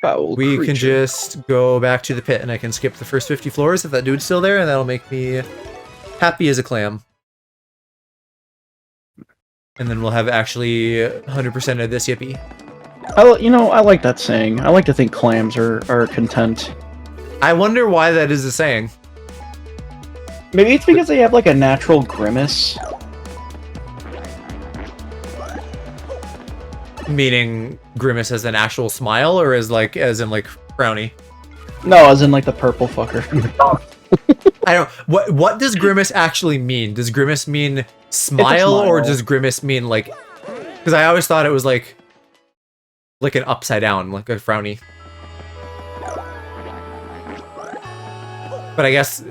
we can just go back to the pit, and I can skip the first 50 floors if that dude's still there, and that'll make me happy as a clam. And then we'll have actually 100% of this yippee. You know, I like that saying. I like to think clams are content. I wonder why that is a saying. Maybe it's because they have, like, a natural grimace. Meaning grimace as an actual smile, or as in like frowny? No, as in like the purple fucker. I don't. What does grimace actually mean? Does grimace mean smile, or does grimace mean like? Because I always thought it was like an upside down, like a frowny. But I guess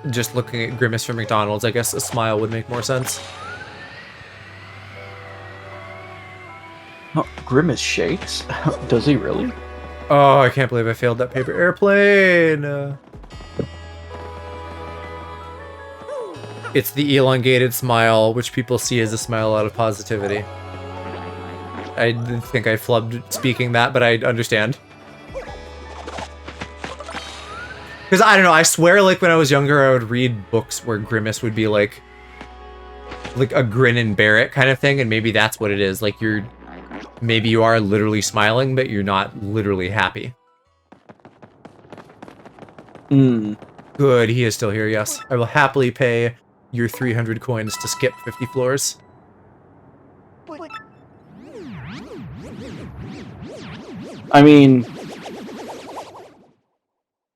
just looking at grimace from McDonald's, I guess a smile would make more sense. Oh, Grimace shakes? Does he really? Oh, I can't believe I failed that paper airplane! It's the elongated smile, which people see as a smile out of positivity. I think I flubbed speaking that, but I understand. Because, I don't know, I swear, like, when I was younger, I would read books where Grimace would be, like a grin and bear it kind of thing, and maybe that's what it is. Like, maybe you are literally smiling, but you're not literally happy. Good, he is still here, yes. I will happily pay your 300 coins to skip 50 floors. I mean...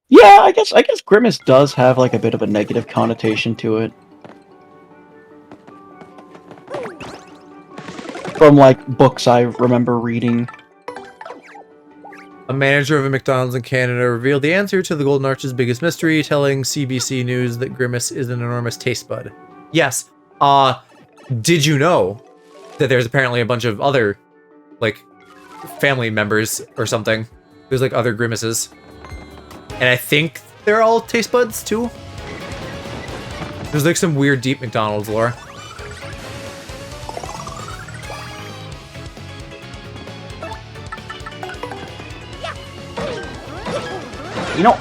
yeah, I guess Grimace does have, like, a bit of a negative connotation to it. From, like, books I remember reading. A manager of a McDonald's in Canada revealed the answer to the Golden Arch's biggest mystery, telling CBC News that Grimace is an enormous taste bud. Yes. Did you know that there's apparently a bunch of other, like, family members or something There's like other Grimaces. And I think they're all taste buds too. There's like some weird deep McDonald's lore. You know,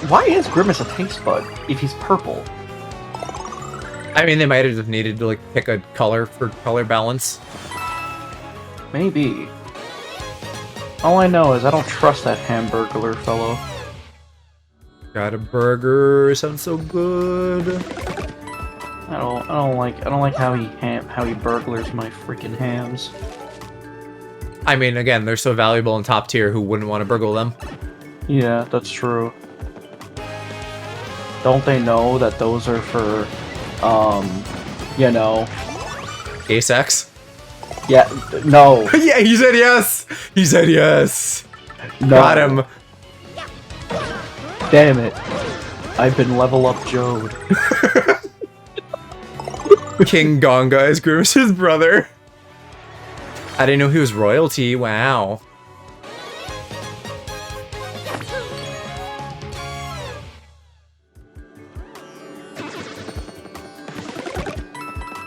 why is Grimace a taste bud if he's purple? I mean, they might have just needed to like pick a color for color balance. Maybe. All I know is I don't trust that Hamburglar fellow. Got a burger. Sounds so good. I don't like how he burglars my freaking hams. I mean, again, they're so valuable and top tier. Who wouldn't want to burgle them? Yeah, that's true. Don't they know that those are for, you know... Gay sex? Yeah, no. Yeah, he said yes! He said yes! No. Got him! Damn it. I've been level up Joed. King Gonga is Grimace's brother. I didn't know he was royalty, wow.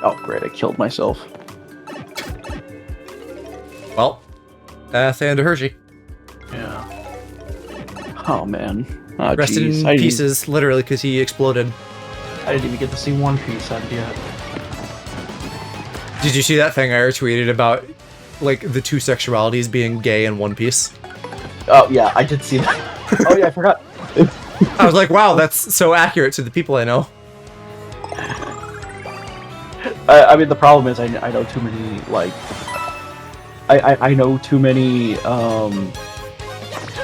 Oh, great, I killed myself. Well, that's the end of Hershey. Yeah. Oh, man. Oh, Rested geez. in pieces, literally, because he exploded. I didn't even get to see One Piece yet. Did you see that thing I retweeted about, like, the two sexualities being gay in One Piece? Oh, yeah, I did see that. Oh, yeah, I forgot. I was like, wow, that's so accurate to the people I know. I mean, the problem is I know too many, like... I know too many, I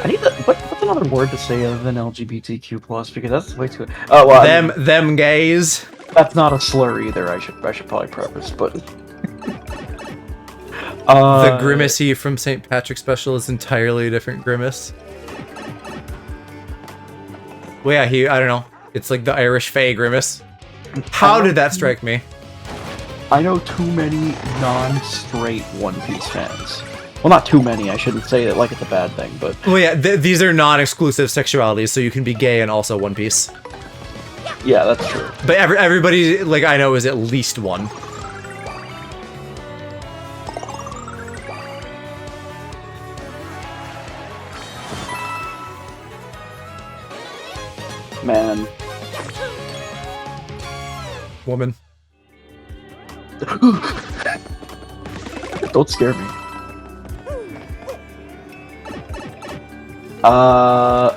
need to... What's another word to say other than LGBTQ+, because that's way too... Oh, well, them gays. That's not a slur either, I should probably preface, but... The Grimace from St. Patrick's Special is entirely a different Grimace. Well, yeah, I don't know. It's like the Irish Fae Grimace. How did that strike me? I know too many non-straight One Piece fans. Well, not too many, I shouldn't say it like it's a bad thing, but... Well, yeah, these are non-exclusive sexualities, so you can be gay and also One Piece. Yeah, that's true. But everybody, like, I know is at least one. Man. Woman. Don't scare me. Well,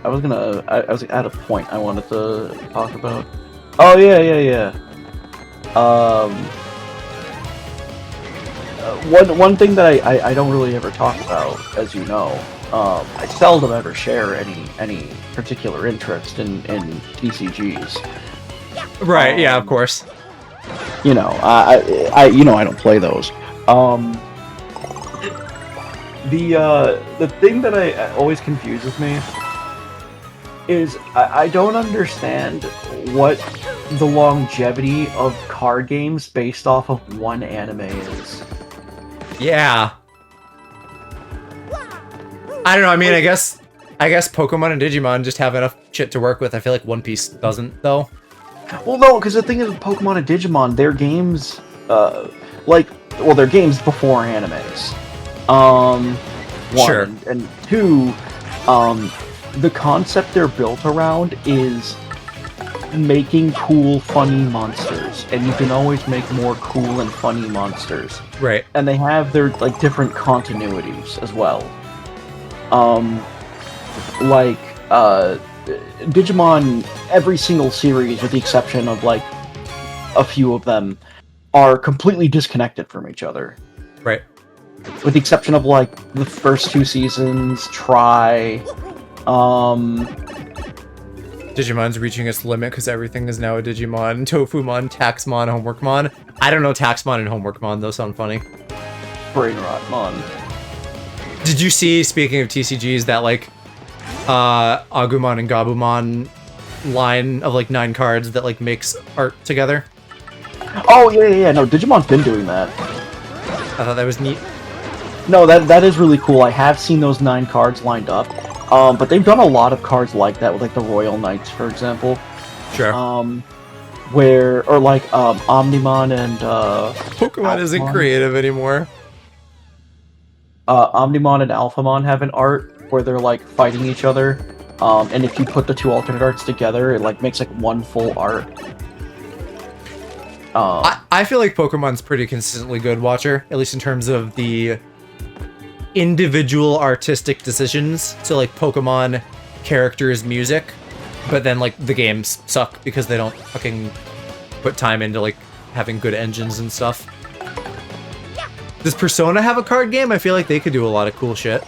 I was at a point I wanted to talk about. Oh, yeah. One thing that I don't really ever talk about, as you know, I seldom ever share any particular interest in TCGs. Right, yeah, of course. You know, I don't play those. The thing that I always confuses me is I don't understand what the longevity of card games based off of one anime is. Yeah. I don't know, I mean, I guess Pokemon and Digimon just have enough shit to work with. I feel like One Piece doesn't, though. Well, no, because the thing is with Pokemon and Digimon, they're games, they're games before animes. One, Sure. and two, the concept they're built around is making cool, funny monsters, and you can always make more cool and funny monsters. Right. And they have their, like, different continuities as well. Digimon, every single series, with the exception of, like, a few of them, are completely disconnected from each other. Right. With the exception of, like, the first two seasons, Digimon's reaching its limit because everything is now a Digimon. Tofumon, Taxmon, Homeworkmon. I don't know Taxmon and Homeworkmon, those sound funny. Brainrotmon. Did you see, speaking of TCGs, that, like, Agumon and Gabumon line of, like, 9 cards that, like, makes art together? Oh, yeah, no, Digimon's been doing that. I thought that was neat. No, that is really cool. I have seen those 9 cards lined up, but they've done a lot of cards like that with like the Royal Knights, for example. Sure. Or like Omnimon and Pokemon isn't Alphamon. creative anymore. Omnimon and Alphamon have an art where they're like fighting each other, and if you put the 2 alternate arts together, it like makes like one full art. I feel like Pokemon's pretty consistently good, Watcher, at least in terms of the individual artistic decisions. So like Pokemon characters, music, but then like the games suck because they don't fucking put time into like having good engines and stuff. Does Persona have a card game? I feel like they could do a lot of cool shit.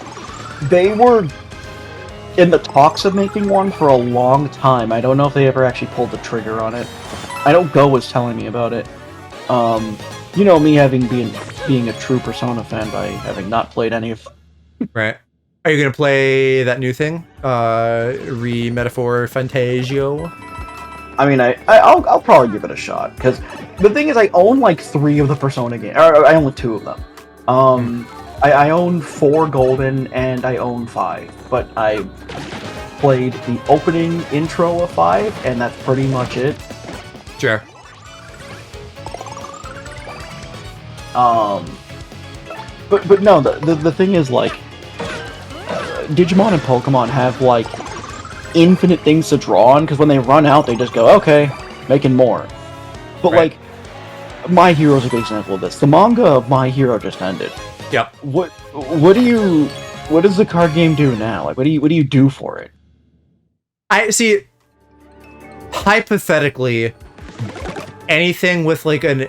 They were in the talks of making one for a long time. I don't know if they ever actually pulled the trigger on it. I know Go was telling me about it. You know me being a true Persona fan by having not played any of. Right. Are you gonna play that new thing? Re-Metaphor Fantasio? I mean, I'll probably give it a shot, because the thing is, I own like 3 of the Persona games. Or I own 2 of them. I own 4 Golden and I own 5, but I played the opening intro of 5, and that's pretty much it. Sure. But no, the thing is, like, Digimon and Pokemon have like infinite things to draw on, because when they run out, they just go, okay, making more. But right. like, My Hero's a good example of this. The manga of My Hero just ended. Yep. What does the card game do now? Like, what do you do for it? I see. Hypothetically, anything with like a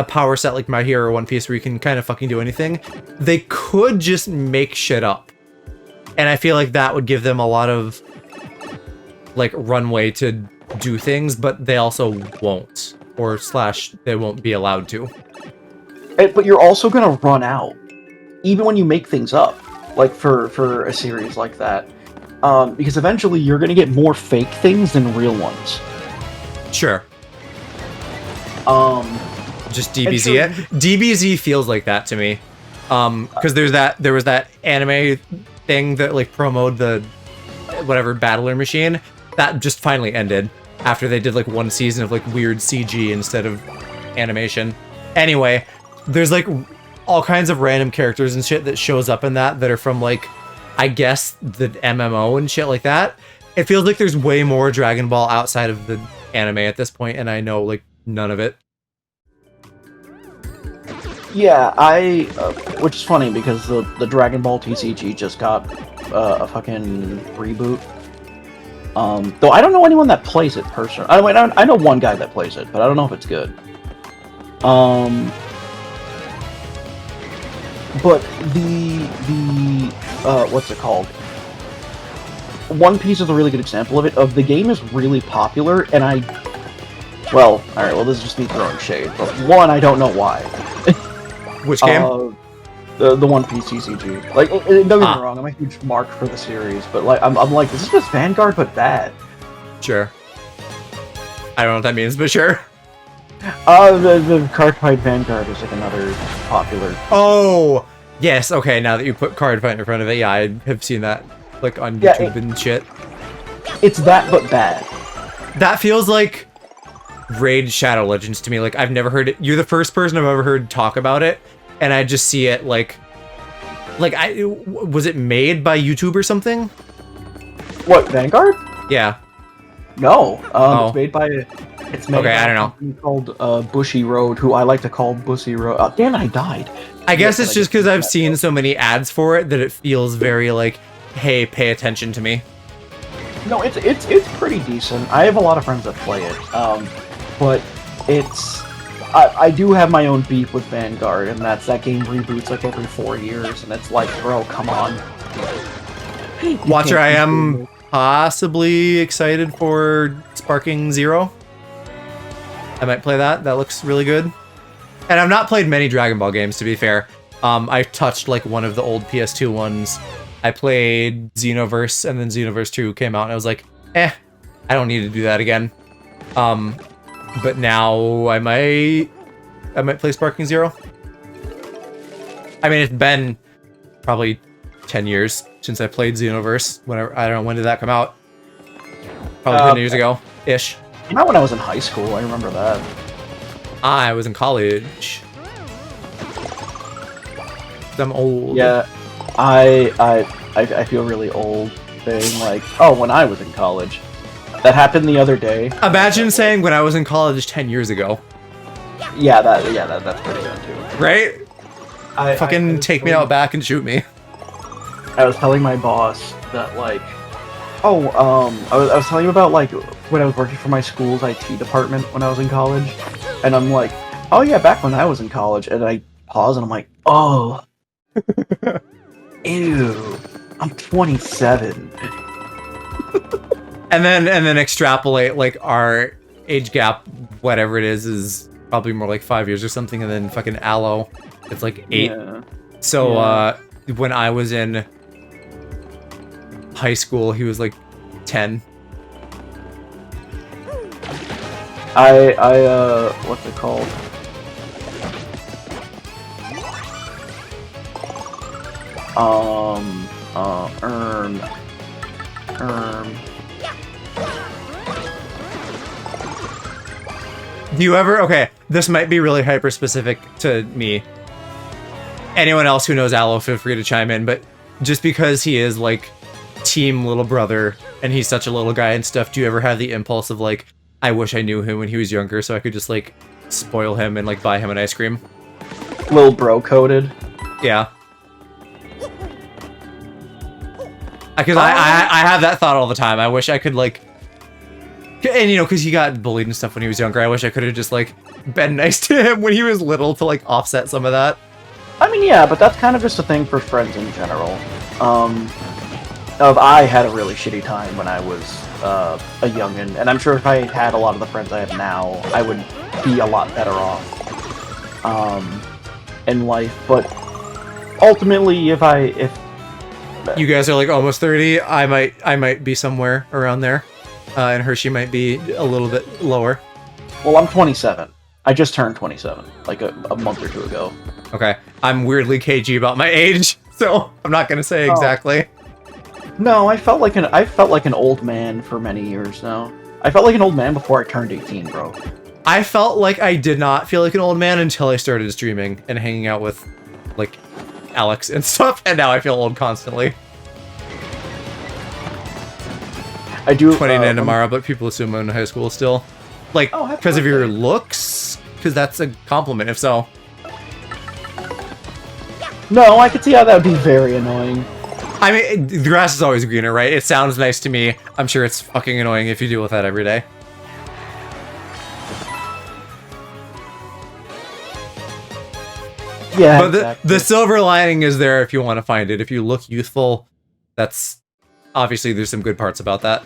power set like My Hero or One Piece where you can kind of fucking do anything, they could just make shit up. And I feel like that would give them a lot of like runway to do things, but they also won't, or / they won't be allowed to. But you're also gonna run out, even when you make things up, like for a series like that, because eventually you're gonna get more fake things than real ones. Sure. Just DBZ it. DBZ feels like that to me, because there was that anime thing that like promoted the whatever battler machine that just finally ended after they did like 1 season of like weird CG instead of animation. Anyway, there's like all kinds of random characters and shit that shows up in that are from like, I guess, the MMO and shit like that. It feels like there's way more Dragon Ball outside of the anime at this point, and I know like none of it. Yeah, which is funny because the Dragon Ball TCG just got a fucking reboot. Though I don't know anyone that plays it personally. I know one guy that plays it, but I don't know if it's good. But the what's it called? One Piece is a really good example of it. The game is really popular, and well, alright, well, this is just me throwing shade, but one, I don't know why. Which game? The One Piece TCG. Like, don't get me wrong, I'm a huge mark for the series, but like, I'm like, this is just Vanguard, but bad. Sure. I don't know what that means, but sure. The Card Fight Vanguard is like another popular. Oh, yes. Okay, now that you put Card Fight in front of it, yeah, I have seen that like on YouTube and shit. It's that, but bad. That feels like Raid Shadow Legends to me. Like, I've never heard it. You're the first person I've ever heard talk about it, and I just see it like was it made by YouTube or something? What, Vanguard? Yeah. No. It's made by I don't know. A company called Bushy Road, who I like to call Bushy Road. Damn, I died. I guess it's just because I've seen so many ads for it that it feels very like, hey, pay attention to me. No, it's pretty decent. I have a lot of friends that play it, but I do have my own beef with Vanguard, and that game reboots like every 4 years, and it's like, bro, come on. Watcher, I am possibly excited for Sparking Zero. I might play that. That looks really good. And I've not played many Dragon Ball games, to be fair. I touched like one of the old PS2 ones. I played Xenoverse, and then Xenoverse 2 came out, and I was like, I don't need to do that again. But now I might play Sparking Zero. I mean, it's been probably 10 years since I played Xenoverse. Whenever I don't know when did that come out? Probably 10 years ago, ish. Not when I was in high school. I remember that. I was in college. I'm old. Yeah, I feel really old saying like, oh, when I was in college. That happened the other day. Imagine saying when I was in college 10 years ago. Yeah, that's pretty good too. Right? I Fucking take me out back and shoot me. I was telling my boss that like, I was telling him about like when I was working for my school's IT department when I was in college, and I'm like, oh yeah, back when I was in college, and I pause and I'm like, oh, ew, I'm 27. And then extrapolate like our age gap, whatever it is probably more like 5 years or something, and then fucking Aloe, it's like 8. Yeah. So when I was in high school, he was like 10. What's it called? Do you ever... Okay, this might be really hyper-specific to me. Anyone else who knows Aloe, feel free to chime in, but just because he is, like, team little brother, and he's such a little guy and stuff, do you ever have the impulse of, like, I wish I knew him when he was younger so I could just, like, spoil him and, like, buy him an ice cream? Little bro-coded. Yeah. Because I have that thought all the time. I wish I could, like... And, you know, because he got bullied and stuff when he was younger, I wish I could have just, like, been nice to him when he was little to, like, offset some of that. I mean, yeah, but that's kind of just a thing for friends in general. I had a really shitty time when I was a youngin', and I'm sure if I had a lot of the friends I have now, I would be a lot better off in life. But ultimately, if you guys are like almost 30, I might be somewhere around there, and Hershey might be a little bit lower. Well, I'm 27. I just turned 27, like a month or two ago. Okay, I'm weirdly cagey about my age, so I'm not gonna say exactly. No, I felt like an old man for many years now. I felt like an old man before I turned 18, bro. I felt like I did not feel like an old man until I started streaming and hanging out with, like, Alex and stuff, and now I feel old constantly. I do 29 tomorrow, but people assume I'm in high school still. Like, because of your looks? Because that's a compliment, if so. No, I could see how that would be very annoying. I mean, the grass is always greener, right? It sounds nice to me. I'm sure it's fucking annoying if you deal with that every day. Yeah, but exactly. the silver lining is there if you want to find it. If you look youthful, that's... Obviously, there's some good parts about that.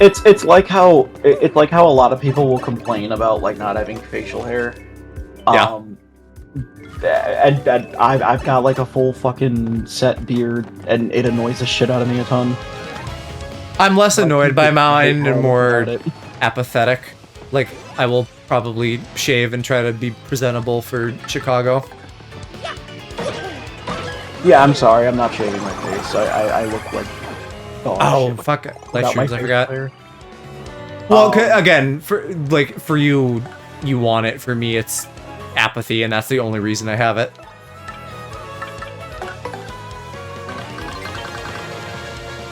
It's like how a lot of people will complain about like not having facial hair. Yeah. And I've got like a full fucking set beard, and it annoys the shit out of me a ton. I'm less annoyed by mine and more apathetic. Like, I will probably shave and try to be presentable for Chicago. Yeah, I'm sorry, I'm not shaving my face. I look like... Oh, fuck. Light streams, I forgot. Layer. Well, again, for you want it. For me, it's apathy, and that's the only reason I have it.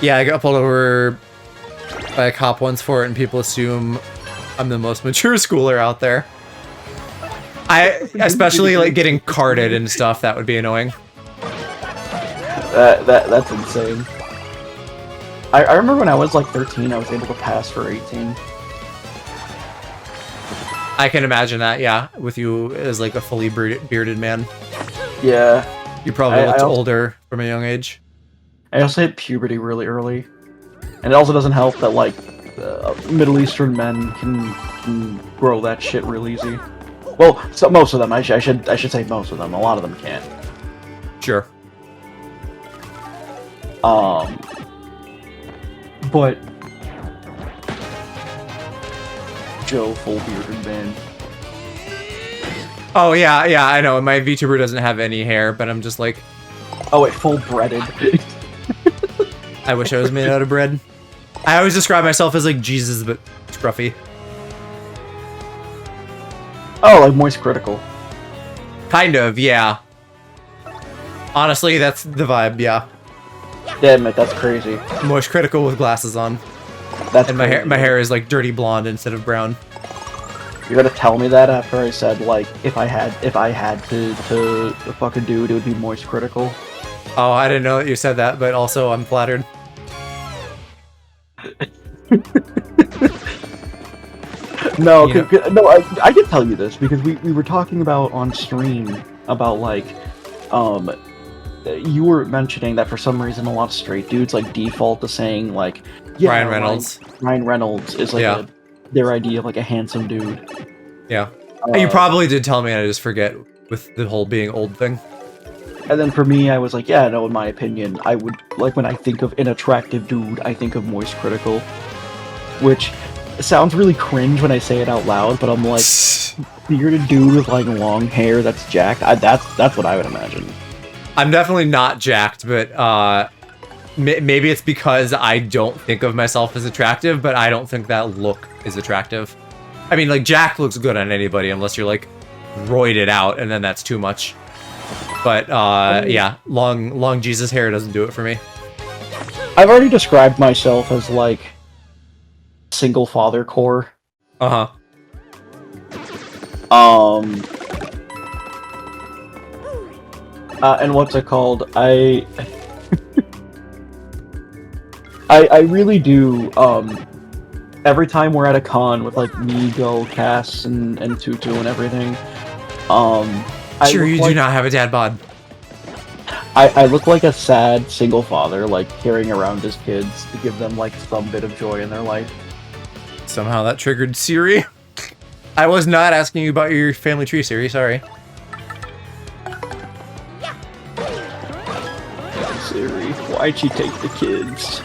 Yeah, I got pulled over by a cop once for it, and people assume I'm the most mature schooler out there. Especially like getting carded and stuff, that would be annoying. That's insane. I remember when I was like 13, I was able to pass for 18. I can imagine that, yeah, with you as like a fully bearded man. Yeah. You probably looked older from a young age. I also hit puberty really early. And it also doesn't help that like Middle Eastern men can grow that shit real easy. Well, so most of them. I should say most of them. A lot of them can't. Sure. But Joe, full bearded man. Oh yeah, yeah, I know. My VTuber doesn't have any hair, but I'm just like, Oh wait, full breaded. I wish I was made out of bread. I always describe myself as like Jesus, but scruffy. Oh, like moist critical. Kind of, yeah. Honestly, that's the vibe, yeah. Damn it, that's crazy. Moist critical with glasses on. That's And crazy. my hair is like dirty blonde instead of brown. You're gonna tell me that after I said like if I had to fucking do it, it would be moist critical. Oh, I didn't know that you said that, but also I'm flattered. No, You no, I can tell you this because we were talking about on stream about like, you were mentioning that for some reason a lot of straight dudes like default to saying like, yeah, Ryan Reynolds. Ryan Reynolds is like Yeah. their idea of like a handsome dude. Yeah. You probably did tell me, and I just forget with the whole being old thing. And then for me, I was like, yeah, no, in my opinion, I would like when I think of an attractive dude, I think of moist critical, which sounds really cringe when I say it out loud, but I'm like, bearded dude with like long hair that's jacked. That's what I would imagine. I'm definitely not jacked, but maybe it's because I don't think of myself as attractive, but I don't think that look is attractive. I mean, like, jacked looks good on anybody unless you're like roided out, and then that's too much. But yeah, long Jesus hair doesn't do it for me. I've already described myself as like single father core. Uh-huh. And what's it called? I really do, every time we're at a con with like me, Go, Cass, and Tutu and everything, Sure, you do not have a dad bod. I look like a sad single father, like carrying around his kids to give them like some bit of joy in their life. Somehow that triggered Siri. I was not asking you about your family tree, Siri, sorry. Siri, why'd she take the kids?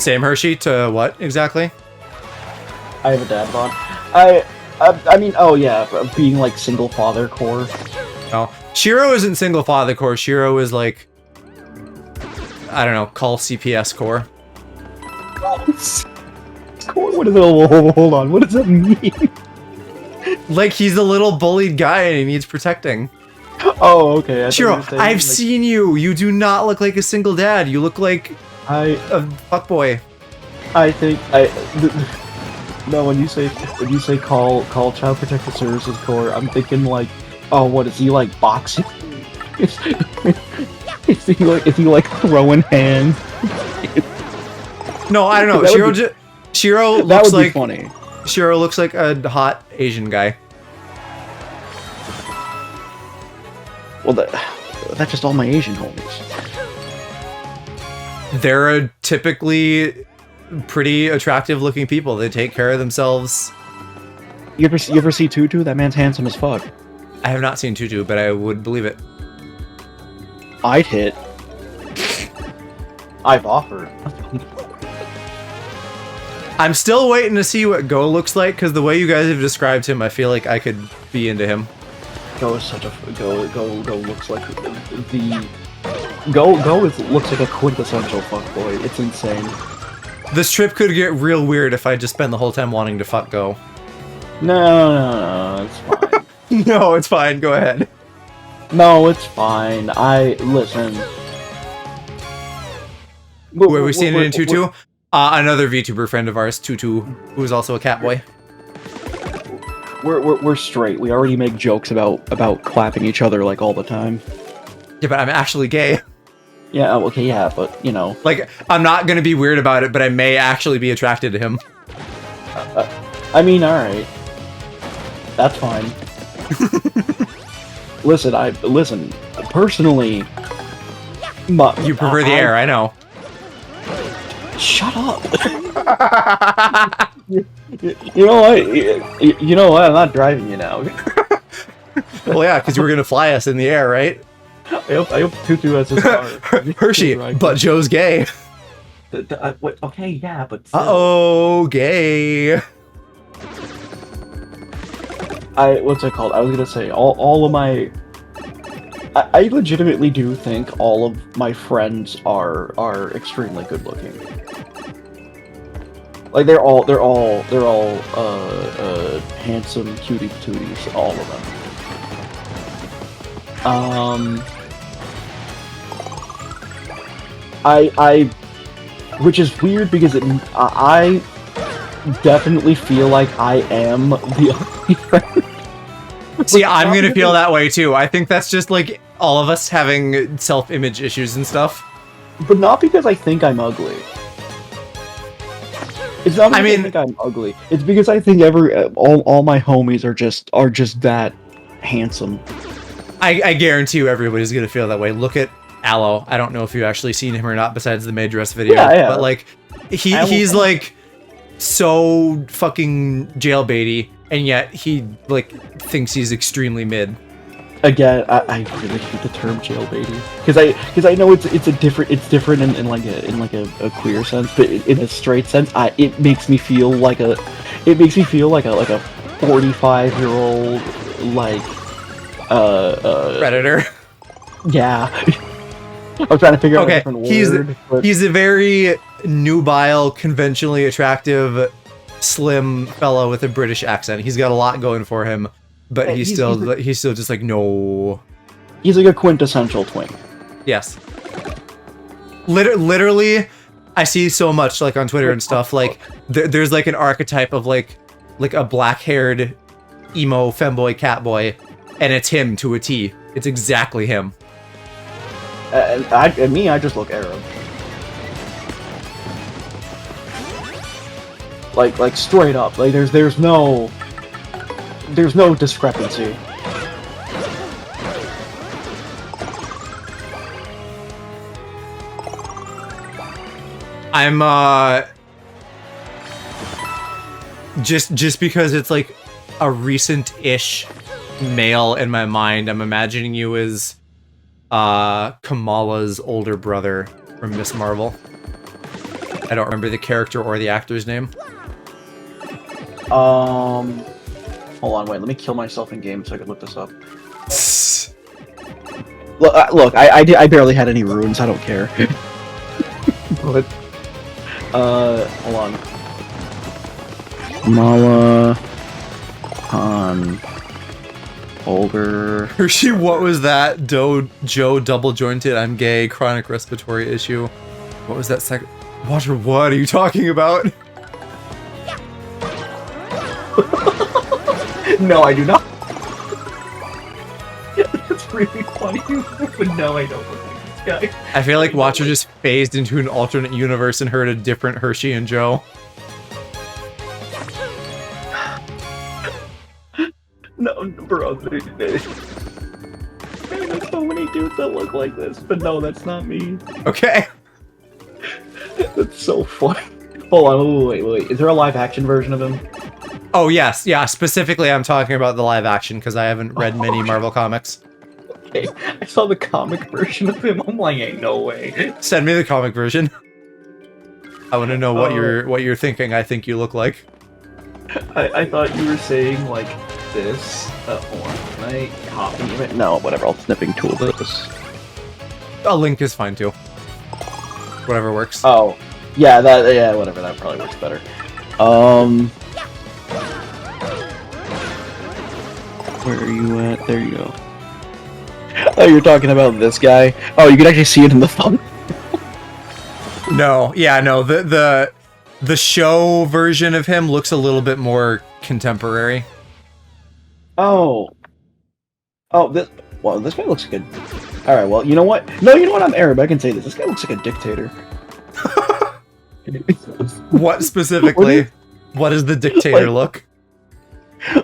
Same Hershey to what exactly? I have a dad bod. I mean, oh yeah, being like single father core. Oh, Shiro isn't single father core. Shiro is like, I don't know, call CPS core. Core? What is it? Hold on, what does that mean? Like he's a little bullied guy and he needs protecting. Oh, okay. Shiro, I've seen you. You do not look like a single dad. You look like a fuckboy. I think no. When you say call Child Protective Services Corps, I'm thinking like, oh, what is he like boxing? is he like throwing hands? No, I don't know. Shiro That looks would be like funny. Shiro looks like a hot Asian guy. Well, that's just all my Asian homies. They're typically pretty attractive looking people. They take care of themselves. You ever see Tutu? That man's handsome as fuck. I have not seen Tutu, but I would believe it. I'd hit. I've offered. I'm still waiting to see what Go looks like, because the way you guys have described him, I feel like I could be into him. Go is such a Go looks like the looks like a quintessential fuckboy. It's insane. This trip could get real weird if I just spend the whole time wanting to fuck Go. No, it's fine. No, it's fine. Go ahead. No, it's fine. Listen. Where we seen it in Tutu? Another VTuber friend of ours, Tutu, who is also a cat boy. We're straight. We already make jokes about clapping each other like all the time. Yeah, but I'm actually gay. Yeah, okay, yeah, but you know. Like, I'm not gonna be weird about it, but I may actually be attracted to him. I mean, alright. That's fine. Listen, personally... You prefer the air, I know. Shut up! You know what? You know what? I'm not driving you now. Well, yeah, because you were gonna fly us in the air, right? I hope Tutu has his car. Hershey, but Joe's gay. Okay, yeah, but still. Uh-oh, gay. what's it called? I was gonna say all of my. I legitimately do think all of my friends are extremely good looking. Like they're all handsome cutie patooties, all of them. Which is weird because I definitely feel like I am the only friend. See, I'm gonna feel that way too. I think that's just like all of us having self-image issues and stuff. But not because I think I'm ugly. It's not because I think I'm ugly. It's because I think all my homies are just that handsome. I guarantee you everybody's gonna feel that way. Look at Aloe. I don't know if you've actually seen him or not besides the May Dress video. Yeah. But like he's like so fucking jailbaity, and yet he like thinks he's extremely mid. Again, I really hate the term jailbaity because I know it's different in a queer sense, but in a straight sense, it makes me feel like a 45-year-old like Predator. Yeah. I'm trying to figure out a different word. He's a very nubile, conventionally attractive, slim fellow with a British accent. He's got a lot going for him, but he's still just like, no. He's like a quintessential twink. Yes. Literally, I see so much like on Twitter and stuff. Like there's like an archetype of like a black-haired emo femboy catboy, and it's him to a T. It's exactly him. And me, I just look Arab. Like straight up. Like there's no discrepancy. I'm just because it's like a recent-ish male in my mind, I'm imagining you as Kamala's older brother from Miss Marvel. I don't remember the character or the actor's name. Hold on, wait, let me kill myself in game so I can look this up. Look, I barely had any runes, I don't care. But, hold on. Mala Han older. Hershey, what was that? Joe double jointed, I'm gay, chronic respiratory issue. What was that second? Water, what are you talking about? No, I do not. That's really funny, but no, I don't look like this guy. I feel like Watcher just phased into an alternate universe and heard a different Hershey and Joe. No, bro. There's so many dudes that look like this, but no, that's not me. Okay. That's so funny. Hold on, wait. Is there a live action version of him? Oh, yes. Yeah, specifically I'm talking about the live action because I haven't read many Marvel comics. Okay, I saw the comic version of him. I'm like, ain't no way. Send me the comic version. I want to know what you're thinking I think you look like. I thought you were saying like this. Hold on, can I copy it? No, whatever. I'll snipping tool this. A link is fine too. Whatever works. Oh, yeah, whatever. That probably works better. Where are you at? There you go. Oh, you're talking about this guy? Oh, you can actually see it in the thumb. No, yeah, no. The show version of him looks a little bit more contemporary. Oh, this guy looks good. All right, well, you know what? No, you know what? I'm Arab. I can say this. This guy looks like a dictator. What specifically? What does the dictator look?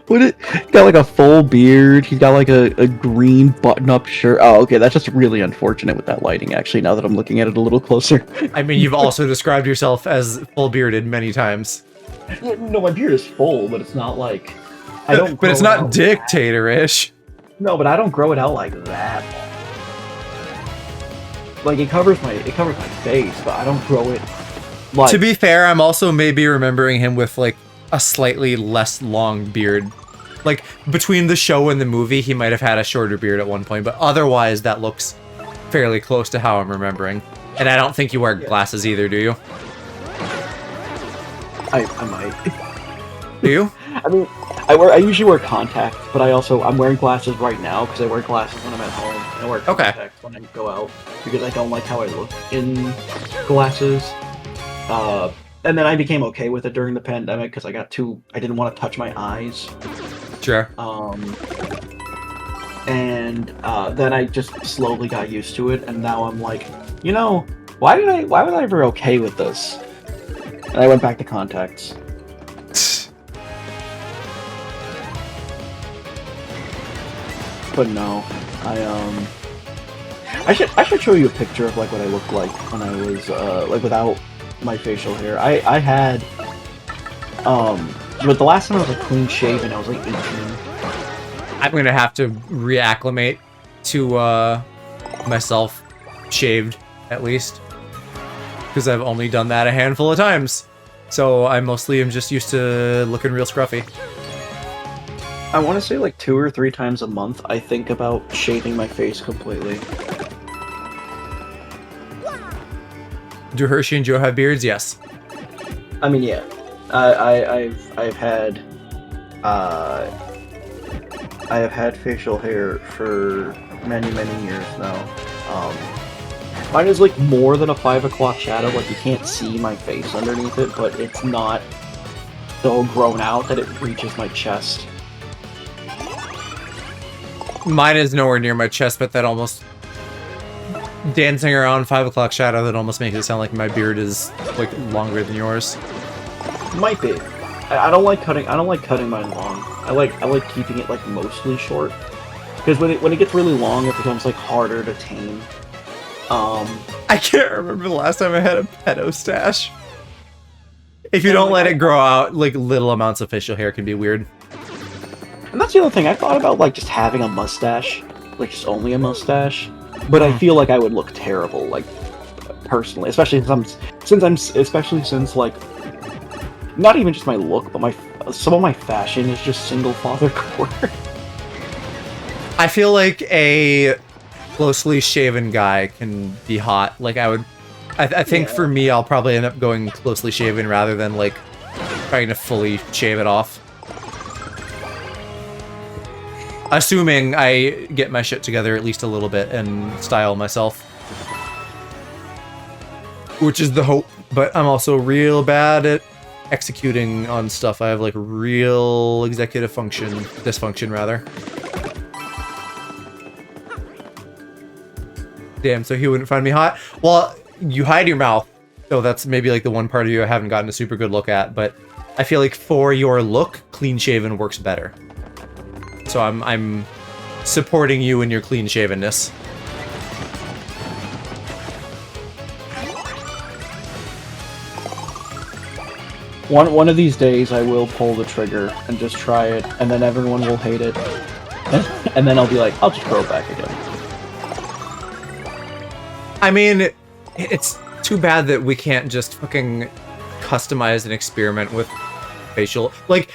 He's got like a full beard. He's got like a green button-up shirt. Oh, okay, that's just really unfortunate with that lighting, actually, now that I'm looking at it a little closer. I mean, you've also described yourself as full-bearded many times. No, my beard is full, but it's not like... I don't. But it's not dictator-ish. No, but I don't grow it out like that. Like, it covers my face, but I don't grow it like... To be fair, I'm also maybe remembering him with, like, a slightly less long beard. Like, between the show and the movie, he might have had a shorter beard at one point, but otherwise, that looks fairly close to how I'm remembering. And I don't think you wear glasses either, do you? I might. Do you? I mean, I usually wear contacts, but I'm wearing glasses right now because I wear glasses when I'm at home. And I wear contacts when I go out because I don't like how I look in glasses. And then I became okay with it during the pandemic because I didn't want to touch my eyes. Sure. And then I just slowly got used to it, and now I'm like, you know, why was I ever okay with this? And I went back to contacts. But no, I should show you a picture of like what I looked like when I was like without my facial hair. I had but the last time I was like clean shaven, I was like 18. I'm gonna have to reacclimate to myself shaved, at least. Because I've only done that a handful of times. So I mostly am just used to looking real scruffy. I want to say like 2 or 3 times a month I think about shaving my face completely. Do Hershey and Joe have beards? Yes. I mean, yeah. I've had I have had facial hair for many years now. Mine is like more than a 5 o'clock shadow. Like you can't see my face underneath it, but it's not so grown out that it reaches my chest. Mine is nowhere near my chest, but that almost dancing around 5 o'clock shadow, that almost makes it sound like my beard is like longer than yours. Might be. I don't like cutting mine long. I like keeping it like mostly short. Because when it gets really long, it becomes like harder to tame. I can't remember the last time I had a pedo stash. If you don't let it grow out, like little amounts of facial hair can be weird. And that's the other thing. I thought about like just having a mustache, like just only a mustache. But I feel like I would look terrible, like personally, especially since like not even just my look, but some of my fashion is just single father core. I feel like a closely shaven guy can be hot. Like I think for me, I'll probably end up going closely shaven rather than like trying to fully shave it off. Assuming I get my shit together at least a little bit and style myself. Which is the hope, but I'm also real bad at executing on stuff. I have like real executive dysfunction rather. Damn, so he wouldn't find me hot? Well, you hide your mouth, so that's maybe like the one part of you I haven't gotten a super good look at, but I feel like for your look, clean shaven works better. So I'm supporting you in your clean shavenness. One of these days I will pull the trigger and just try it, and then everyone will hate it. And then I'll be like, I'll just grow it back again. I mean, it's too bad that we can't just fucking customize and experiment with facial... Like,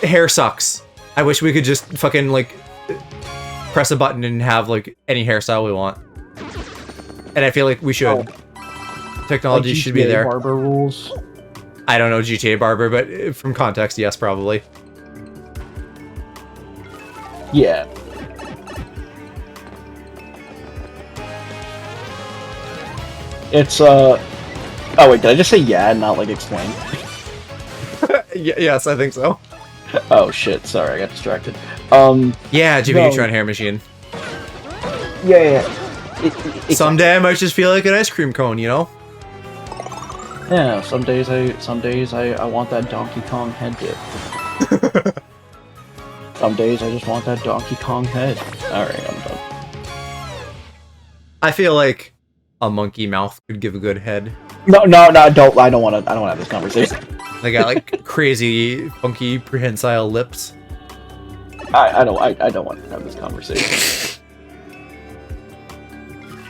hair sucks. I wish we could just fucking, like, press a button and have, like, any hairstyle we want. And I feel like we should. Technology like should be there. Barber rules. I don't know GTA Barber, but from context, yes, probably. Yeah. It's, Oh wait, did I just say yeah and not, like, explain? Yes, I think so. Oh shit, sorry, I got distracted. Yeah, Jimmy Neutron hair machine. Yeah. Someday I might just feel like an ice cream cone, you know? Yeah, some days I want that Donkey Kong head dip. Some days I just want that Donkey Kong head. Alright, I'm done. I feel like a monkey mouth could give a good head. No, I don't want to have this conversation. They got like crazy, funky, prehensile lips. I don't want to have this conversation.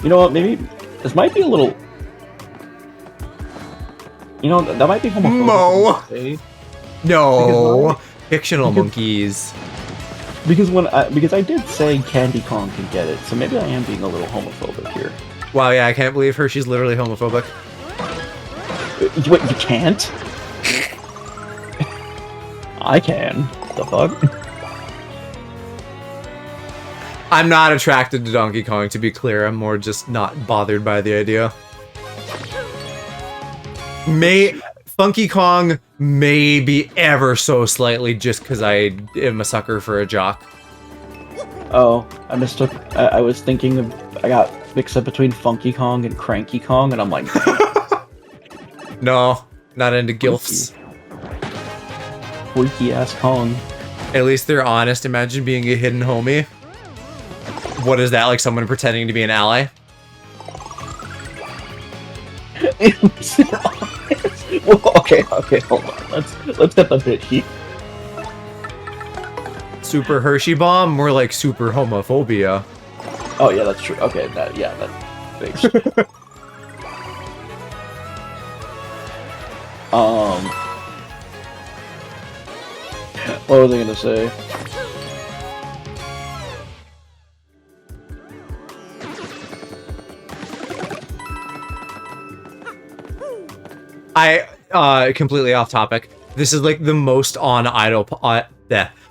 You know what? Maybe this might be a little. You know, that might be homophobic. No. Fictional monkeys. Because I did say Candy Kong can get it, so maybe I am being a little homophobic here. Wow, yeah, I can't believe Hershey's literally homophobic. What, you can't? I can. The fuck? I'm not attracted to Donkey Kong, to be clear. I'm more just not bothered by the idea. Funky Kong maybe ever so slightly just because I am a sucker for a jock. Oh, I mistook. I was thinking of. I got mixed up between Funky Kong and Cranky Kong, and I'm like, No, not into gilfs. freaky ass Kong. At least they're honest. Imagine being a hidden homie. What is that, like someone pretending to be an ally? Well, okay, hold on. Let's get the bit heat. Super Hershey bomb? More like super homophobia. Oh yeah, that's true. Okay, that thanks. What was I gonna say? Completely off topic. This is like the most on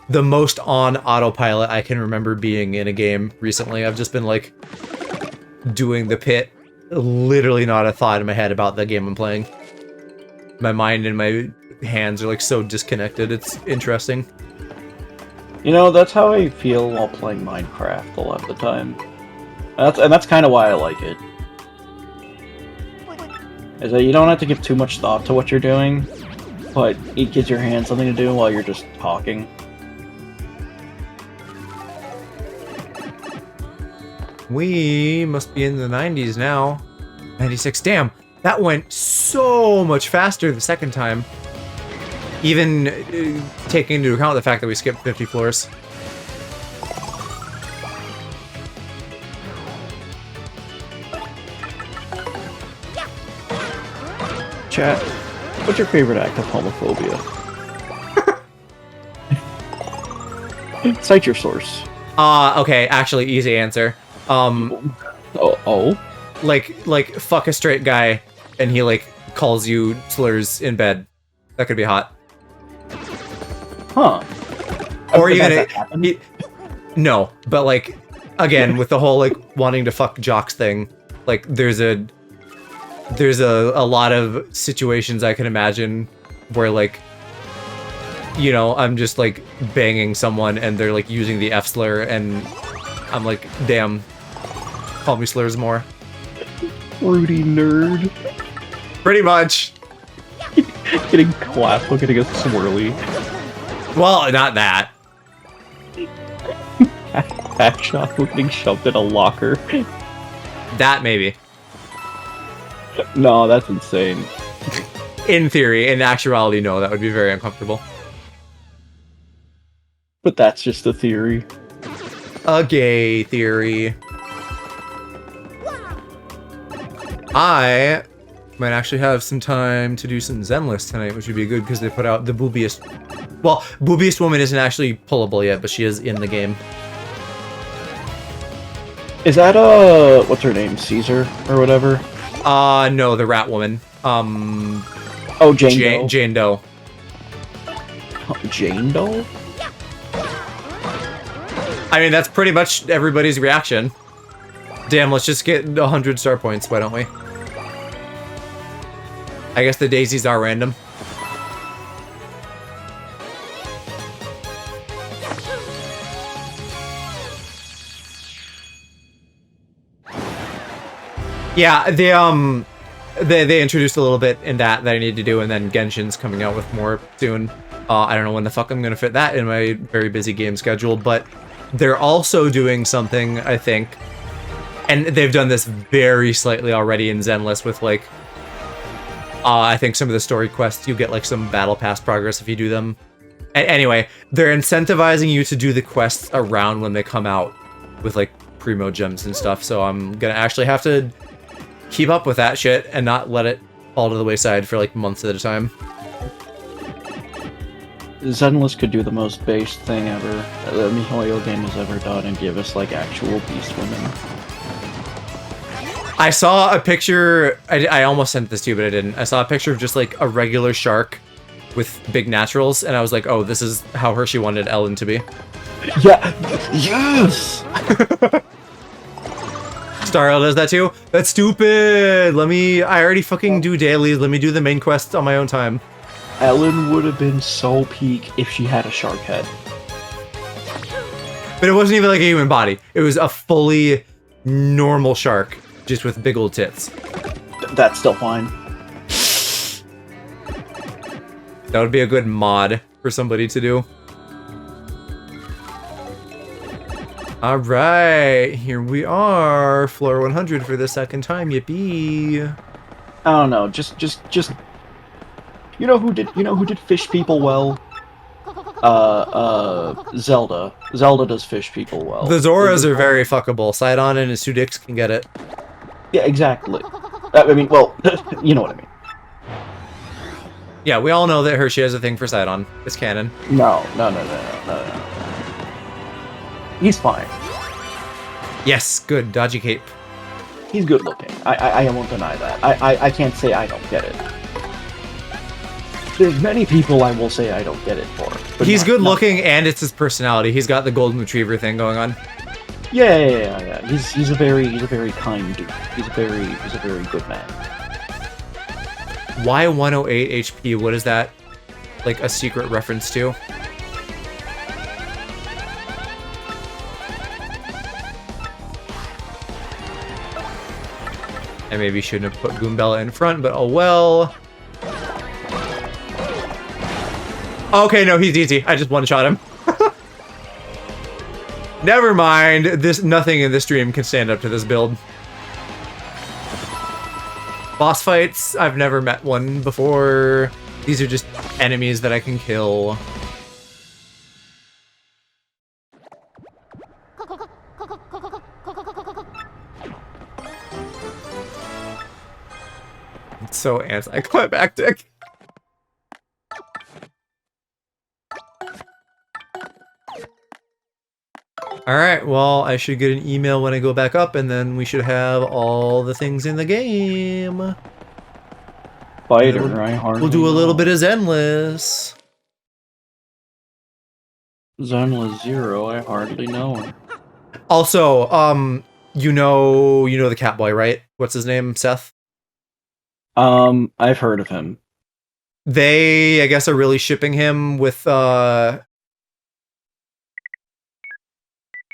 the most on autopilot I can remember being in a game recently. I've just been like doing the pit, literally not a thought in my head about the game I'm playing. My mind and my hands are like so disconnected. It's interesting. You know, that's how I feel while playing Minecraft a lot of the time. That's kind of why I like it. Is that you don't have to give too much thought to what you're doing, but it gives your hands something to do while you're just talking. We must be in the 90s now. 96, damn. That went so much faster the second time. Even taking into account the fact that we skipped 50 floors. Chat, what's your favorite act of homophobia? Cite your source. Okay, actually, easy answer. Like, fuck a straight guy, and he, like, calls you slurs in bed. That could be hot. Huh. Or even no, but, like, again, with the whole, like, wanting to fuck jocks thing, like, there's a lot of situations I can imagine where, like, you know, I'm just, like, banging someone and they're, like, using the F slur, and I'm like, damn, call me slurs more. Fruity nerd. Pretty much. Getting clapped, looking a swirly. Well, not that. Back shot getting shoved in a locker. That, maybe. No, that's insane. In theory. In actuality, no, that would be very uncomfortable. But that's just a theory. A gay theory. I might actually have some time to do some Zenless tonight, which would be good because they put out the boobiest... Well, boobiest woman isn't actually pullable yet, but she is in the game. Is that, what's her name? Caesar? Or whatever? No, the rat woman. Oh, Jane Doe. Jane Doe. Jane Doe? I mean, that's pretty much everybody's reaction. Damn, let's just get 100 star points, why don't we? I guess the daisies are random. Yeah, they introduced a little bit in that I need to do, and then Genshin's coming out with more soon. I don't know when the fuck I'm gonna fit that in my very busy game schedule, but they're also doing something, I think, and they've done this very slightly already in Zenless with, like, I think some of the story quests, you get, like, some battle pass progress if you do them. Anyway, they're incentivizing you to do the quests around when they come out with, like, primo gems and stuff, so I'm gonna actually have to keep up with that shit and not let it fall to the wayside for, like, months at a time. Zenless could do the most base thing ever that MiHoYo game has ever done and give us like actual beast women. I saw a picture. I almost sent this to you, but I didn't. I saw a picture of just like a regular shark with big naturals, and I was like, oh, this is how Hershey wanted Ellen to be. Yeah. Yes. Starl does that too? That's stupid! I already fucking do dailies, let me do the main quest on my own time. Ellen would have been so peak if she had a shark head. But it wasn't even like a human body. It was a fully normal shark, just with big old tits. That's still fine. That would be a good mod for somebody to do. Alright, here we are. Floor 100 for the second time, yippee. I don't know, just you know who did fish people well? Zelda. Zelda does fish people well. The Zoras are very fuckable. Sidon and his two dicks can get it. Yeah, exactly. I mean, well, you know what I mean. Yeah, we all know that Hershey has a thing for Sidon. It's canon. No. He's fine. Yes, good. Dodgy cape. He's good looking. I won't deny that. I can't say I don't get it. There's many people I will say I don't get it for. But He's good looking, and it's his personality. He's got the golden retriever thing going on. Yeah. He's a very kind dude. He's a very good man. Why 108 HP? What is that? Like a secret reference to? I maybe shouldn't have put Goombella in front, but oh well. Okay, no, he's easy. I just one-shot him. Never mind. Nothing in this stream can stand up to this build. Boss fights, I've never met one before. These are just enemies that I can kill. It's so anticlimactic. Alright, well, I should get an email when I go back up, and then we should have all the things in the game. Fighter, We'll do a little bit of Zenless. Zenless Zero, I hardly know her. Also, you know the Catboy, right? What's his name? Seth? I've heard of him. They, I guess, are really shipping him with,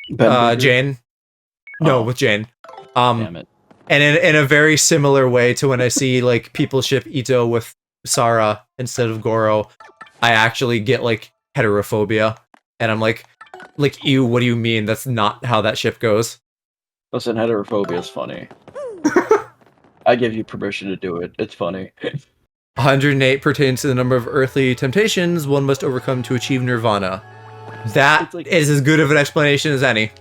Jane. No, with Jane. Damn it. And in a very similar way to when I see, like, people ship Ito with Sarah instead of Goro, I actually get, like, heterophobia. And I'm like, ew, what do you mean? That's not how that ship goes. Listen, heterophobia is funny. I give you permission to do it. It's funny. 108 pertains to the number of earthly temptations one must overcome to achieve nirvana. That is as good of an explanation as any.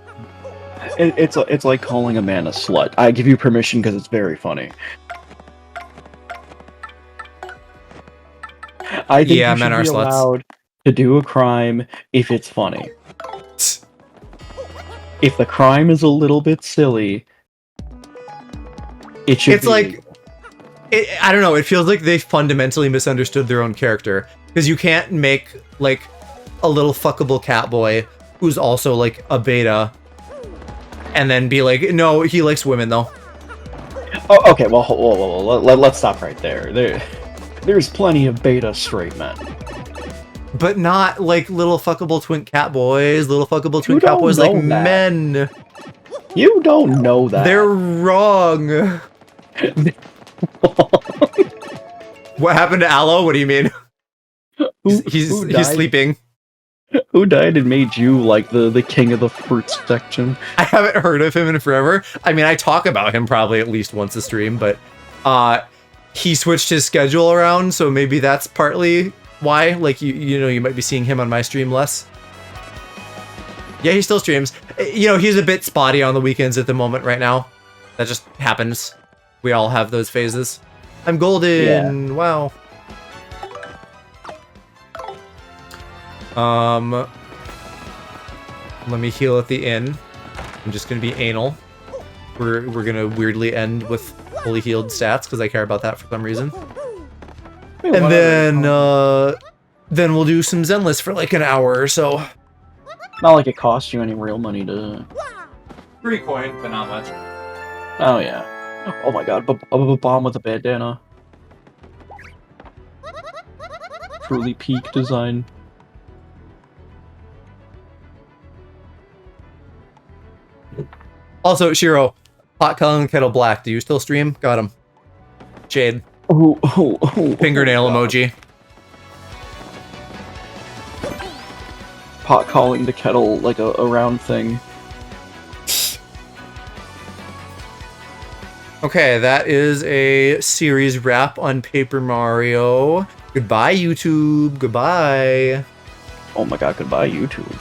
It's like calling a man a slut. I give you permission because it's very funny. I think you should be allowed to do a crime if it's funny. If the crime is a little bit silly, it should be. Like, I don't know, it feels like they fundamentally misunderstood their own character. Because you can't make, like, a little fuckable Catboy who's also, like, a beta, and then be like, no, he likes women, though. Oh, okay, well, let's stop right there. There's plenty of beta straight men. But not, like, little fuckable twink Catboys. Little fuckable twink Catboys like men. You don't know that. They're wrong. What happened to Aloe? What do you mean? He's sleeping. Who died and made you like the king of the fruits section? I haven't heard of him in forever. I mean, I talk about him probably at least once a stream, but he switched his schedule around, so maybe that's partly why. Like, you know, you might be seeing him on my stream less. Yeah, he still streams. You know, he's a bit spotty on the weekends at the moment right now. That just happens. We all have those phases. I'm golden. Yeah. Wow. Let me heal at the inn. I'm just gonna be anal. We're gonna weirdly end with fully healed stats because I care about that for some reason. Wait, And whatever. then we'll do some Zenless for like an hour or so. Not like it costs you any real money to. 3 coin, but not much. Oh yeah. Oh my god, bomb with a bandana. Truly peak design. Also, Shiro, pot calling kettle black. Do you still stream? Got him. Jade. Fingernail emoji. Pot calling the kettle like a round thing. Okay, that is a series wrap on Paper Mario. Goodbye, YouTube. Goodbye. Oh my god, goodbye, YouTube.